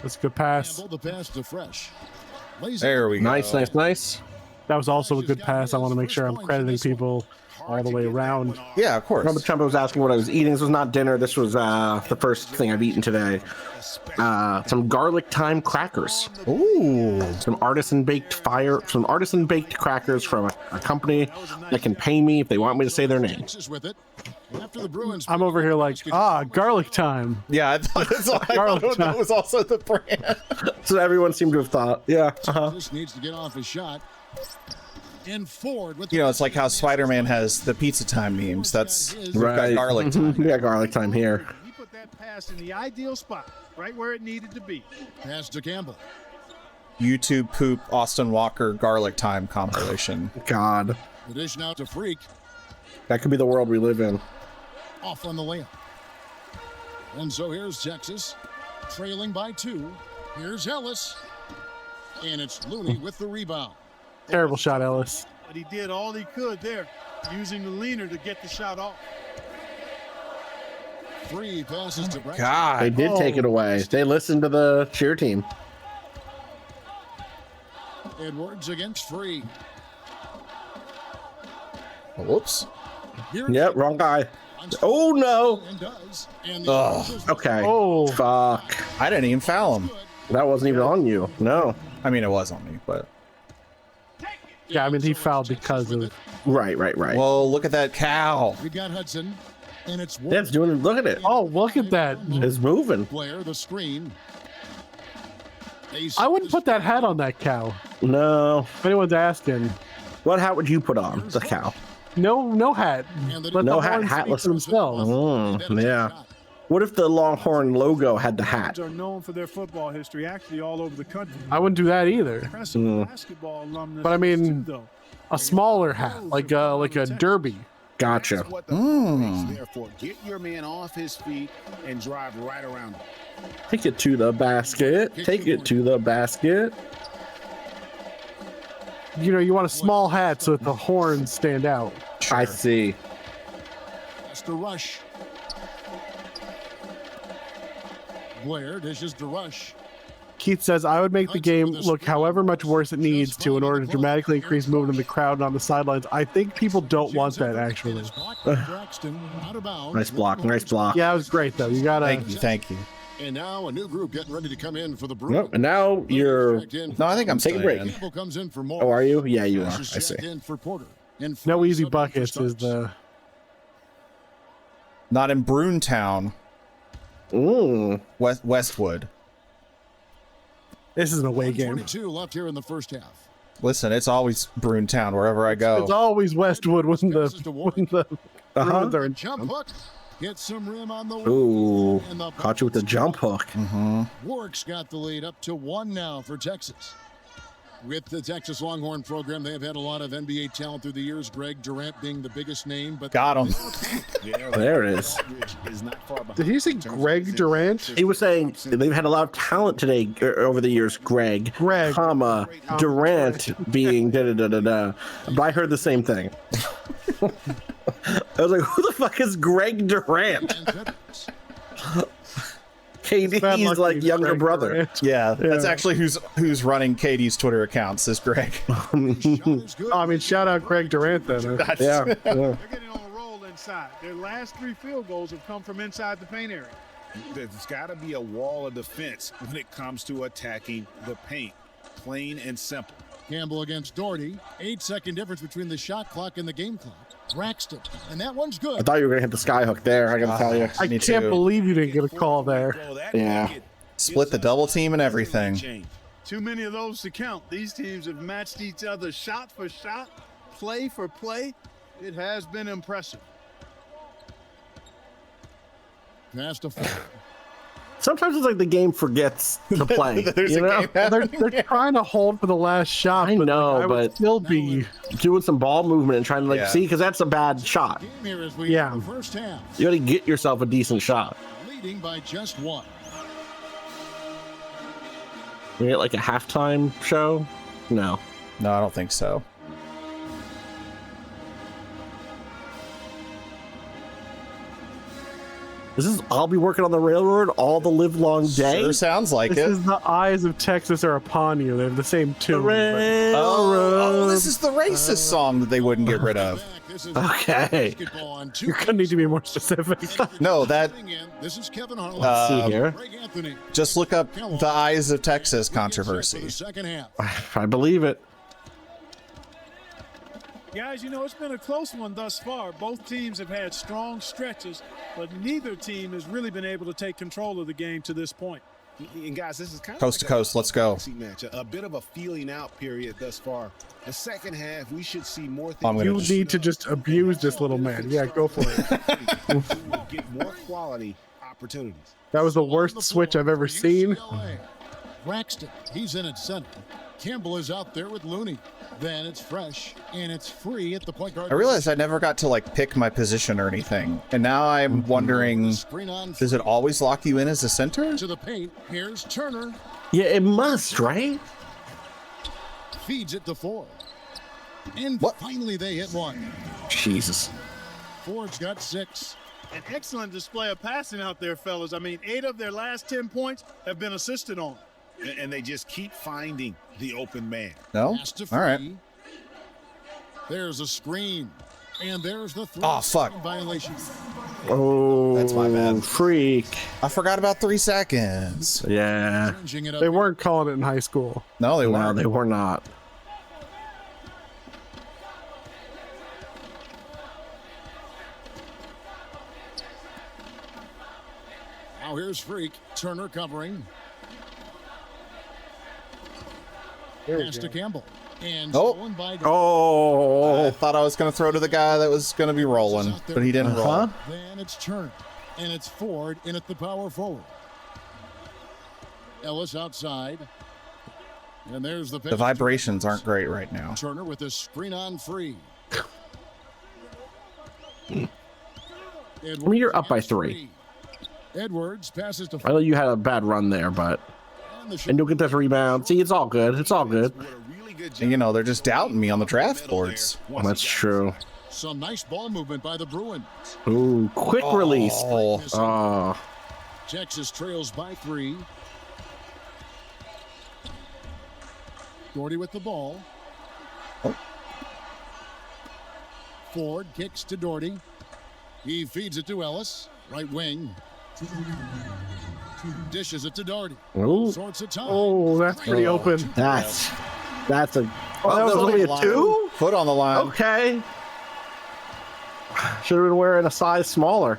That's a good pass. The pass to Fresh. There we go. Nice. That was also a good pass. I want to make sure I'm crediting people all the way around. Yeah, of course. Remember Trump was asking what I was eating. This was not dinner. This was the first thing I've eaten today. Some garlic thyme crackers. Ooh. Some artisan baked crackers from a company that can pay me if they want me to say their name. I'm over here like, garlic time. Yeah, I thought that was also the brand. So everyone seemed to have thought, yeah. Just needs to get off his shot. And Ford with it's like how Spider-Man has the pizza time memes. That's right. Garlic time. We got garlic time here. He put that pass in the ideal spot, right where it needed to be. Pass to Campbell. YouTube poop Austin Walker garlic time compilation. God. The dish now to Freak. That could be the world we live in. Off on the layup. And so here's Texas, trailing by 2. Here's Ellis. And it's Looney with the rebound. Terrible shot, Ellis. But he did all he could there, using the leaner to get the shot off. 3 passes to Braxton. God. They did take it away. They listened to the cheer team. Edwards against Free. Whoops. Yep, wrong guy. Oh, no. Okay. Oh, fuck. I didn't even foul him. That wasn't even on you. No. I mean, it was on me, but. Yeah, I mean, he fouled because of. Right. Whoa, look at that cow. We got Hudson, and it's That's doing it. Look at it. Oh, look at that. It's moving. Blair, the screen. I wouldn't put that hat on that cow. No. If anyone's asking. What hat would you put on the cow? No hat. No hat, hatless themselves. Yeah. What if the Longhorn logo had the hat? Are known for their football history, actually all over the country. I wouldn't do that either. Basketball alumnus But I mean, too, a smaller hat, like a derby. Gotcha. Therefore, get your man off his feet and drive right around him. Take it to the basket. Take it to the basket. You want a small hat so that the horns stand out. Sure. I see. That's the rush. Blair dishes to Rush. Keith says, I would make the game look however much worse it needs to in order to dramatically increase movement in the crowd and on the sidelines. I think people don't want that, actually. Nice block. Yeah, it was great, though. You gotta. Thank you. And now a new group getting ready to come in for the Bruins. Nope. And now you're. No, I think I'm taking a break. Comes in for more. Oh, are you? Yeah, you are. I see. For Porter. And no easy buckets is the. Not in Broontown. Ooh. Westwood. This is an away game. 22 left here in the first half. Listen, it's always Broontown wherever I go. It's always Westwood when the Bruins are in. Jump hook. Get some rim on the Ooh. Caught you with the jump hook. Warwick's got the lead up to 1 now for Texas. With the Texas Longhorn program, they have had a lot of NBA talent through the years. Greg Durant being the biggest name, but got him. There it is. Did he say Greg Durant? He was saying they've had a lot of talent today over the years. Greg, comma Durant being da da da da da. But I heard the same thing. I was like, who the fuck is Greg Durant? KD's like younger brother. Durant. Yeah, that's actually who's running KD's Twitter accounts is Greg. I mean, shout out Greg Durant then. Yeah. They're getting on a roll inside. Their last 3 field goals have come from inside the paint area. There's got to be a wall of defense when it comes to attacking the paint. Plain and simple. Campbell against Doherty. 8-second difference between the shot clock and the game clock. Braxton, and that one's good. I thought you were gonna hit the sky hook there. I gotta tell you. I can't believe you didn't get a call there. Yeah. Split the double team and everything. Too many of those to count. These teams have matched each other shot for shot, play for play. It has been impressive. Sometimes it's like the game forgets to play. They're trying to hold for the last shot. I know, I would but still be doing some ball movement and trying to see, because that's a bad shot. Yeah, you got to get yourself a decent shot. Leading by just one. We get like a halftime show? No, I don't think so. This is I'll be working on the railroad all the live long day. Sure sounds like this it. Is the eyes of Texas are upon you. They have the same tune. Oh, this is the racist song that they wouldn't get rid of. Okay, you're gonna need to be more specific. No, that. This is Kevin Harlan. Let's see here. Just look up the Eyes of Texas controversy. I believe it. Guys, you know, it's been a close one thus far. Both teams have had strong stretches, but neither team has really been able to take control of the game to this point. And guys, this is kind of coast to coast. Let's go. Match, a bit of a feeling out period thus far. The second half, we should see more things. You need to just abuse this little man. Yeah, go for it. Get more quality opportunities. That was the worst switch I've ever seen. Braxton, he's in at center. Campbell is out there with Looney. Then it's fresh and it's free at the point guard. I realized I never got to like pick my position or anything, and now I'm wondering, does it always lock you in as a center? To the paint. Here's Turner. Yeah, it must, right? Feeds it to Ford. And finally they hit one. Jesus. Ford's got 6. An excellent display of passing out there, fellas. I mean, 8 of their last 10 points have been assisted on. And they just keep finding the open man. No? All right. There's a screen. And there's the oh, fuck. Violation. Oh, that's my bad. Freak. I forgot about 3 seconds. Yeah. They weren't calling it in high school. No, they weren't. No, they were not. Now here's Freak. Turner covering. Pass to Campbell. And stolen by I thought I was going to throw to the guy that was going to be rolling, but he didn't roll. Then it's Turner. And it's Ford in at the power forward. Ellis outside. And there's the The vibrations aren't great right now. Turner with a screen on free. I mean, you're up by 3. Edwards passes to I know you had a bad run there, but and you'll get that rebound. See, it's all good. It's all good. And you know, they're just doubting me on the draft boards. Well, that's true. Some nice ball movement by the Bruins. Ooh, quick release. Oh. Texas trails by 3. Doherty with the ball. Ford kicks to Doherty. He feeds it to Ellis, right wing. Dishes it to Doherty. Sorts of time. Oh, that's pretty open. That's a. That was only a 2? Foot on the line. Okay. Should have been wearing a size smaller.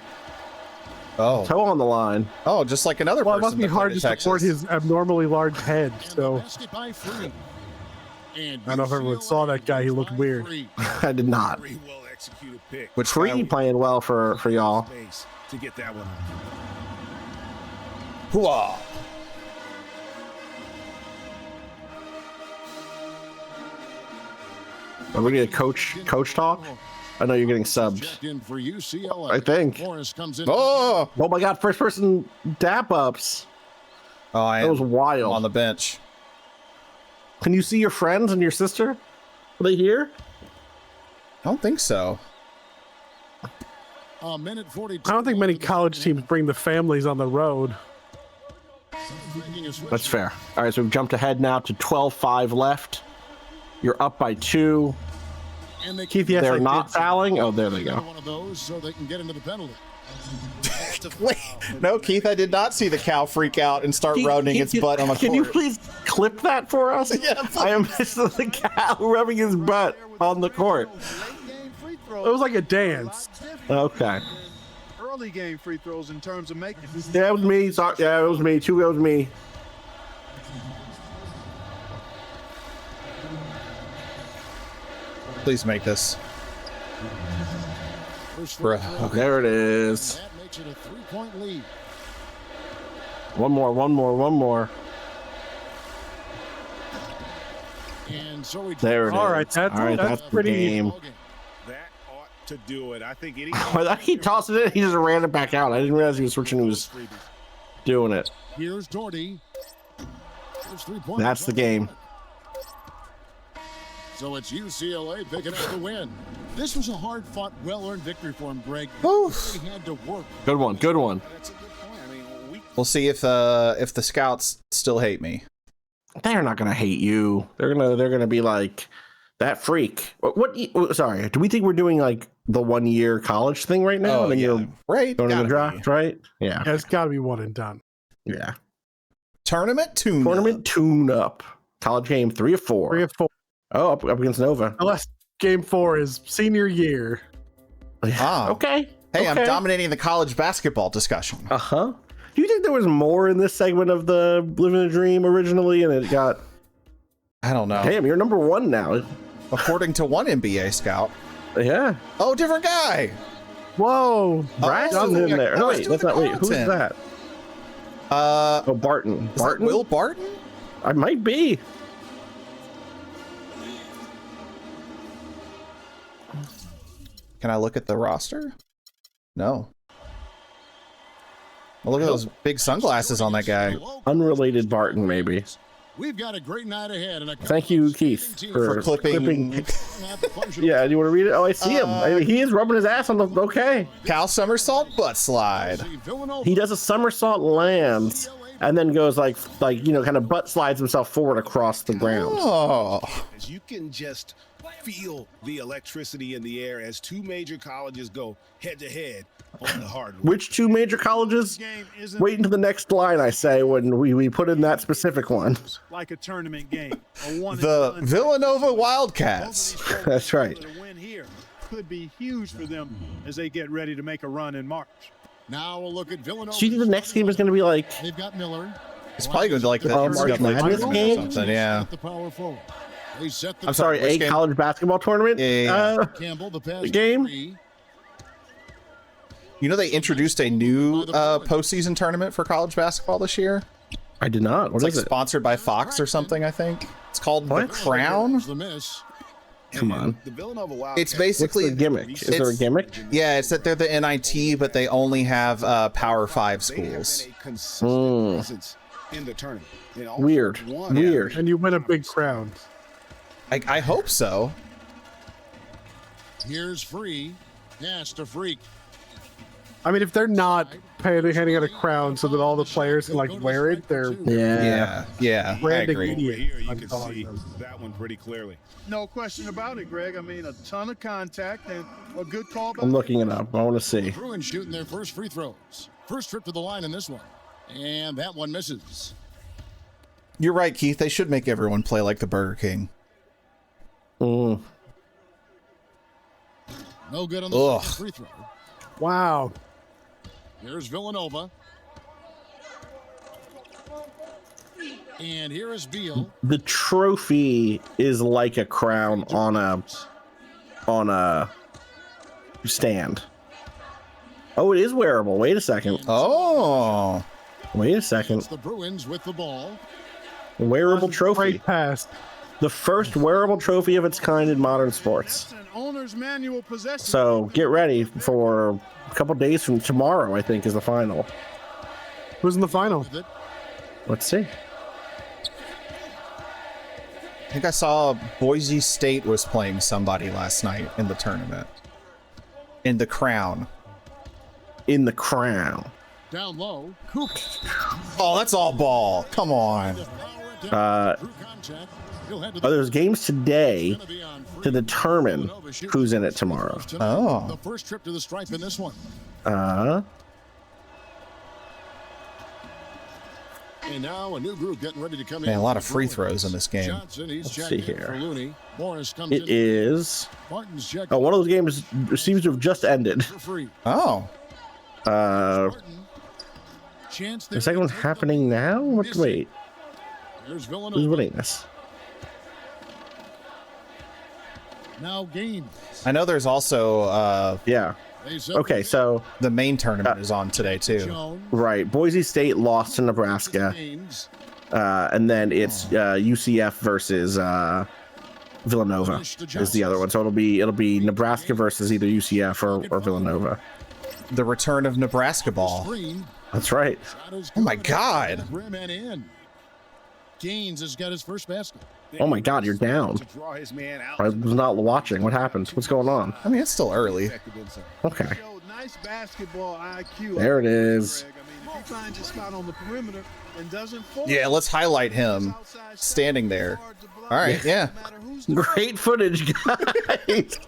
Oh. Toe on the line. Oh, just like another well, person. It must be hard to support his abnormally large head. So I don't know if everyone saw that guy. He looked weird. I did not. Which Free playing well for y'all. To get that one. Hooah. Are we getting coach talk? I know you're getting subbed. For UCLA. I think. Comes in. Oh my God! First person dap ups. Oh, that was wild. On the bench. Can you see your friends and your sister? Are they here? I don't think so. A minute 42. I don't think many college teams bring the families on the road. That's fair. All right, so we've jumped ahead now to 12-5 left. You're up by 2. Keith, yes, they're not fouling. Oh, there they go. One of those so they can get into the penalty. Wait, no, Keith, I did not see the cow freak out and start rubbing its butt on the court. Can you please clip that for us? Yeah, please. I am missing the cow rubbing his butt on the court. It was like a dance. Okay. early game free throws in terms of making. Yeah, it was me. Sorry. Yeah, it was me. It was me. Please make this. Bruh. There it is. That makes it a 3-point lead. One more. And so we There it is. All right, that's pretty the game. That ought to do it. I think any. I thought he tossed it in. He just ran it back out. I didn't realize he was switching. He was doing it. Here's Doherty. That's the game. So it's UCLA picking up the win. This was a hard-fought, well-earned victory for him, Greg. Oof. They had to work. Good one. That's a good point. I mean, We'll see if the scouts still hate me. They're not gonna hate you. They're gonna be like that freak. Sorry. Do we think we're doing like the 1 year college thing right now? Oh, and yeah. you're Right. going to the draft, right? Yeah. It's got to be one and done. Yeah. Tournament tune up. College game 3 of 4. 3 of 4. Oh, up against Nova. Unless game 4 is senior year. Ah. Okay. Hey, I'm dominating the college basketball discussion. Uh-huh. Do you think there was more in this segment of the Living the Dream originally and it got... I don't know. Damn, you're number 1 now. According to one NBA scout. Yeah. Oh, different guy. Whoa. Braxton's in there. No, wait, that's not... Wait, who's content. that? Oh, Barton. Is that Will Barton? I might be. Can I look at the roster? No. Well, look at those big sunglasses on that guy. Unrelated Barton, maybe. we've got a great night ahead. And Thank you, Keith, for clipping. Yeah, do you want to read it? Oh, I see him. I mean, he is rubbing his ass on the... Okay. Cow somersault butt slide. He does a somersault lands and then goes like kind of butt slides himself forward across the ground. Oh. You can just feel the electricity in the air as two major colleges go head to head on the hardwood. Which two major colleges? Wait until the next line, I say, when we put in that specific one. Like a tournament game. The Villanova Wildcats. That's right. A win here could be huge for them as they get ready to make a run in March. Now we'll look at Villanova. See, the next game is going to be like... They've got Miller. It's probably going to be like the March Madness game? Something, yeah. I'm sorry, a college basketball tournament Campbell, the game? You know they introduced a new postseason tournament for college basketball this year? I did not. What it's is like sponsored by Fox or something, I think. It's called The Crown. Come on. It's basically a gimmick. Is there a gimmick? Yeah, it's that they're the NIT, but they only have Power 5 schools. In the tournament. Weird. Weird. And you win a big crown. I hope so. Here's Free. Pass to Freak. I mean, if they're not handing out a crown so that all the players can like wear it, they're yeah. branding Here idiots. you can see that one pretty clearly. No question about it, Greg. I mean, a ton of contact and a good call. I'm looking it up. I want to see. Bruins shooting their first free throws. First trip to the line in this one. And that one misses. You're right, Keith. They should make everyone play like the Burger King. No good on the second free throw. Wow. Here's Villanova. And here is Beal. The trophy is like a crown on a stand. Oh, it is wearable. Wait a second. Oh. Wait a second. It's the Bruins with the ball. Wearable trophy. Great pass. The first wearable trophy of its kind in modern sports. An owner's manual possession. So get ready for a couple days from tomorrow, I think, is the final. Who's in the final? Let's see. I think I saw Boise State was playing somebody last night in the tournament. In the Crown. In the Crown. Down low. Oh, that's all ball. Come on. There's games today to determine who's in it tomorrow. Oh. The first trip to the stripe in this one. And now a new group getting ready to come in. Man, a lot of free throws in this game. Johnson, he's Let's checking see in here. for Looney. Morris comes It in. is... Martin's check. Oh, one of those games seems to have just ended. Free. Oh. Chance The second one's happening now? What? Wait. There's Who's winning this? Now Gaines. I know there's also yeah. Okay, so the main tournament is on today too. Right. Boise State lost to Nebraska. And then it's UCF versus Villanova is the other one. So it'll be Nebraska versus either UCF or Villanova. The return of Nebraska ball. That's right. Oh my God. Gaines has got his first basket. Oh my God, you're down. I was not watching. What happened? What's going on? I mean, it's still early. Okay. Nice basketball IQ. There it is. If he finds a spot on the perimeter and doesn't fall, Yeah, let's highlight him standing there. All right, yeah. Great footage, guys.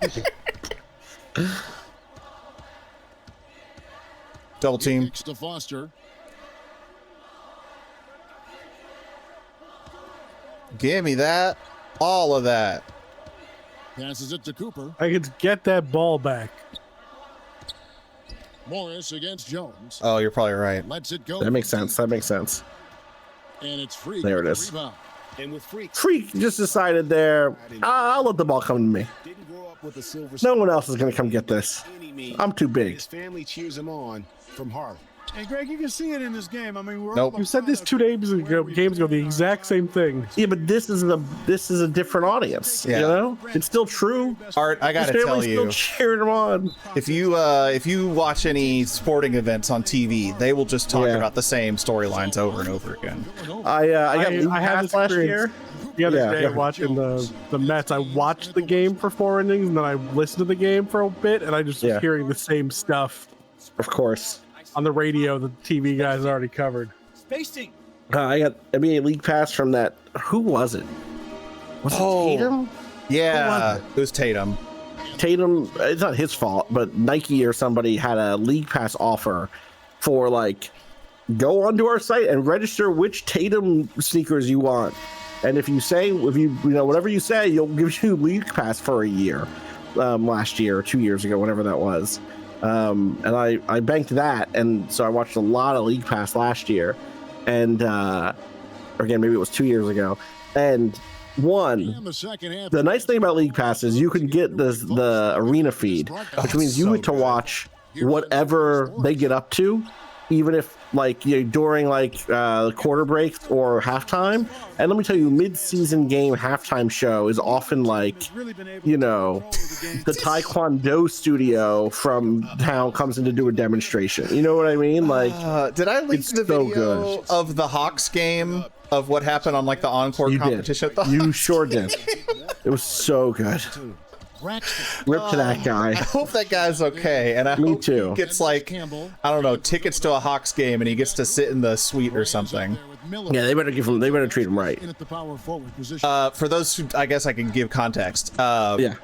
Double team. To Foster. Give me that. All of that. Passes it to Cooper. I could get that ball back. Morris against Jones. Oh, you're probably right. Lets it go. That makes sense. That makes sense. And it's Freak. There it is. Rebound. And with Freak just decided there, I'll let the ball come to me. No one else is going to come get this. I'm too big. His family cheers him on from Harlem. And Greg, you can see it in this game. I mean, we're You said this 2 days ago. The exact same thing. Yeah, but this is a different audience. Yeah. You know, it's still true. Art, I gotta His tell family's you, still cheering him on. if you watch any sporting events on TV, they will just talk about the same storylines over and over again. I had this last experience year. the other day watching the Mets. I watched the game for 4 innings, and then I listened to the game for a bit, and I just was hearing the same stuff. Of course. On the radio, the TV guys already covered. Spacing. I got NBA League Pass from that. Who was it? Was it Tatum? Yeah, it was Tatum. Tatum, it's not his fault, but Nike or somebody had a League Pass offer for like, go onto our site and register which Tatum sneakers you want. And if you whatever you say, you'll give you League Pass for a year. Last year or 2 years ago, whatever that was. And I banked that, and so I watched a lot of League Pass last year, and again, maybe it was 2 years ago. And the nice thing about League Pass is you can get the arena feed, which means you get to watch whatever they get up to, even if during quarter breaks or halftime. And let me tell you, mid-season game halftime show is often the Taekwondo studio from town comes in to do a demonstration. You know what I mean? Did I leak the video of the Hawks game of what happened on the encore competition? You sure did. It was so good. Rip to that guy. I hope that guy's okay, and I hope he gets tickets to a Hawks game, and he gets to sit in the suite or something. Yeah, they better treat him right. For those who, I guess I can give context. At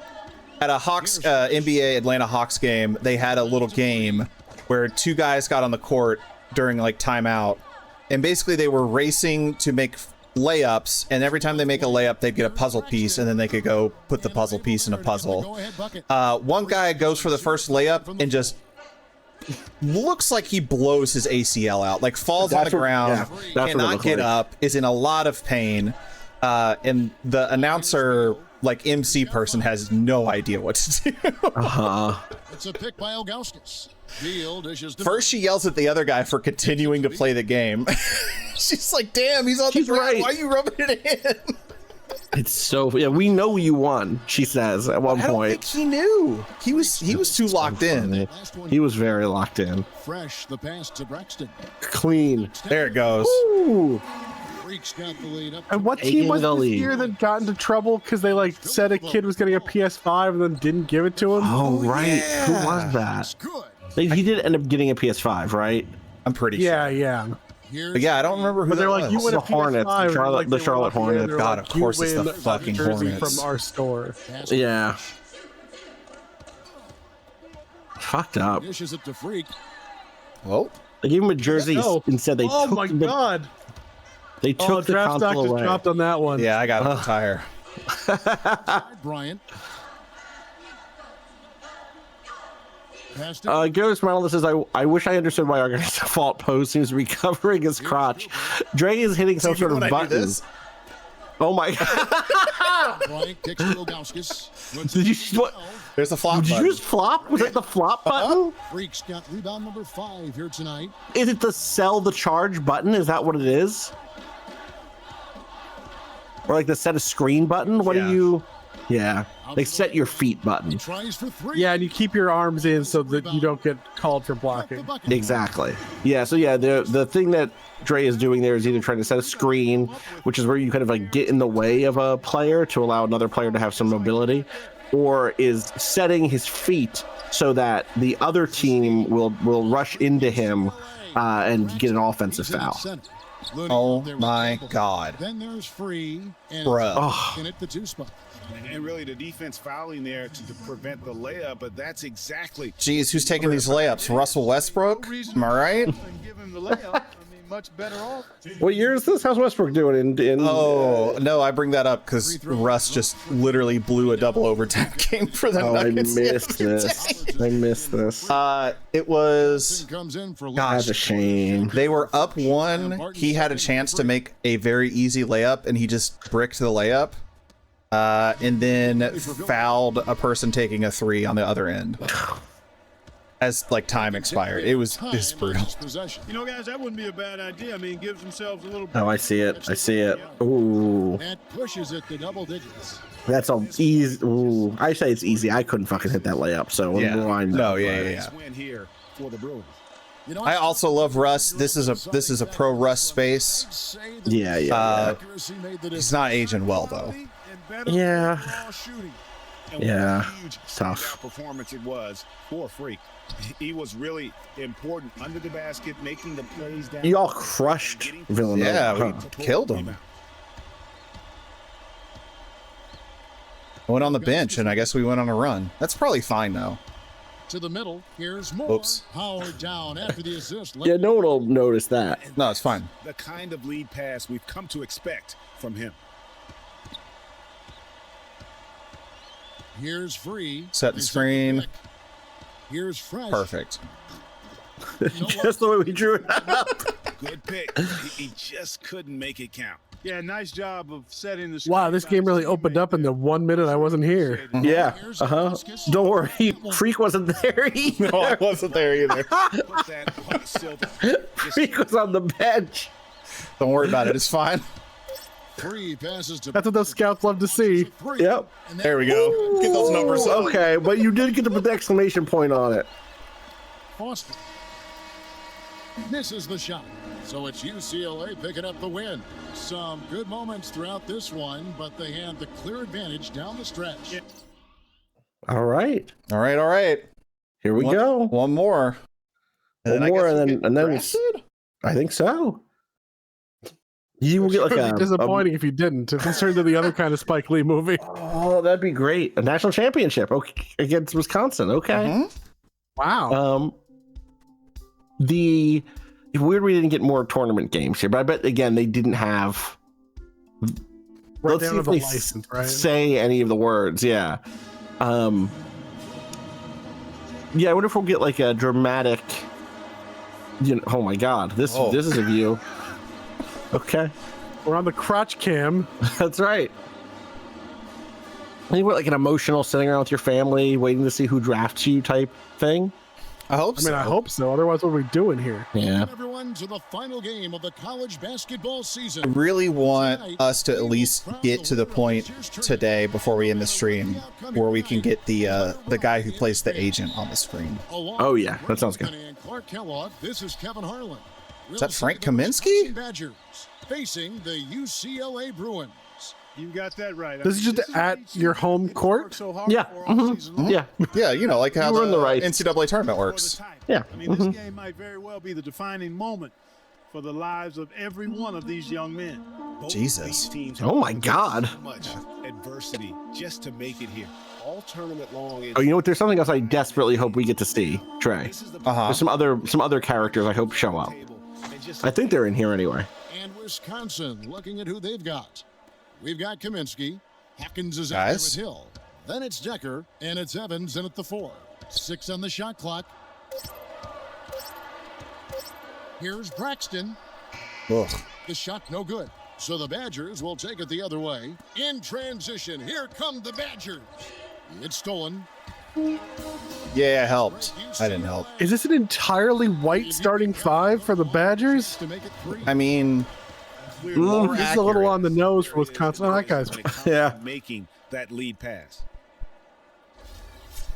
a Hawks NBA Atlanta Hawks game, they had a little game where 2 guys got on the court during timeout, and basically they were racing to make layups, and every time they make a layup they'd get a puzzle piece, and then they could go put the puzzle piece in a puzzle. One guy goes for the first layup and just looks like he blows his ACL out, falls on the ground, cannot get up, is in a lot of pain, and the announcer MC person has no idea what to do. It's a pick by Ilgauskas. First, she yells at the other guy for continuing to play the game. She's like, "Damn, he's on the ground. Right. Why are you rubbing it in?" It's so we know you won. She says at one point. I don't think he knew. He was too locked in. He was very locked in. Fresh the pass to Braxton. Clean. There it goes. Ooh. Got the lead up. And what team was this year that got into trouble because they said a kid was getting a PS5 and then didn't give it to him? Oh right. Yeah. Who was that? He did end up getting a PS5 , right? I'm pretty sure. Yeah. But yeah, I don't remember who that was. You win the Hornets, the Charlotte Hornets. God, of course it's the fucking Hornets. From our store. Yeah. Fucked up. Dishes it to Freak. Well, they gave him a jersey instead. They oh my god. They took the draft stock console just away. dropped on that one. Yeah, I got to retire. Bryant. Ghost Metal says, I wish I understood why our guy's default pose seems to be covering his crotch. Dre is hitting some sort of button. Oh my god. Did you just, what? There's a flop Did button. you just flop? Was that the flop button? Freak's got rebound number 5 here tonight. Is it the sell the charge button? Is that what it is? Or like the set a screen button? What do you... Yeah, like set your feet button. Yeah, and you keep your arms in so that you don't get called for blocking. Exactly. Yeah, so yeah, the thing that Dre is doing there is either trying to set a screen, which is where you kind of like get in the way of a player to allow another player to have some mobility, or is setting his feet so that the other team will rush into him and get an offensive foul. Oh my god. Then there's free and Bruh. in at the 2 spot. And really the defense fouling there to prevent the layup, but that's exactly. Jeez, who's taking these layups? Russell Westbrook? Am I right? Give him the layup. I mean, much better off. What year is this? How's Westbrook doing? Oh, no, I bring that up because Russ just literally blew a double overtime game for the Nuggets. I missed this. I missed this. It was... That's a shame. They were up 1. He had a chance to make a very easy layup, and he just bricked the layup. And then fouled a person taking a 3 on the other end. As like time expired. It's brutal. You know, guys, that wouldn't be a bad idea. I mean, gives themselves a little. Oh, I see it. I see it. Ooh. That pushes it to double digits. That's all easy. Ooh. I say it's easy. I couldn't fucking hit that layup. So yeah. No, yeah. Win here for the Bruins. I also love Russ. This is a pro Russ space. Yeah. He's not aging well though. Yeah. And yeah. What a huge Tough performance it was for Freak. He was really important under the basket, making the plays down. You all crushed Villanova. Yeah, we killed him. I went on the bench, and I guess we went on a run. That's probably fine though. To the middle, here's more. Oops. Howard down after the assist. Yeah, no one will notice that. No, it's fine. The kind of lead pass we've come to expect from him. Here's free. Set the screen. Here's fresh. Perfect. Just the way we drew it up. Good pick. He just couldn't make it count. Yeah, nice job of setting the screen. Wow, this game really opened up in the 1 minute I wasn't here. Yeah. Don't worry, Freak wasn't there either. No, I wasn't there either. Freak was on the bench. Don't worry about it. It's fine. Three passes to. That's what those scouts love to see. Yep. There we go. Get those numbers up. Okay, but you did get to put the exclamation point on it. Foster misses the shot. So it's UCLA picking up the win. Some good moments throughout this one, but they had the clear advantage down the stretch. All right. Here we go. One more. And then I think so. You will get like a disappointing if you didn't. If it's turned to the other kind of Spike Lee movie. Oh, that'd be great. A national championship against Wisconsin. Okay. Mm-hmm. Wow. It's weird we didn't get more tournament games here, but I bet again they didn't have. Let's see if they say any of the words. Yeah. Yeah. I wonder if we'll get like a dramatic. Oh my God! This is a view. Okay. We're on the crotch cam. That's right. You want like an emotional sitting around with your family, waiting to see who drafts you type thing. I hope so. I hope so. Otherwise, what are we doing here? Yeah. Everyone to the final game of the college basketball season. I really want us to at least get to the point today before we end the stream where we can get the guy who plays the agent on the screen. Oh yeah, that sounds good. Clark Kellogg, this is Kevin Harlan. Is that Frank Kaminsky? Badgers facing the UCLA Bruins. You got that right. This is just at your home court? Yeah. Mm-hmm. Yeah. Yeah, like how the NCAA tournament works. Yeah. I mean, this game might very well be the defining moment for the lives of every one of these young men. Jesus. Oh my God. Much adversity just to make it here. All tournament long. Oh, you know what? There's something else I desperately hope we get to see, Trey. There's some other characters I hope show up. I think they're in here anyway. And Wisconsin, looking at who they've got. We've got Kaminsky. Hawkins is out there with Hill. Then it's Decker, and it's Evans in at the 4. 6 on the shot clock. Here's Braxton. Ugh. The shot no good. So the Badgers will take it the other way. In transition, here come the Badgers. It's stolen. Yeah, I helped. I didn't help. Is this an entirely white starting 5 for the Badgers? I mean, this is a little on the nose for Wisconsin. Oh, that guy's making that lead pass.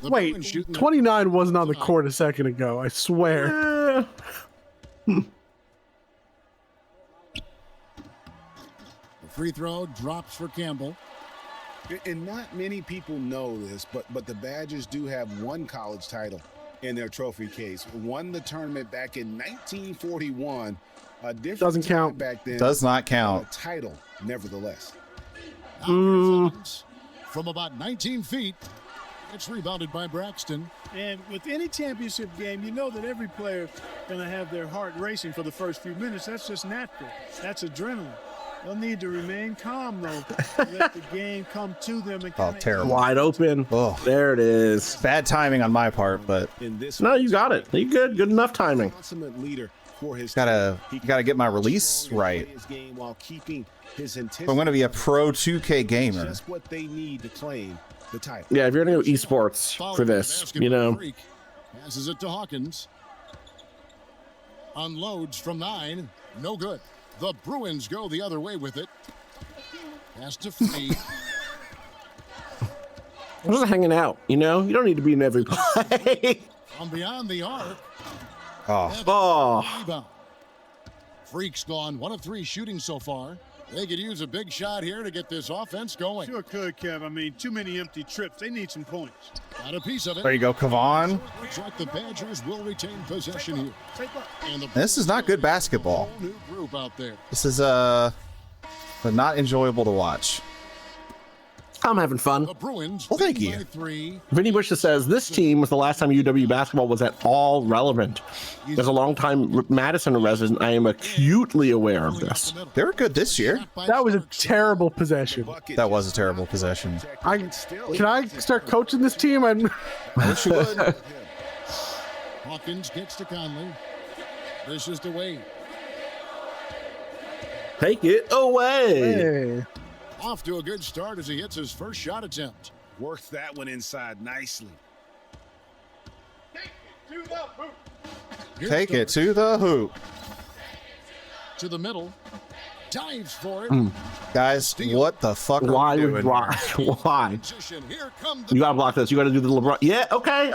Wait, 29 wasn't on the court a second ago. I swear. The free throw drops for Campbell. And not many people know this, but the Badgers do have one college title in their trophy case. Won the tournament back in 1941. A different Doesn't count. back then. Does not count. A title, nevertheless. From about 19 feet, it's rebounded by Braxton. And with any championship game, you know that every player is going to have their heart racing for the first few minutes. That's just natural. That's adrenaline. They'll need to remain calm, though. Let the game come to them. And terrible. Wide open. Oh, there it is. Bad timing on my part, but no, you got it. You good. Good enough timing. Gotta get my release right. If I'm going to be a pro 2K gamer. Just what they need to claim the title. Yeah, if you're going to go esports for this, you know. Passes it to Hawkins. Unloads from 9. No good. The Bruins go the other way with it. Pass to Free. I'm just hanging out, you know? You don't need to be in every play. From beyond the arc. Oh. Freak's gone 1 of 3 shooting so far. They could use a big shot here to get this offense going. Sure could, Kev. I mean, too many empty trips. They need some points. Got a piece of it. There you go, Kavan. Looks like the Badgers will retain possession here. And This is not good basketball. new group out there. This is not enjoyable to watch. I'm having fun. The Bruins. Well, thank you. Vinny Bush says this team was the last time UW basketball was at all relevant. As a longtime Madison resident, I am acutely aware of this. They were good this year. That was a terrible possession. That was a terrible possession. Can I start coaching this team? I wish you would. Hawkins gets to Conley. This is the way. Take it away. Hey. Off to a good start as he hits his first shot attempt. Worked that one inside nicely. Take it to the hoop. To the middle. Dives for it. Guys, what the fuck are we doing? Why? You gotta block this. You gotta do the LeBron. Yeah, okay.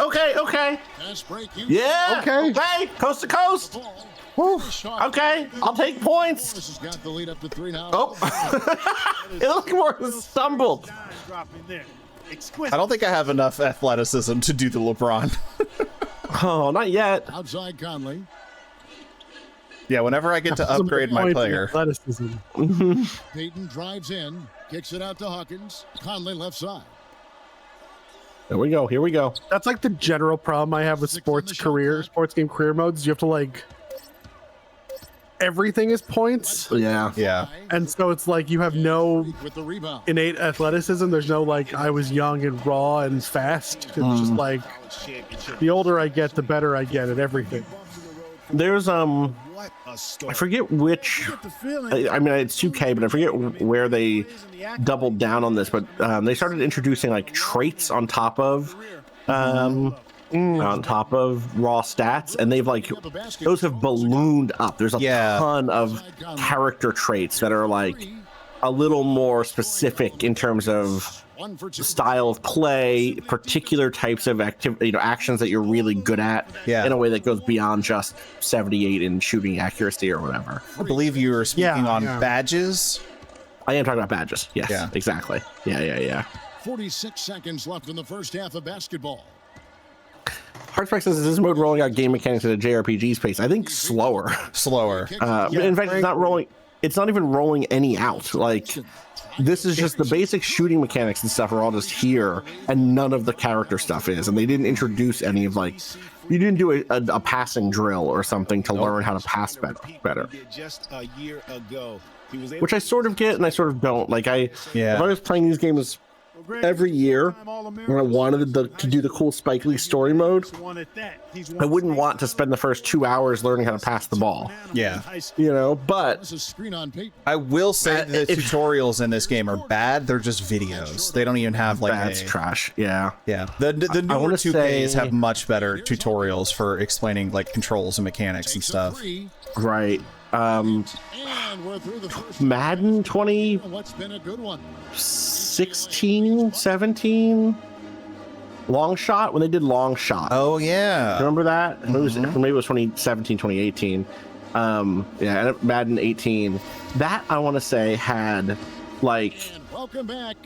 Yeah, okay. Coast to coast. Woo. Okay, I'll take points. This has got the lead up to 3 now. Oh, it looked more stumbled. I don't think I have enough athleticism to do the LeBron. Oh, not yet. Outside Conley. Yeah, whenever I get to upgrade my player. Athleticism. Peyton drives in, kicks it out to Hawkins. Conley left side. Here we go. That's like the general problem I have with sports game career modes. You have to like everything is points. Yeah. And so it's like you have no with the rebound. innate athleticism. There's no like I was young and raw and fast. It's just like the older I get, the better I get at everything. There's I forget which. I mean, it's 2K, but I forget where they doubled down on this. But they started introducing like traits on top of raw stats, and they've like those have ballooned up. There's a ton of character traits that are like a little more specific in terms of style of play, particular types of actions that you're really good at in a way that goes beyond just 78 in shooting accuracy or whatever. I believe you were speaking on badges. I am talking about badges. Yes, exactly. Yeah. 46 seconds left in the first half of basketball. Heartspec says, is this mode rolling out game mechanics at a JRPG space? I think slower. In fact, it's not rolling. It's not even rolling any out. Like, this is just the basic shooting mechanics and stuff are all just here, and none of the character stuff is. And they didn't introduce any of like, you didn't do a passing drill or something to learn how to pass better. Just a year ago, Which I sort of get and I sort of don't. Like if I was playing these games every year when I wanted to do the cool Spike Lee story mode, I wouldn't want to spend the first 2 hours learning how to pass the ball. Yeah. You know, but I will say the tutorials in this game are bad. They're just videos. They don't even have like that's trash. Yeah. Yeah. The newer 2Ks have much better tutorials for explaining like controls and mechanics and stuff. Right. Madden 2016, 17, long shot, when they did long shot. Oh yeah, remember that? Maybe it was 2017, 2018. Yeah, Madden 18. That I want to say had like welcome back.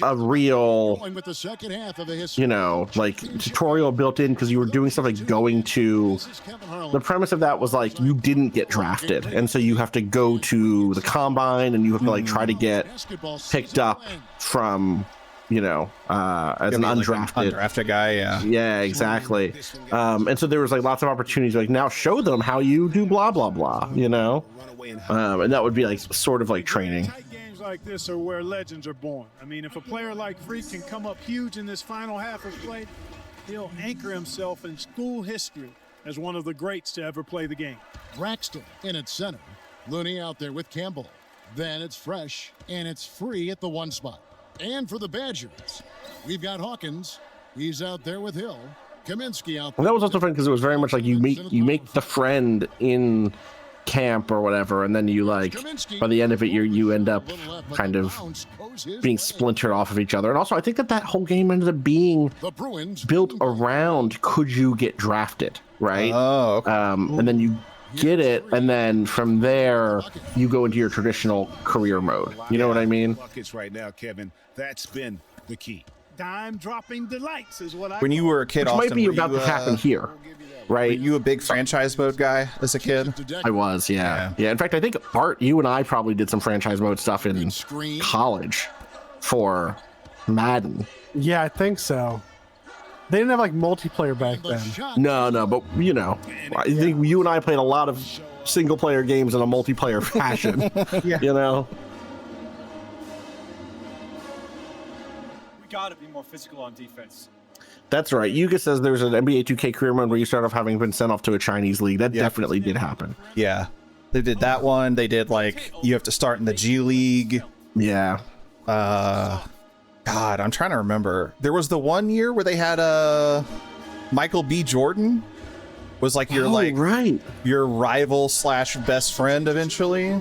A real, with the second half of the history. you know, like tutorial built in, because you were doing stuff like going to, the premise of that was like you didn't get drafted, and so you have to go to the combine and you have to like try to get picked up from, you know, as an undrafted guy. Yeah, exactly. And so there was like lots of opportunities, like now show them how you do blah blah blah, you know, and that would be like sort of like training. Like this are where legends are born. I mean, if a player like Freak can come up huge in this final half of play, he'll anchor himself in school history as one of the greats to ever play the game. Braxton in at center. Looney out there with Campbell. Then it's Fresh, and it's Free at the one spot. And for the Badgers, we've got Hawkins. He's out there with Hill. Kaminsky out there. And that was also fun because it was very much like you make the friend in camp or whatever, and then you like by the end of it you end up kind of being splintered off of each other. And also I think that whole game ended up being built around could you get drafted, right? Oh, okay. And then you get it, and then from there you go into your traditional career mode. You know what I mean? Buckets right now, Kevin. That's been the key. Dime dropping delights is what I when you were a kid, which Austin, might be about to happen here, right? Were you a big franchise mode guy as a kid? I was, yeah. In fact, I think Art, you and I probably did some franchise mode stuff in college for Madden. Yeah, I think so. They didn't have like multiplayer back then. No, but you know, I think you and I played a lot of single player games in a multiplayer fashion. Yeah. You know. Gotta be more physical on defense. That's right. Yuga says there's an NBA 2K career mode where you start off having been sent off to a Chinese league. That definitely did happen. Yeah, they did that one. They did like you have to start in the G League. Yeah. God, I'm trying to remember. There was the one year where they had Michael B. Jordan was like your your rival / best friend eventually.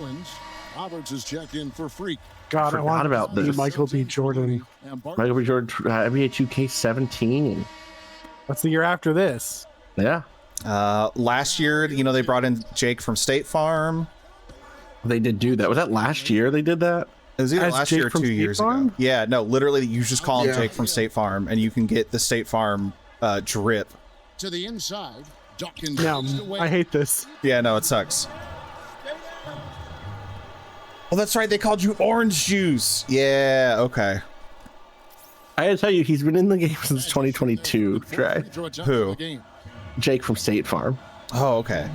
Roberts is checked in for Freak. God, I forgot about this. Michael B. Jordan. Michael B. Jordan, NBA 2K17. That's the year after this. Yeah. Last year, you know, they brought in Jake from State Farm. They did do that. Was that last year they did that? It was either As last Jake year or from 2 State years Farm? ago. Yeah, no, literally, you just call him Jake from State Farm, and you can get the State Farm drip. To the inside, Dawkins. Yeah, I hate this. Yeah, no, it sucks. Oh, that's right. They called you Orange Juice. Yeah, okay. I gotta tell you, he's been in the game since 2022. Right? Who? Jake from State Farm. Oh, okay.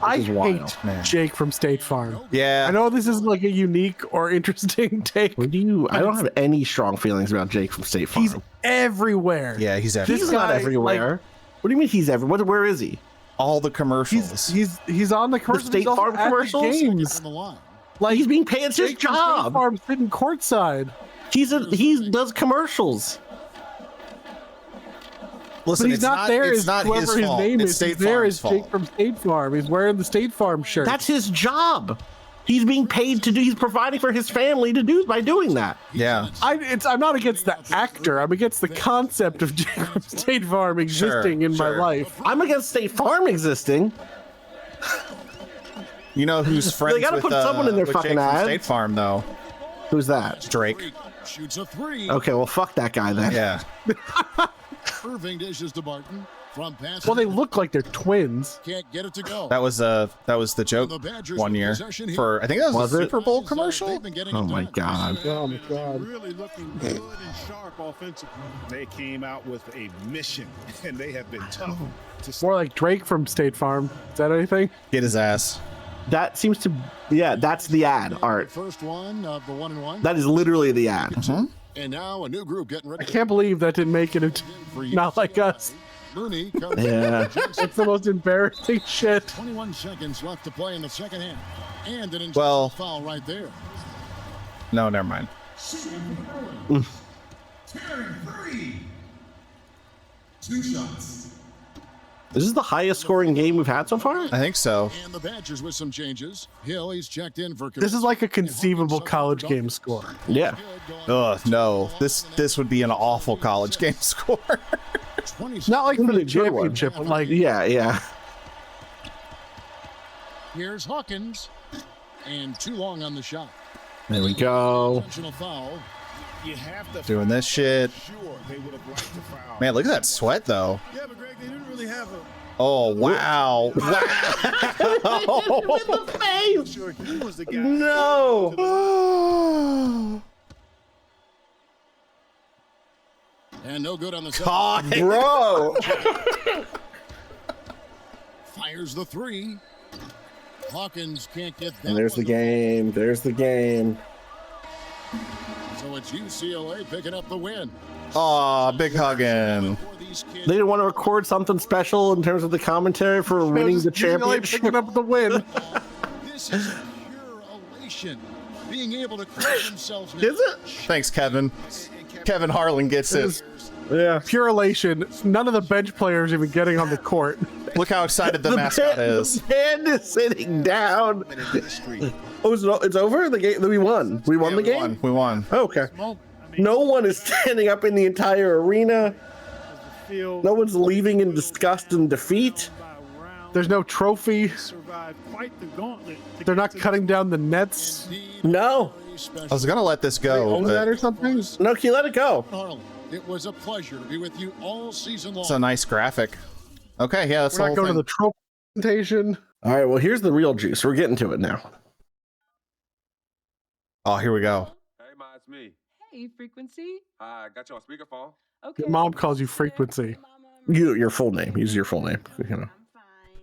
I hate Jake from State Farm. Yeah. I know this isn't like a unique or interesting take. I don't have any strong feelings about Jake from State Farm. He's everywhere. Yeah, he's everywhere. He's not everywhere. What do you mean he's everywhere? Where is he? All the commercials. He's on the commercials. The State Farm commercials? Games. Like he's being paid. It's his job. State Farm sitting courtside. He does commercials. Listen, but he's not there. It's not his fault. Name it's is. State He's there Farm's as fault. Jake from State Farm. He's wearing the State Farm shirt. That's his job. He's being paid to do. He's providing for his family to do by doing that. Yeah. I'm not against the actor. I'm against the concept of Jake from State Farm existing in my life. I'm against State Farm existing. You know who's friends They gotta with, put someone in their with fucking Jake from ad. State Farm, though? Who's that? Drake. Shoots a three. Okay, well, fuck that guy then. Yeah. Irving dishes to Barton. From pass. Well, they look like they're twins. Can't get it to go. That was the joke one year for I think that was a Super Bowl commercial. Oh my god. Oh my god. Really looking good and sharp offensively. They came out with a mission, and they have been tough. More like Drake from State Farm. Is that anything? Get his ass. That seems to, yeah, that's the ad, Art. First one of the 1-1. That is literally the ad. And now a new group getting ready. I can't believe that didn't make it into Not Like Us. Looney comes Yeah. It's the most embarrassing shit. 21 seconds left to play in the second half. And an Well, foul right there. No, never mind. Two shots. This is the highest scoring game we've had so far? I think so. And the Badgers with some changes. Hill, he's checked in for. This is like a conceivable college game score. Yeah. Ugh, no. This would be an awful college game score. Not like for the Really good one. championship, but like Yeah. Here's Hawkins. And too long on the shot. There we go. Intentional foul. You have to Doing this shit. sure they would have liked to foul. Man, look at that sweat, though. Yeah, but Greg, they didn't really have a. Oh, wow. With the face. Sure, he was the guy. No. And no good on the God, Bro. Fires the three. Hawkins can't get that. And there's the game. There's the game. So it's UCLA picking up the win. Aw, big hugging. They didn't want to record something special in terms of the commentary for winning the championship. Picking up the win. This is pure elation. Being able to create themselves. Is it? Thanks, Kevin. Kevin Harlan gets it. Yeah. Pure elation. None of the bench players even getting on the court. Look how excited the mascot is. The band is sitting down. Oh, it's over? The game. We won. We won the game? We won. Okay. No one is standing up in the entire arena. No one's leaving in disgust and defeat. There's no trophy. Survived quite the gauntlet. They're not cutting down the nets. No. I was gonna let this go. Own but that or something? No, can you let it go? Harlan, it was a pleasure to be with you all season long. It's a nice graphic. Okay, yeah, that's We're the not whole going to thing. the trophy presentation. All right, well, here's the real juice. We're getting to it now. Oh, here we go. Hey, Ma, it's me. Hey, Frequency. I got you on speakerphone. Okay. Your mom calls you Frequency. Your full name. Use your full name. You know.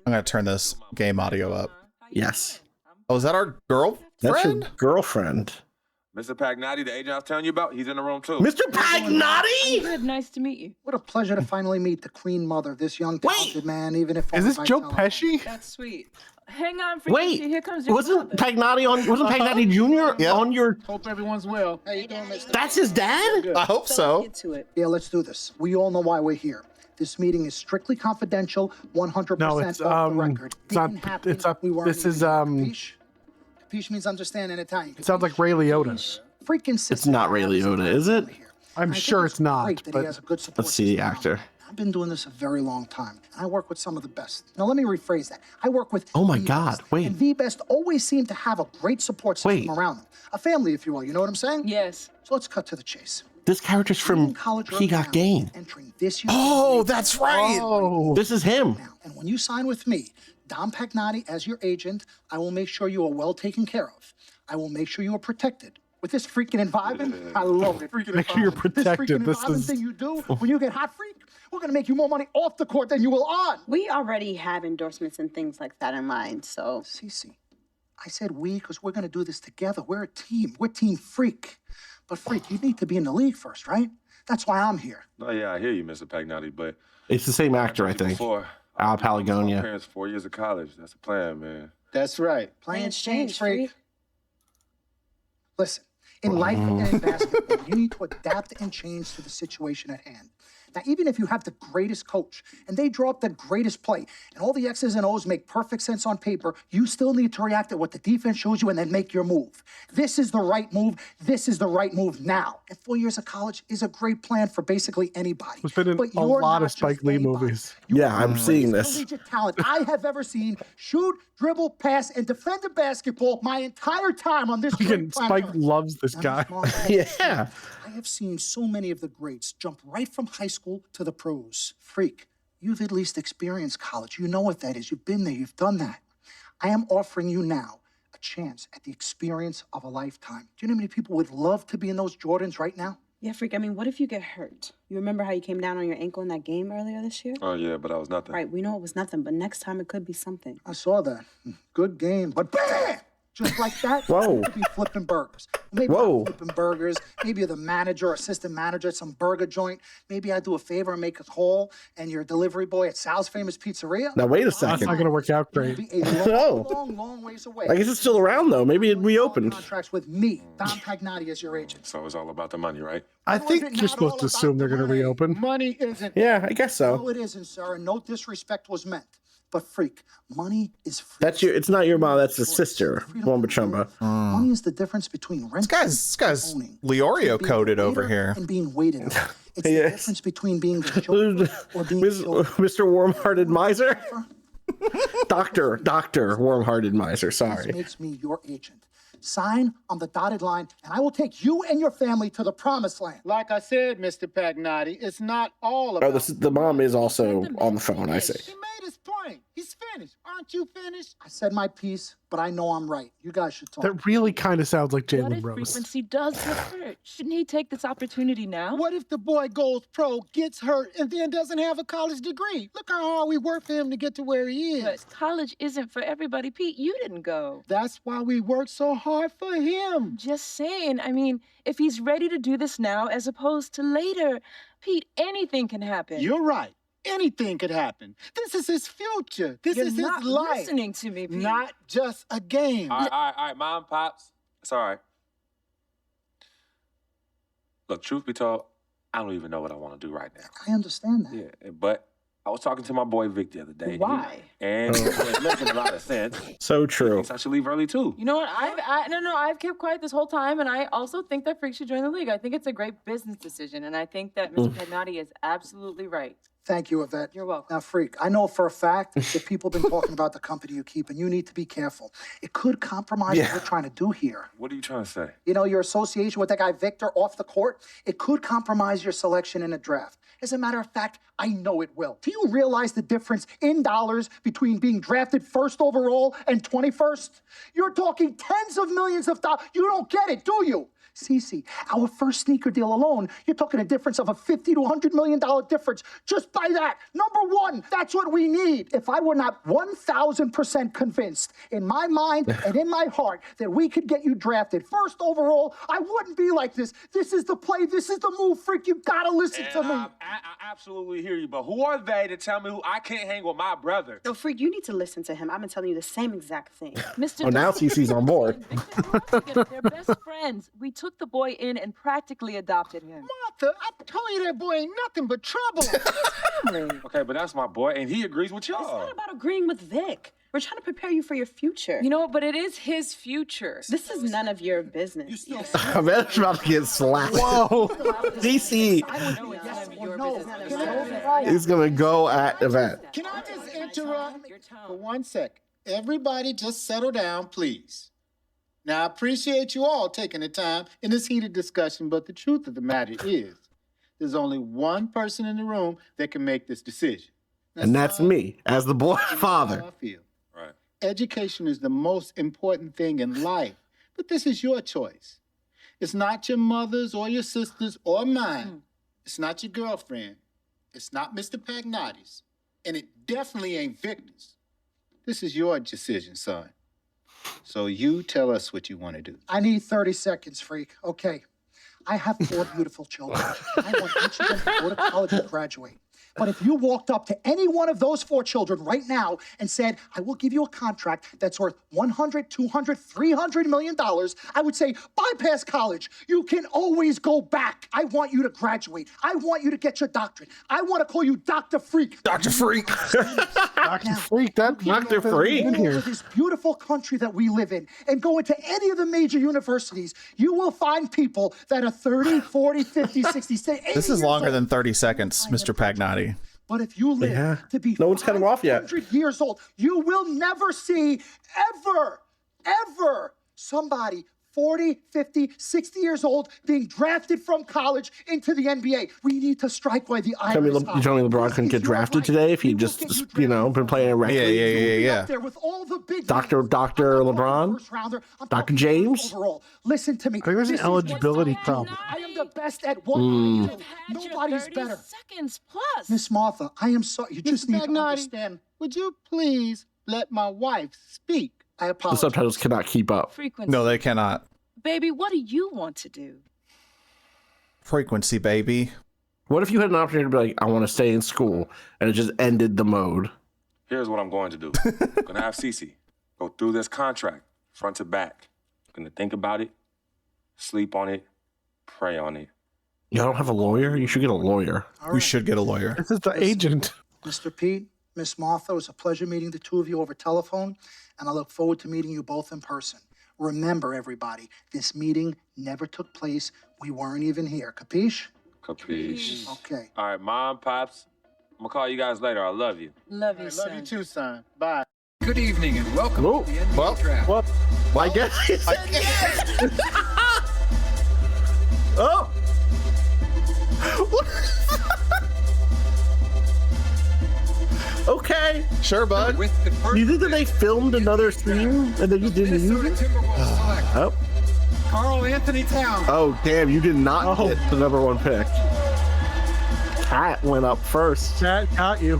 I'm gonna turn this game audio up. Yes. Oh, is that our That's your girlfriend? girlfriend. Mr. Pagnotti, the agent I was telling you about, he's in the room too. Mr. Pagnotti? Good. Nice to meet you. What a pleasure to finally meet the queen mother of this young talented man, even if Is this only by Joe telephone. Pesci? That's sweet. Hang on, Frequency. Wait, Here comes your wasn't brother. Pagnotti Jr. on your... Hope everyone's well. How you doing, Mr. That's his dad? I hope so. Get to it. Yeah, let's do this. We all know why we're here. This meeting is strictly confidential, 100% No, it's off the record. it's not. Didn't happen. It's up. We weren't This even is here. Capiche? Capiche means understand in Italian. It sounds like Ray Liotta. Freaking It's not Ray Liotta, is it? I'm sure it's not. Great that he has But a good support Let's see the system. actor. I've been doing this a very long time. I work with some of the best. Now, let me rephrase that. I work with Oh my the God, best. wait. And the best always seem to have a great support system around them. A family, if you will. You know what I'm saying? Yes. So let's cut to the chase. This character's from He Got Game. Entering this year's Oh, that's right. Oh, This is him. now. And when you sign with me, Dom Pagnotti, as your agent, I will make sure you are well taken care of. I will make sure you are protected. With this freaking environment, I love it. Freaking Make sure you're environment. protected. This This freaking environment is- thing you do when you get hot freak, we're gonna make you more money off the court than you will on. We already have endorsements and things like that in line, so. Cece, I said we because we're gonna do this together. We're a team. We're Team Freak. But Freak, you need to be in the league first, right? That's why I'm here. Oh, yeah, I hear you, Mr. Pagnotti, but... It's the same actor, I think. Before, Al my Palagonia. parents 4 years of college. That's the plan, man. That's right. Plans change, Freak. Listen, in life and in basketball, you need to adapt and change to the situation at hand. Now, even if you have the greatest coach and they draw up the greatest play and all the X's and O's make perfect sense on paper, you still need to react to what the defense shows you and then make your move. This is the right move. This is the right move now. And 4 years of college is a great plan for basically anybody. There's been in But a you're lot not of Spike just Lee anybody. movies. Yeah, I'm seeing this. Collegiate talent I have ever seen shoot, dribble, pass, and defend a basketball my entire time on this Again, great planet Spike Earth. loves this I'm guy. smart. Yeah. I have seen so many of the greats jump right from high school to the pros. Freak, you've at least experienced college. You know what that is. You've been there. You've done that. I am offering you now a chance at the experience of a lifetime. Do you know how many people would love to be in those Jordans right now? Yeah, Freak, I mean, what if you get hurt? You remember how you came down on your ankle in that game earlier this year? Oh, yeah, but I was nothing. Right, we know it was nothing, but next time it could be something. I saw that. Good game, but bam! Just like that, Whoa. you could be flipping burgers. Maybe I'm flipping burgers. Maybe you're the manager or assistant manager at some burger joint. Maybe I do a favor and make a call, and you're a delivery boy at Sal's Famous Pizzeria. Now, wait a That's second. not going to work out great. Long ways away. I guess it's still around, though. Maybe it reopened. Contracts with me, Don Pagnati, as your agent. So it's all about the money, right? I think you're supposed to assume they're going to reopen. Money isn't. Yeah, I guess so. No, it isn't, sir, and no disrespect was meant. But freak, money is free. That's your. It's not your mom. That's the sister, Wamba Chumba. Money is the difference between rent. This guy's Leorio coded over here. And being waited on. It's the difference between being the children or being Mr. Warm-hearted miser. Doctor Warm-hearted miser. Sorry. This makes me your agent. Sign on the dotted line, and I will take you and your family to the promised land. Like I said, Mr. Pagnati, it's not all about. Oh, the mom is also on the phone. I see. He made his point. He's finished. Aren't you finished? I said my piece, but I know I'm right. You guys should talk. That really kind of sounds like What Jalen if Rose. frequency does get hurt? Shouldn't he take this opportunity now? What if the boy goes pro, gets hurt, and then doesn't have a college degree? Look how hard we worked for him to get to where he is. But college isn't for everybody. Pete, you didn't go. That's why we worked so hard for him. Just saying. I mean, if he's ready to do this now as opposed to later, Pete, anything can happen. You're right. Anything could happen. This is his future. This You're is his not life. listening to me, Pete. Not just a game. All right, Mom, Pops. It's all right. Look, truth be told, I don't even know what I want to do right now. I understand that. Yeah, but I was talking to my boy Vic the other day. Why? And it's making a lot of sense. So true. Thinks I should leave early too. You know what? I've kept quiet this whole time, and I also think that Freak should join the league. I think it's a great business decision, and I think that Mr. Pagnati is absolutely right. Thank you, Yvette. You're welcome. Now, Freak, I know for a fact that people have been talking about the company you keep, and you need to be careful. It could compromise what we're trying to do here. What are you trying to say? You know, your association with that guy Victor off the court, it could compromise your selection in a draft. As a matter of fact, I know it will. Do you realize the difference in dollars between being drafted first overall and 21st? You're talking tens of millions of dollars. You don't get it, do you? Cece, our first sneaker deal alone, you're talking a difference of a $50 to $100 million difference just by that. Number one, that's what we need. If I were not 1,000% convinced in my mind and in my heart that we could get you drafted first overall, I wouldn't be like this. This is the play. This is the move, Freak. You gotta listen to me. I absolutely hear you, but who are they to tell me who I can't hang with my brother? No, Freak, you need to listen to him. I've been telling you the same exact thing. Mr. Oh, now Cece's on board. They're best friends. We took the boy in and practically adopted him. Martha, I told you that boy ain't nothing but trouble. Okay, but that's my boy, and he agrees with y'all. It's not about agreeing with Vic. We're trying to prepare you for your future. You know what? But it is his future. This is none of your business. I bet it's about to get slapped. Whoa. DC. He's going to go at Yvette. Can I just interrupt for 1 sec? Everybody just settle down, please. Now, I appreciate you all taking the time in this heated discussion, but the truth of the matter is there's only one person in the room that can make this decision. And that's me, as the boy's father. I feel. Right. Education is the most important thing in life, but this is your choice. It's not your mother's or your sister's or mine. It's not your girlfriend. It's not Mr. Pagnati's. And it definitely ain't Victor's. This is your decision, son. So you tell us what you want to do. I need 30 seconds, Freak. Okay. I have 4 beautiful children. I want each of them to go to college and graduate. But if you walked up to any one of those 4 children right now and said, I will give you a contract that's worth $100, $200, $300 million, I would say, bypass college. You can always go back. I want you to graduate. I want you to get your doctorate. I want to call you Dr. Freak. Dr. Freak. Dr. Freak, that Dr. Freak. In here. This beautiful country that we live in and go into any of the major universities, you will find people that are 30, 40, 50, 60, 80 This is longer than 30 seconds, Mr. Pagnati. But if you live to be no one's cut him off yet. 100 years old, you will never see ever somebody 40, 50, 60 years old being drafted from college into the NBA. We need to strike while the iron is hot. You told me LeBron couldn't get drafted today if he just, been playing a record. Yeah. There with all the big Dr. LeBron, Dr. James. Overall, listen to me. There's an eligibility problem. I am the best at what I do. Nobody's better. Seconds plus. Miss Martha, I am sorry. You just need to understand. Would you please let my wife speak? I The apologize. subtitles cannot keep up. Frequency. No, they cannot. Baby, what do you want to do? Frequency, baby. What if you had an opportunity to be like, I want to stay in school, and it just ended the mode? Here's what I'm going to do. I'm gonna have Cece go through this contract front to back. I'm gonna think about it, sleep on it, pray on it. You don't have a lawyer? You should get a lawyer. We should get a lawyer. This is the agent. Mr. Pete, Miss Martha, it was a pleasure meeting the two of you over telephone, and I look forward to meeting you both in person. Remember, everybody, this meeting never took place. We weren't even here. Capiche? Capiche. Okay. All right, Mom, Pops, I'm gonna call you guys later. I love you. Love you, I son. love you too, son. Bye. Good evening and welcome Whoa. to the NBA Well, draft. Well, I guess he said yes. Oh. Okay. Sure, bud. With the first You think that they filmed another scene and then you didn't use Minnesota it? Timberwolves select Oh. Karl Anthony Towns. Oh, damn. You did not get the number one pick. Cat went up first. Chat caught you.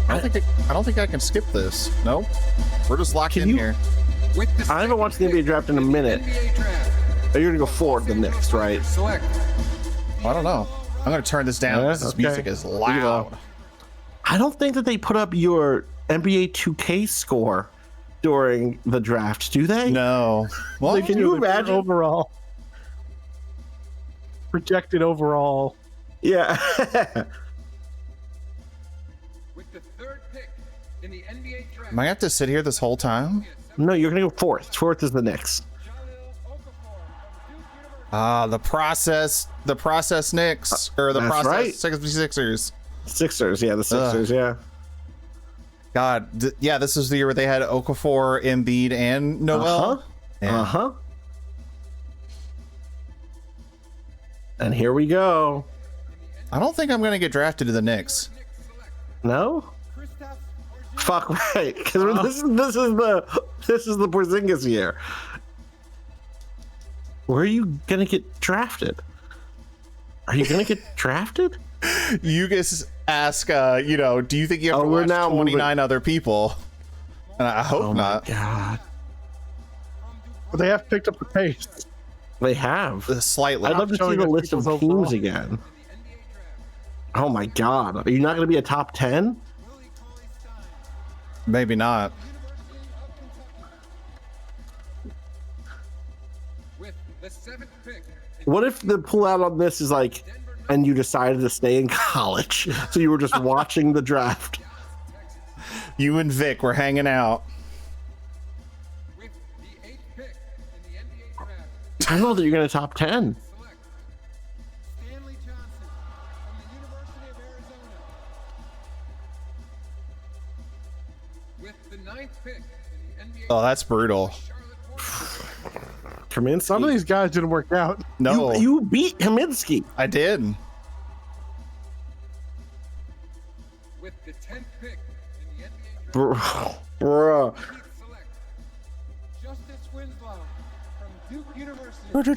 I don't think I can skip this. No, we're just locked Can in you- here. With the I haven't watched the NBA draft in a minute. NBA draft. Oh, you're going to go forward the next, right? Select I don't know. I'm gonna turn this down because this okay. music is loud. I don't think that they put up your NBA 2K score during the draft, do they? No. Well, Can you imagine? Overall. Projected overall. Yeah. with the third pick in the NBA draft. am I gonna have to sit here this whole time? No, you're going to go fourth. Fourth is the Knicks. Ah, the process Knicks or the That's process right. 66ers. Sixers, yeah, the Sixers, yeah. God, yeah, this is the year where they had Okafor, Embiid, and Noel. Yeah. Uh-huh. And here we go. I don't think I'm gonna get drafted to the Knicks. No? Fuck right, because this is the Porzingis year. Where are you gonna get drafted? Are you gonna get drafted? You just ask, do you think you have to we're watch now 29 other people? And I hope Oh not. God, But they have picked up the pace. they have. Slightly. I'd love to see showing the us list of people's teams overall. again. Oh my God, are you not gonna be a top 10? Maybe not. With the seventh pick. What if the pullout on this is like, and you decided to stay in college, so you were just watching the draft? You and Vic were hanging out. With the eighth pick in the NBA draft. I don't know that you're gonna top 10. Select Stanley Johnson from the University of Arizona. With the ninth pick in the NBA Oh, that's brutal. Kaminsky. Some of these guys didn't work out. No, You beat Kaminsky. I did. with the 10th pick in the NBA draft. Bro. Select Justice Winslow from Duke University. With the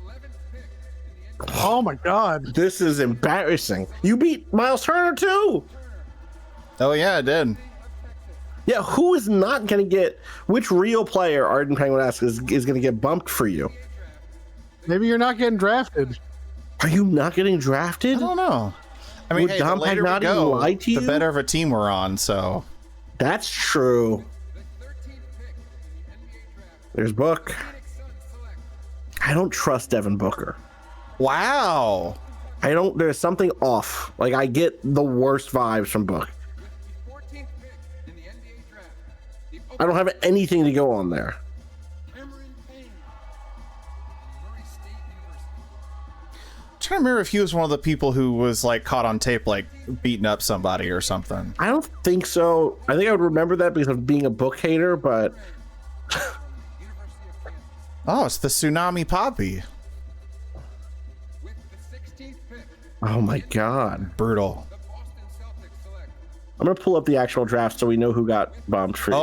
11th pick in the NBA Oh my God. This is embarrassing. You beat Miles Turner too. Oh yeah, I did. Yeah, who is not going to get, which real player, Arden Penguin asks, is going to get bumped for you? Maybe you're not getting drafted. Are you not getting drafted? I don't know. I mean, Would hey, Dom the later we Pagnotti go, lie to you? the better of a team we're on. So That's true. There's Book. I don't trust Devin Booker. wow. I don't, there's something off. Like, I get the worst vibes from Book. I don't have anything to go on there. I'm trying to remember if he was one of the people who was like caught on tape, like beating up somebody or something. I don't think so. I think I would remember that because of being a Book hater, but Oh, it's the Tsunami Poppy. oh my God. Brutal. I'm going to pull up the actual draft so we know who got bumped for you.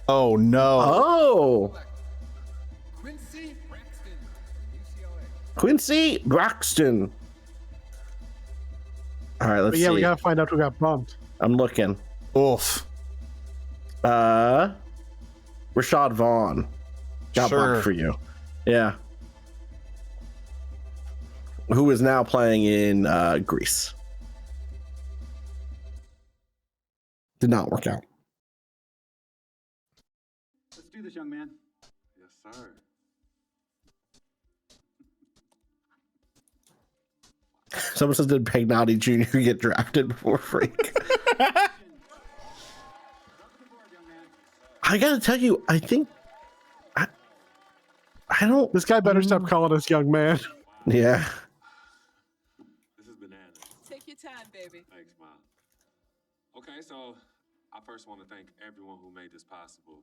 Oh no. Oh. Quincy Braxton. All right, let's see. We gotta find out who got bumped. I'm looking. Oof. Rashad Vaughn got bumped for you. Yeah. Who is now playing in Greece. Did not work out. Let's do this, young man. Yes, sir. Someone says, did Pagnotti Jr. get drafted before Freak? I gotta tell you, I think I don't. This guy better stop calling us young man. Yeah. This is bananas. Take your time, baby. Thanks, Mom. Okay, so I first want to thank everyone who made this possible.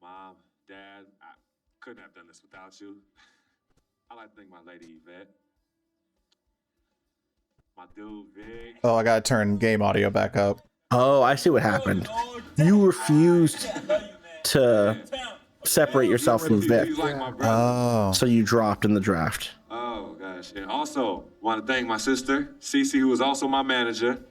Mom, Dad, I couldn't have done this without you. I'd like to thank my lady Yvette. My dude, Vic. Oh, I gotta turn game audio back up. Oh, I see what happened. You refused to separate yourself from Vic. Oh. So you dropped in the draft. Oh, gosh. And also, want to thank my sister, Cece, who was also my manager.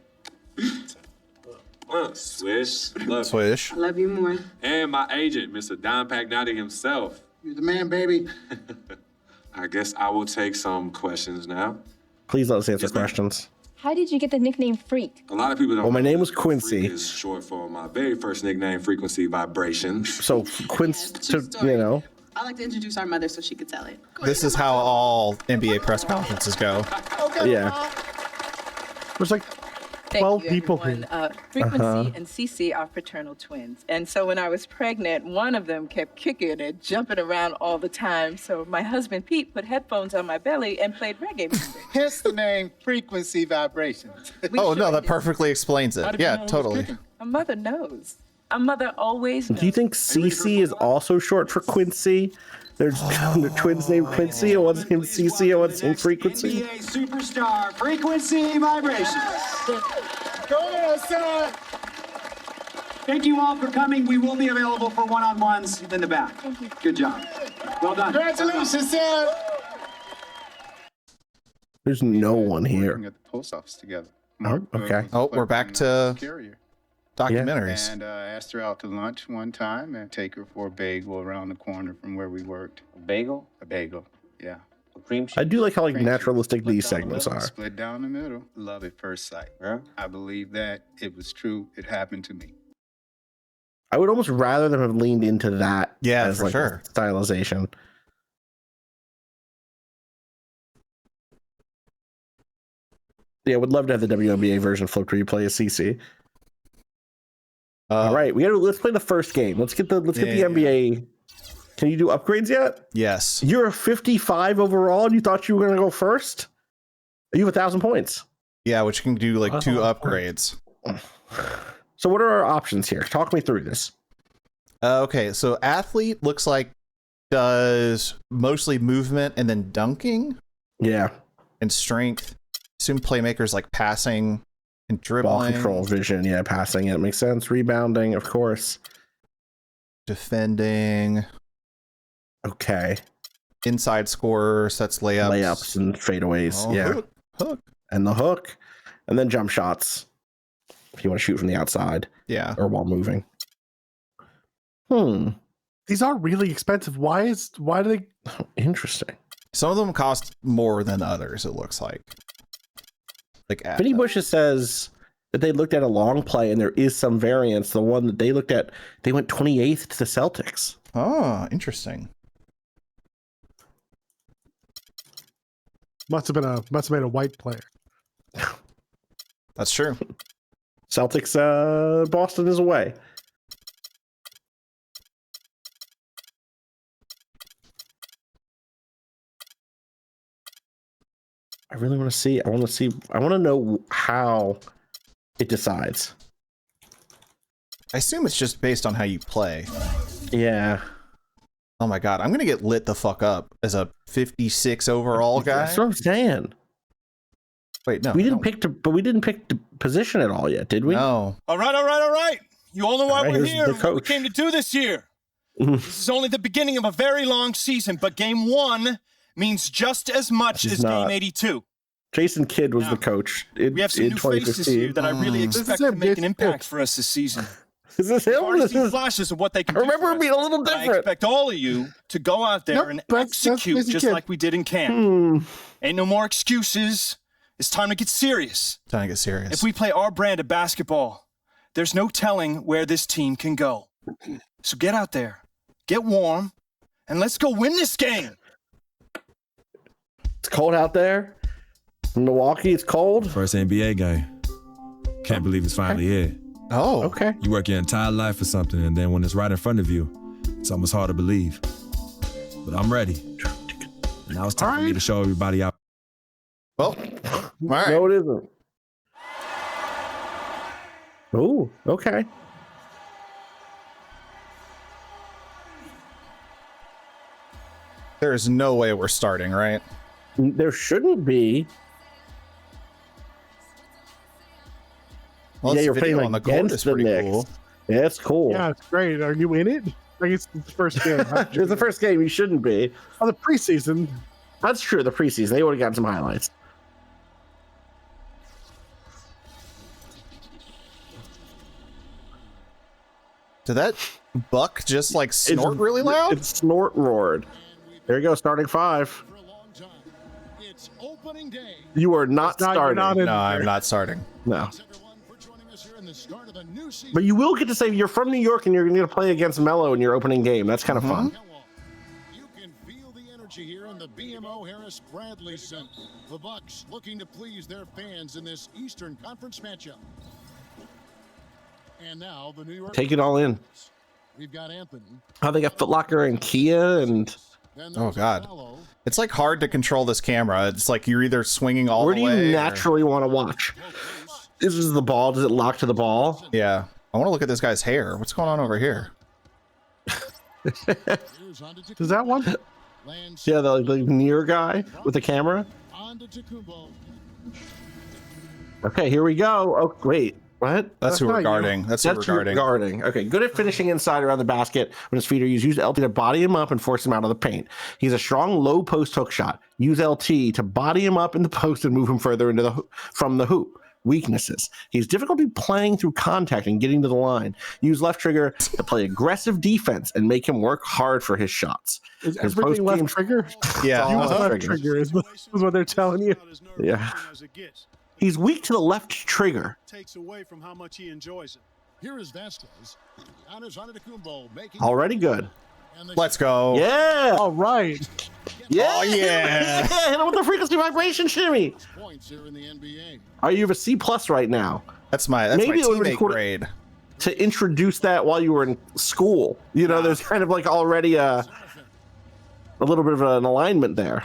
Swish. Swish. I love you more. And my agent, Mr. Don Pagnotti himself. You're the man, baby. I guess I will take some questions now. Please let us answer questions. How did you get the nickname Freak? A lot of people don't. Well, my name was Quincy. Freak is short for my very first nickname, Frequency Vibrations. So Quincy, you know. I like to introduce our mother so she could tell it. This is how all NBA press conferences go. Yeah. There's like 12 people here. Frequency and Cece are fraternal twins. And so when I was pregnant, one of them kept kicking and jumping around all the time. So my husband, Pete, put headphones on my belly and played reggae music. Hence the name Frequency Vibrations. Oh, no, that perfectly explains it. Yeah, totally. A mother knows. A mother always knows. Do you think Cece is also short for Quincy? There's twins named Quincy, and one's named Cece, and one's named Frequency. NBA superstar Frequency Vibrations. Go ahead, son. Thank you all for coming. We will be available for one-on-ones in the back. Good job. Well done. Congratulations, son. There's no one here. At the post office together. Oh, okay. Oh, we're back to Carrier. documentaries. And I asked her out to lunch one time and take her for a bagel around the corner from where we worked. A bagel? A bagel, yeah. A cream cheese? I do like how naturalistic these segments are. Split down the middle. Love at first sight. Yeah? I believe that it was true. It happened to me. I would almost rather them have leaned into that as for like sure. stylization. Yeah, I would love to have the WNBA version flipped where you play as CC. All right, let's play the first game. Let's get the NBA. Can you do upgrades yet? Yes. You're a 55 overall, and you thought you were going to go first? You have 1,000 points. Yeah, which can do like 2 upgrades. So what are our options here? Talk me through this. Okay, so athlete looks like does mostly movement and then dunking. Yeah. And strength. Assume playmakers like passing and dribbling. Ball control, vision, yeah, passing, it makes sense. Rebounding, of course. Defending. Okay. Inside scorers, that's layups. Layups and fadeaways, Oh, yeah. Hook. And the hook. And then jump shots. If you want to shoot from the outside. Yeah. Or while moving. These are really expensive. Why do they? Interesting. Some of them cost more than others, it looks like. Vinny Bush says that they looked at a long play and there is some variance. The one that they looked at, they went 28th to the Celtics. Oh, interesting. Must have been a white player. That's true. Celtics, Boston is away. I really want to see. I want to know how it decides. I assume it's just based on how you play. Yeah. Oh my god, I'm gonna get lit the fuck up as a 56 overall guy. That's what I'm saying. Wait, no, we didn't pick the position at all yet, did we? No. All right. You all know why we're here's here. the What coach. we came to do this year. This is only the beginning of a very long season, but game 1 means just as much as not. Game 82. Jason Kidd was the coach in, We have some in new faces 2015. here that I really expect to make an impact for us this season. Is this him? We've already seen flashes of what they can do. Remember for it being a little us, but I different. expect all of you to go out there and execute just like we did in camp. Ain't no more excuses. It's time to get serious. Time to get serious. If we play our brand of basketball, there's no telling where this team can go. So get out there, get warm, and let's go win this game. It's cold out there. In Milwaukee, it's cold. First NBA game. Can't believe it's finally here. Oh, okay. You work your entire life for something, and then when it's right in front of you, it's almost hard to believe. But I'm ready. And now it's time for me to show everybody out. Well, all right. No, it isn't. Oh, okay. There's no way we're starting, right? There shouldn't be. Well, yeah, you're video playing on the court against is the pretty Knicks. cool. Yeah, it's cool. Yeah, it's great. Are you in it? Like it's the first game. It's the first game. You shouldn't be. Oh, the preseason. That's true. The preseason. They would have gotten some highlights. Did that buck just like snort really loud? It snort roared. There you go. Starting five. You are not starting. No, I'm not starting. No. But you will get to say you're from New York and you're going to play against Melo in your opening game. That's kind of fun. You can feel the energy here in the BMO Harris Bradley Center. The Bucks looking to please their fans in this Eastern Conference matchup. And now the New York. Take it all in. We've got Anthony. Oh, they got Foot Locker and Kia and. Oh God, it's like hard to control this camera. It's like you're either swinging all Where the do way. you naturally want to watch? This is the ball. Does it lock to the ball? Yeah. I want to look at this guy's hair. What's going on over here? Is that one? Yeah, the near guy with the camera. Okay, here we go. Oh, wait. What? That's who we're guarding. That's who we're guarding. Guarding. Okay, good at finishing inside around the basket when his feet are used. Use LT to body him up and force him out of the paint. He's a strong low post hook shot. Use LT to body him up in the post and move him further into from the hoop. Weaknesses. He's difficulty playing through contact and getting to the line. Use left trigger to play aggressive defense and make him work hard for his shots. Is everything left trigger? Yeah. Use left trigger is what they're telling you. Yeah. He's weak to the left trigger. Takes away from how much he enjoys it. Here is Vasquez. Already good. Let's go. Yeah. All right. Yeah. Oh, yeah. Hit him with the frequency vibration shimmy. Are you a C+ right now? That's my teammate grade. To introduce that while you were in school. You know, there's kind of like already a little bit of an alignment there.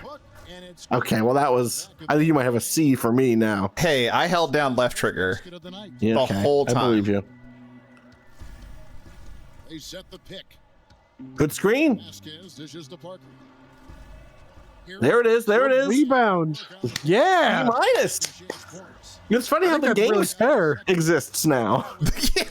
Okay, well that was, I think you might have a C for me now. Hey, I held down left trigger Yeah, the whole time. I believe you. They set the pick. Good screen. Dishes to Parker. There it is. There it is. Rebound. Yeah. C-. It's funny how the game exists now.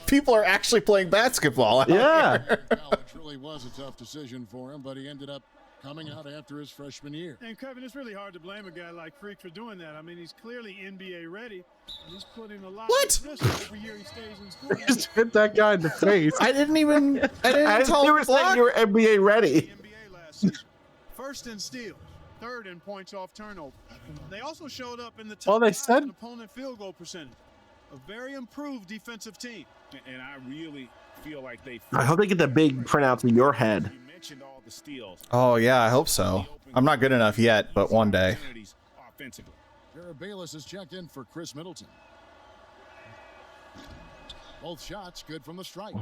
People are actually playing basketball out Yeah. here. Well, it really was a tough decision for him, but he ended up coming out after his freshman year. And Kevin, it's really hard to blame a guy like Freak for doing that. I mean, he's clearly NBA ready, and he's putting a lot of risk every year he stays in school. Just hit that guy in the face. I didn't even tell you him were saying you were NBA ready. First in steals, third in points off turnover. They also showed up in the Oh, top they five said- in opponent field goal percentage. A very improved defensive team. And I really feel like they. I hope they get the big printout in your head. Oh yeah, I hope so. I'm not good enough yet, but one day. Jared Bayless has checked in for Chris Middleton. Both shots good from the stripe.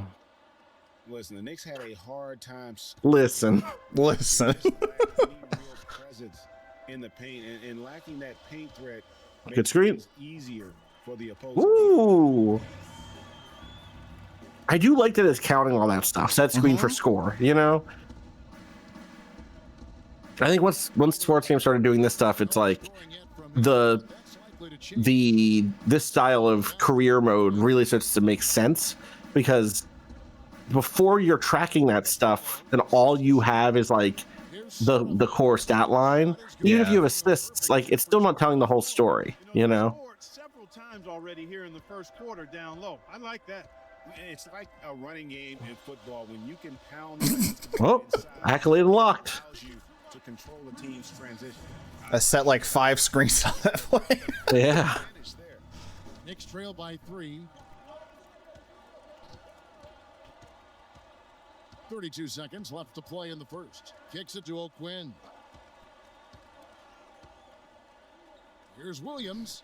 Listen, the Knicks had a hard time. Listen. Presence in the paint and lacking that paint threat. Good screen. Easier for the opposing. Ooh. I do like that it's counting all that stuff. Set screen for score, you know? I think once sports games started doing this stuff, it's like this style of career mode really starts to make sense, because before you're tracking that stuff and all you have is like the core stat line. Even if you have assists, like it's still not telling the whole story, you know. Several times already here in the first quarter down low. I like that. It's like a running game in football when you can pound Oh, accolade unlocked. to control the team's transition. I set like 5 screens on that play. Yeah. Knicks trail by 3. 32 seconds left to play in the first. Kicks it to O'Quinn. Here's Williams.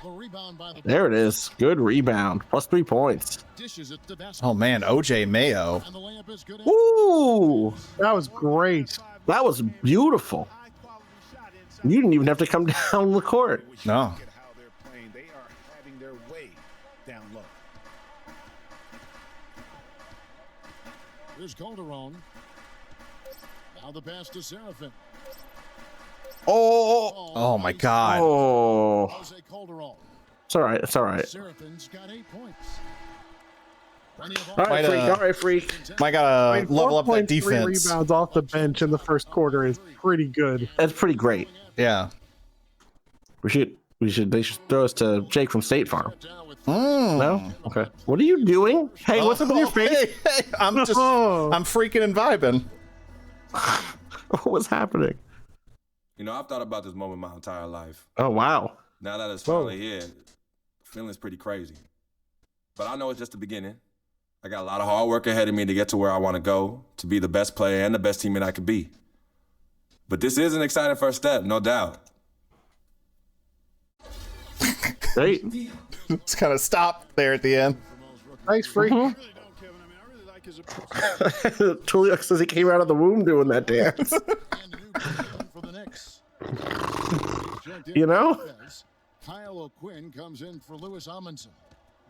The rebound by the There it is. Good rebound. Plus 3 points. dishes it to Vasquez. Oh man, OJ Mayo. And the layup is good. Ooh, That was great. that was beautiful. You didn't even have to come down the court. No. How they're playing. They are having their way down low. Here's Calderon. Now the pass to Seraphin. Oh my God. Oh, Jose Calderon. it's all right. It's all right. Seraphin's got 8 points. All right, Might, freak. All right, freak. I gotta level up that 4.3 defense. rebounds off the bench in the first quarter is pretty good. That's pretty great. Yeah. They should throw us to Jake from State Farm. Mm. No? Okay. What are you doing? Hey, what's up with your face? Hey, I'm freaking and vibing. What was happening? You know, I've thought about this moment my entire life. Oh, wow. Now that it's finally here, feeling's pretty crazy. But I know it's just the beginning. I got a lot of hard work ahead of me to get to where I want to go, to be the best player and the best teammate I could be. But this is an exciting first step, no doubt. Great. It's kind of stopped there at the end. Thanks, freak. Tulio says he came out of the womb doing that dance. You know? Kyle O'Quinn comes in for Lewis Amundsen.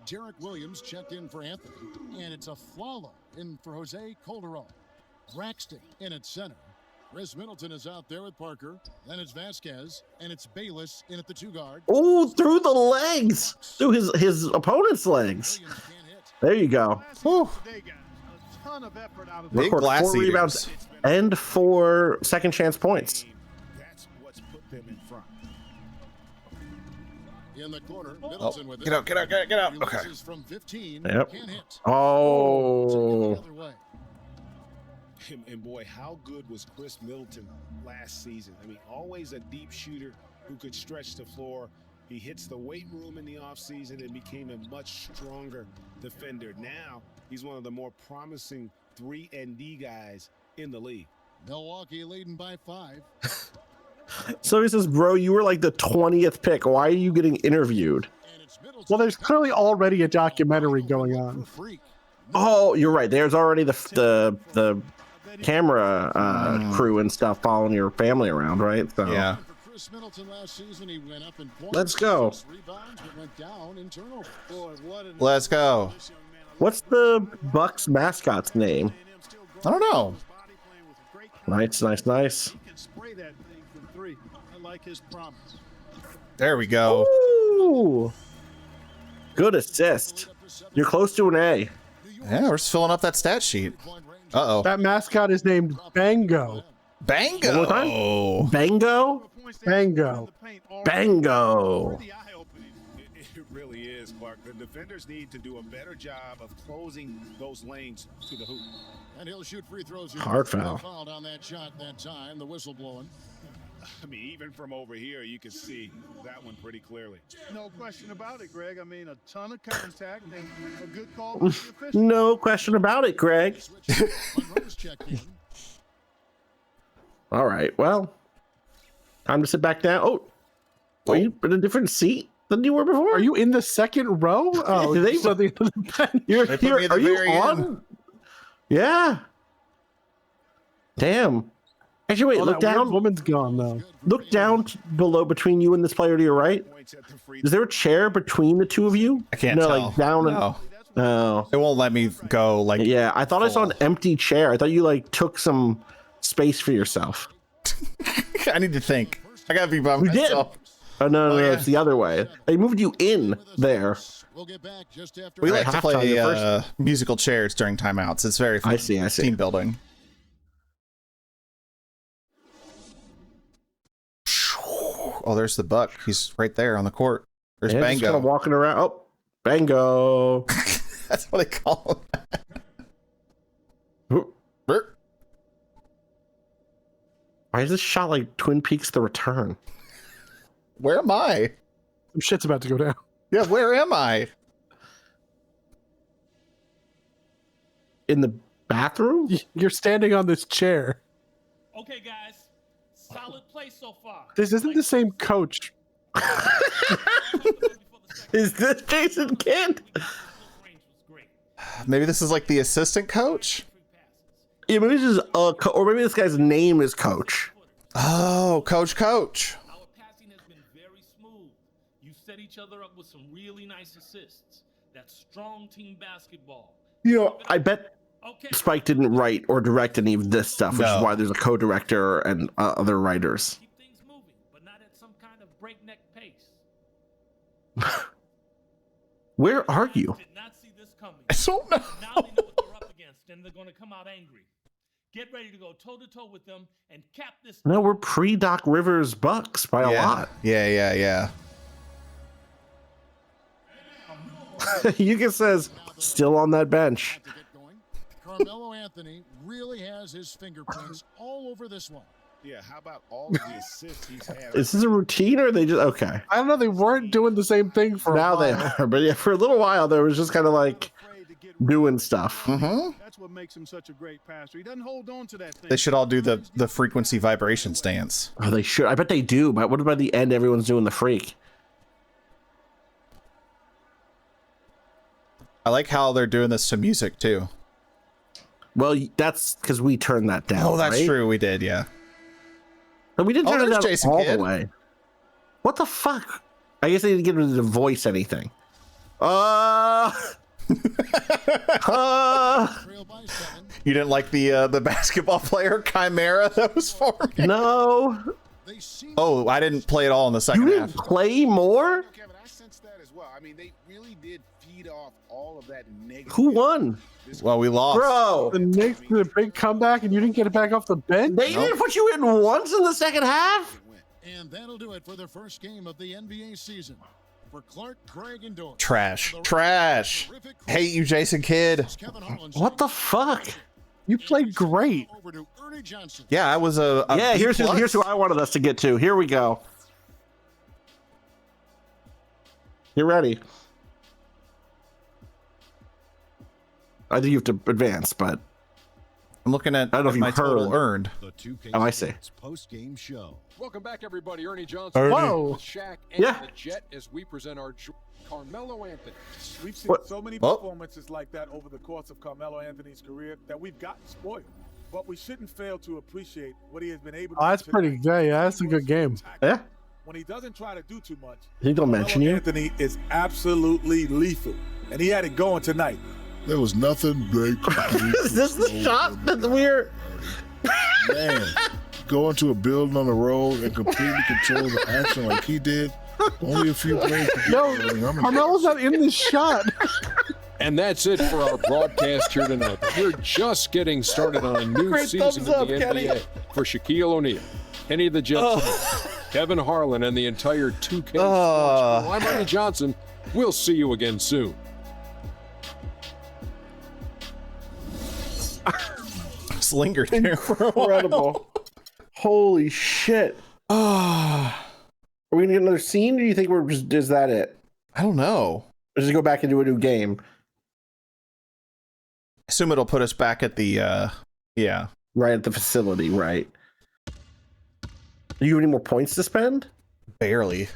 Derek Williams checked in for Anthony. And it's a Flalo in for Jose Calderon. Braxton in at center. Chris Middleton is out there with Parker. Then it's Vasquez. And it's Bayless in at the 2 guard. Oh, through the legs. Through his opponent's legs. There you go. Big Record glass 4 rebounds and 4 second chance points. That's what's put them in front. In the corner, Middleton with Get out, get out, get out. Okay. Releases from 15. Yep. Can't hit. Oh. The other way. And boy, how good was Chris Middleton last season? I mean, always a deep shooter who could stretch the floor. He hits the weight room in the offseason and became a much stronger defender. Now, he's one of the more promising 3-and-D guys in the league. Milwaukee leading by 5. So he says, bro, you were like the 20th pick. Why are you getting interviewed? Well, there's clearly already a documentary going on. Oh, you're right. There's already the camera crew and stuff following your family around, right? So Yeah. Chris Middleton last season, he went up in points. Let's go. 6 rebounds, but went down in turnovers. Let's go. What's the Bucks mascot's name? I don't know. Nice, nice, nice. Spray that thing from 3. I like his promise. There we go. Ooh. Good assist. You're close to an A. Yeah, we're just filling up that stat sheet. Uh-oh. That mascot is named Bango. Bango. One more time? Bango? Bango. Bango. It really is, Clark. The defenders need to do a better job of closing those lanes to the hoop. And he'll shoot free throws. Hard foul. Fouled on that shot that time. The whistle blowing. I mean, even from over here, you can see that one pretty clearly. No question about it, Greg. I mean, a ton of contact and a good call by the official. No question about it, Greg. Monroe's checked in. All right, well, time to sit back down. Oh, are you in a different seat than you were before? Are you in the second row? Oh, They- so the You're They put here. me at the Are you very on? end. Yeah. Damn. Actually, wait. Oh, Look that weird down. woman's gone though. Look down below between you and this player to your right. Is there a chair between the two of you? I can't no, tell. like down. No. No. It won't let me go like. Yeah, I thought I saw an empty chair. I thought you like took some space for yourself. I need to think. I gotta be by You did. myself. Oh no, yeah. it's the other way. They moved you in there. We'll get back just after. We like to halftime, play your first- musical chairs during timeouts. It's very fun. I see. Team building. Oh, there's the buck. He's right there on the court. There's Just Bango. kind of walking around. Oh, Bango. That's what they call him. Why is this shot like Twin Peaks: The Return? Where am I? Some shit's about to go down. Yeah, where am I? In the bathroom? You're standing on this chair. Okay, guys. Solid play so far. This isn't the same coach. Is this Jason Kidd? Maybe this is like the assistant coach? Yeah, maybe this is or maybe this guy's name is Coach. Oh, Coach. Our passing has been very smooth. You set each other up with some really nice assists. That's strong team basketball. You know, I bet Spike didn't write or direct any of this stuff, which is why there's a co-director and other writers. Keep things moving, but not at some kind of breakneck pace. Where are you? Did not see this coming. I don't know. Now they know what they're up against, and they're going to come out angry. Get ready to go toe-to-toe with them and cap this. No, we're pre-Doc Rivers Bucks by a lot. Yeah. Yuka says, still on that bench. Carmelo Anthony really has his fingerprints all over this one. Yeah, how about all of the assists he's had? Is this a routine or are they just okay? I don't know. They weren't doing the same thing for Now a while. they are, but yeah, for a little while there was just kind of like doing stuff. That's what makes him such a great passer. He doesn't hold on to that thing. They should all do the frequency vibration stance. Oh, they should. I bet they do. But what about the end? Everyone's doing the freak. I like how they're doing this to music too. Well, that's because we turned that down. Oh, that's right? true. We did, yeah. But we didn't turn it there's down Jason all Kidd. the way. What the fuck? I guess they didn't get him to voice anything. You didn't like the basketball player Chimera that was forming? No. Oh, I didn't play it all in the second You half. didn't play more? Kevin, I sensed that as well. I mean, they really did feed off all of that negative. Who won? Well, we lost. Bro. The Knicks did a big comeback and you didn't get it back off the bench? They didn't put you in once in the second half? And that'll do it for the first game of the NBA season. For Clark, Craig, and Dorn. Trash. Hate you, Jason Kidd. What the fuck? You played great. Yeah, I was a yeah, B+. here's who I wanted us to get to. Here we go. You ready? I think you have to advance, but I'm looking at I don't know if you my heard. total earned. Oh, I see. Post-game show. Welcome back, everybody. Ernie Johnson. Ernie. Whoa. With Shaq and Yeah. the Jet as we present our Carmelo Anthony. We've seen What? so many Oh. performances like that over the course of Carmelo Anthony's career that we've gotten spoiled. But we shouldn't fail to appreciate what he has been able to Oh, that's do pretty tonight. good. Yeah, that's a good game. Yeah. When he doesn't try to do too much, He don't mention you. Anthony is absolutely lethal. And he had it going tonight. There was nothing Blake. Is this the shot that we're Man, going to a building on the road and completely control the action like he did. Only a few plays. Yo, Carmelo's not in this shot. And that's it for our broadcast here tonight. We're just getting started on a new Great season thumbs of the up, Kenny. NBA. For Shaquille O'Neal, Kenny the Jet, Kevin Harlan, and the entire 2K Sports crew, I'm Ernie Johnson. We'll see you again soon. Just lingered there for a while. incredible? Holy shit. Are we gonna get another scene, or do you think we're just is that it? I don't know. Or just go back and do a new game? Assume it'll put us back at the yeah. Right at the facility, right? Do you have any more points to spend? Barely.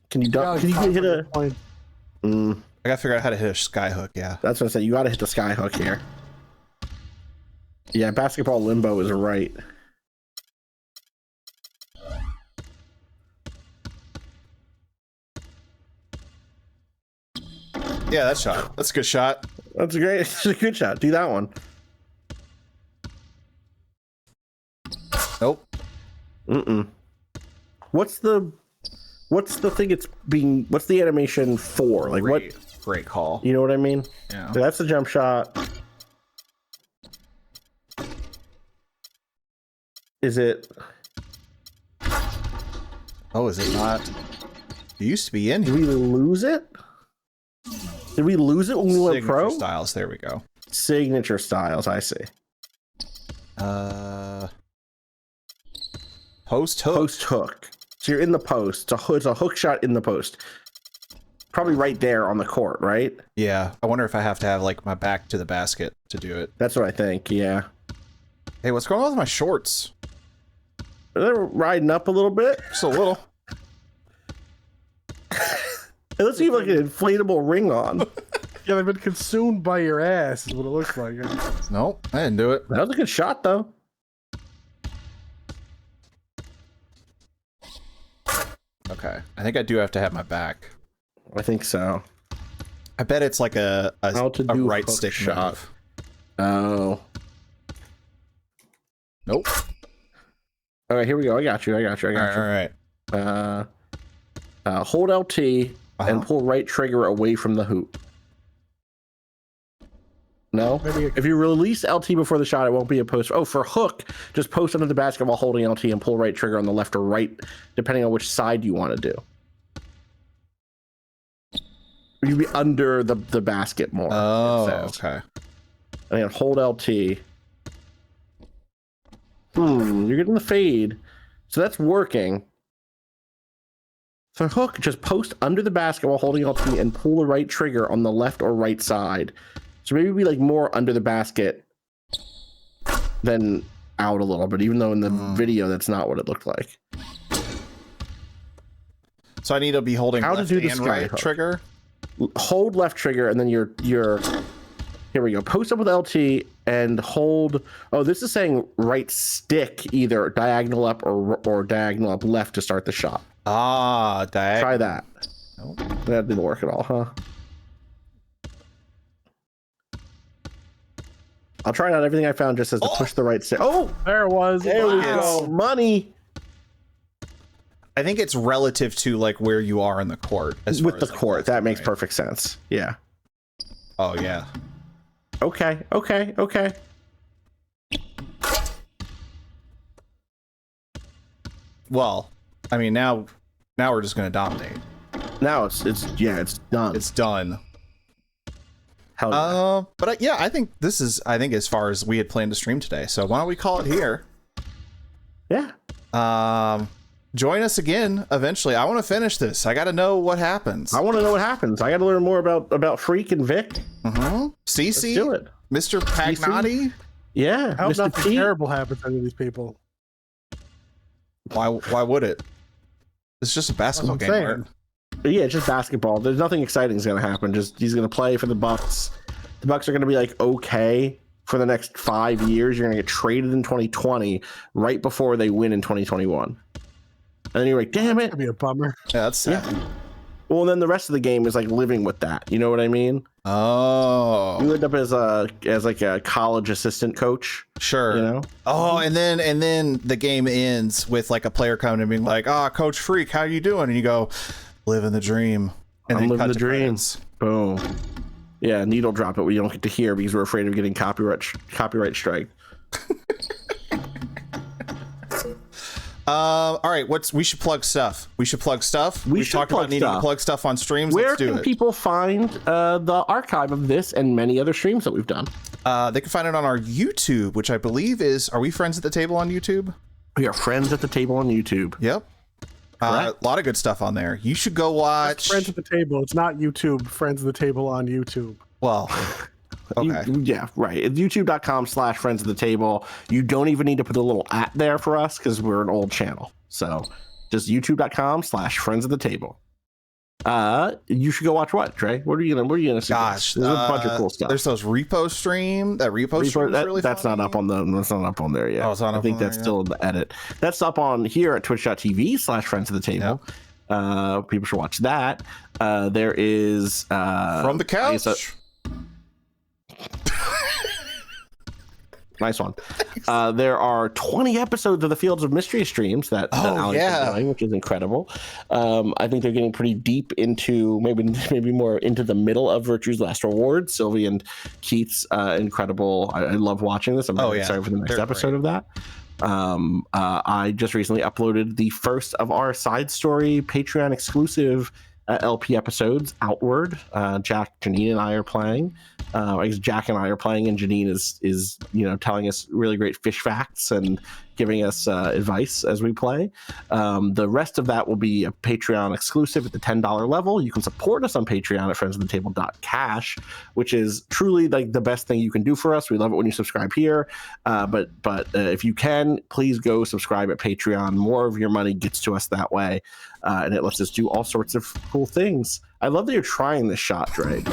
Can you hit a point? I gotta figure out how to hit a skyhook, yeah. That's what I said. You gotta hit the skyhook here. Yeah, basketball limbo is right. Yeah, that shot. That's a good shot. That's a great. It's a good shot. Do that one. Nope. What's the thing it's being? What's the animation for? Like what? Great call. You know what I mean? Yeah. So that's the jump shot. Is it? Oh, is it not? It used to be in here. Did we lose it? Did we lose it when we went pro? Signature styles. There we go. Signature styles. I see. Post hook. Post hook. So you're in the post. It's a hook shot in the post. Probably right there on the court, right? Yeah. I wonder if I have to have like my back to the basket to do it. That's what I think. Yeah. Hey, what's going on with my shorts? They're riding up a little bit. Just a little. It looks like you have like an inflatable ring on. Yeah, they've been consumed by your ass, is what it looks like. Nope, I didn't do it. That was a good shot, though. Okay, I think I do have to have my back. I think so. I bet it's like a right stick shot. move. Oh. Nope. All right, here we go. I got you. All right. Hold LT and pull right trigger away from the hoop. No? If you release LT before the shot, it won't be a post. Oh, for hook, just post under the basket while holding LT and pull right trigger on the left or right, depending on which side you want to do. You'd be under the basket more. Oh, okay. And then hold LT. You're getting the fade. So that's working. For hook, just post under the basket while holding LT and pull the right trigger on the left or right side. So maybe be like more under the basket than out a little bit, even though in the video that's not what it looked like. So I need to be holding left and right trigger? Hold left trigger and then you're here we go. Post up with LT and hold. Oh, this is saying right stick, either diagonal up or diagonal up left to start the shot. Ah, diagonal. Try that. Nope. That didn't work at all, huh? I'll try it out. Everything I found just says to push the right stick. Oh, there it was. There we go. Money. I think it's relative to like where you are in the court. With the court, that makes perfect sense. Yeah. Oh yeah. Okay. Well, I mean now we're just gonna dominate. Now it's done. It's done. Hell yeah. But I think this is as far as we had planned to stream today. So why don't we call it here? Yeah. Join us again eventually. I want to finish this. I got to know what happens. I want to know what happens. I got to learn more about Freak and Vic. CC. Let's do it. Mr. Pagnotti. Yeah. I hope Mr. nothing P. terrible happens to any of these people. Why would it? It's just a basketball game. Right? Yeah, it's just basketball. There's nothing exciting is going to happen. Just he's going to play for the Bucks. The Bucks are going to be like okay for the next 5 years. You're going to get traded in 2020 right before they win in 2021. And then you're like, damn it. That'd be a bummer. Yeah, that's sad. Yeah. Well, and then the rest of the game is like living with that. You know what I mean? Oh. You end up as like a college assistant coach. Sure. You know? Oh, and then the game ends with like a player coming and being like, Coach Freak, how you doing? And you go, living the dream. And I'm then living cut the to dream. credits. Boom. Yeah, needle drop it. We don't get to hear because we're afraid of getting copyright strike. All right, we should plug stuff. We've talked about needing to plug stuff on streams. Where Let's do can it. people find the archive of this and many other streams that we've done? They can find it on our YouTube, which I believe is, are we Friends at the Table on YouTube? We are Friends at the Table on YouTube. Yep. A lot of good stuff on there. You should go watch. That's Friends at the Table. It's not YouTube. Friends at the Table on YouTube. Well, okay. Yeah, right. It's youtube.com/friends of the table. You don't even need to put a little @ there for us because we're an old channel. So just youtube.com/friends of the table. You should go watch what, Trey? What are you gonna suggest? Gosh, there's a bunch of cool stuff. There's those repo stream. That repo stream is really that's funny. not up on that's not up on there yet. Oh, it's not I up think on there that's yet? still in the edit. That's up on here at twitch.tv/friends of the table. People should watch that. There is From the Couch. Nice one. There are 20 episodes of the Fields of Mystery streams that Alex is doing, which is incredible. I think they're getting pretty deep into maybe more into the middle of Virtue's Last Reward. Sylvie and Keith's incredible. I love watching this. I'm really excited for the next episode of that. I just recently uploaded the first of our side story Patreon exclusive LP episodes, Outward. Jack, Janine, and I are playing. I guess Jack and I are playing, and Janine is telling us really great fish facts and giving us advice as we play. The rest of that will be a Patreon exclusive at the $10 level. You can support us on Patreon at friendsofthetable.cash, which is truly like the best thing you can do for us. We love it when you subscribe here, but if you can, please go subscribe at Patreon. More of your money gets to us that way, and it lets us do all sorts of cool things. I love that you're trying this shot, Drake.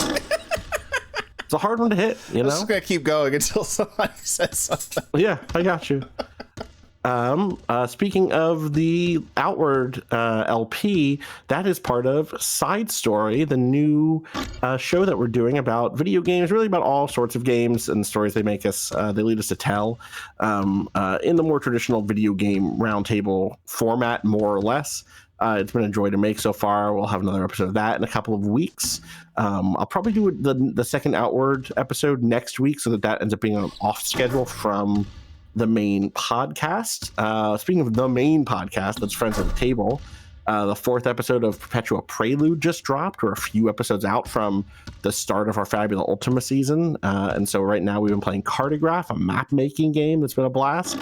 It's a hard one to hit, you know? I'm just gonna keep going until somebody says something. Yeah, I got you. Speaking of the Outward LP, that is part of Side Story, the new show that we're doing about video games, really about all sorts of games and stories they make us, they lead us to tell in the more traditional video game roundtable format, more or less. It's been a joy to make so far. We'll have another episode of that in a couple of weeks. I'll probably do the second Outward episode next week so that ends up being an off schedule from the main podcast. Speaking of the main podcast, that's Friends at the Table. The fourth episode of Perpetua Prelude just dropped. We're a few episodes out from the start of our Fabula Ultima season. And so right now we've been playing Cartograph, a map-making game that's been a blast.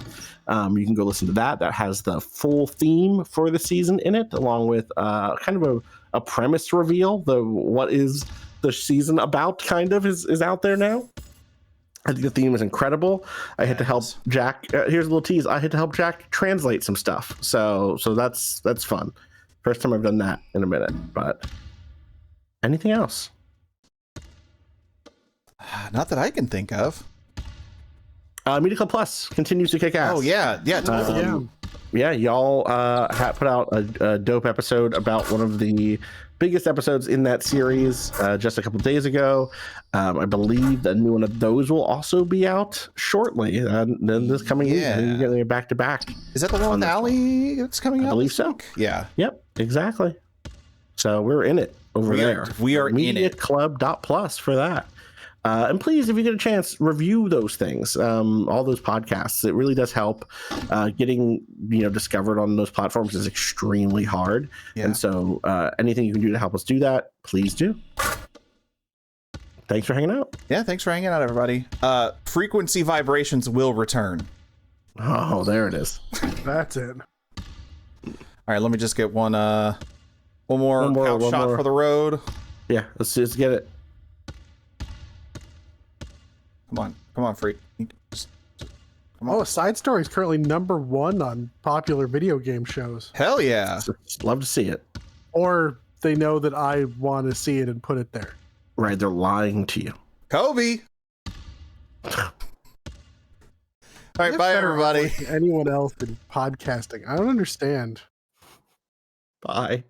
You can go listen to that. That has the full theme for the season in it, along with kind of a premise reveal. What is the season about kind of is out there now. I think the theme is incredible. I had to help Jack. Here's a little tease. I had to help Jack translate some stuff. So that's fun. First time I've done that in a minute. But anything else? Not that I can think of. Media Club Plus continues to kick ass. Oh yeah, totally. Yeah, y'all put out a dope episode about one of the biggest episodes in that series just a couple days ago. I believe a new one of those will also be out shortly. Then this coming week, you're getting it back to back. Is that the one with Allie that's coming out? I believe so. Yeah. Yep. Exactly. So we're in it over there. We are in it. MediaClub.plus for that. And please, if you get a chance, review those things, all those podcasts. It really does help. Getting discovered on those platforms is extremely hard. Yeah. And so anything you can do to help us do that, please do. Thanks for hanging out. Yeah, thanks for hanging out, everybody. Frequency vibrations will return. Oh, there it is. That's it. All right, let me just get one more shot for the road. Yeah, let's just get it. Come on, freak. Come on. Oh, Side Story is currently #1 on popular video game shows. Hell yeah. Love to see it. Or they know that I want to see it and put it there. Right, they're lying to you. Kobe. All right, bye, everybody. Anyone else in podcasting? I don't understand. Bye.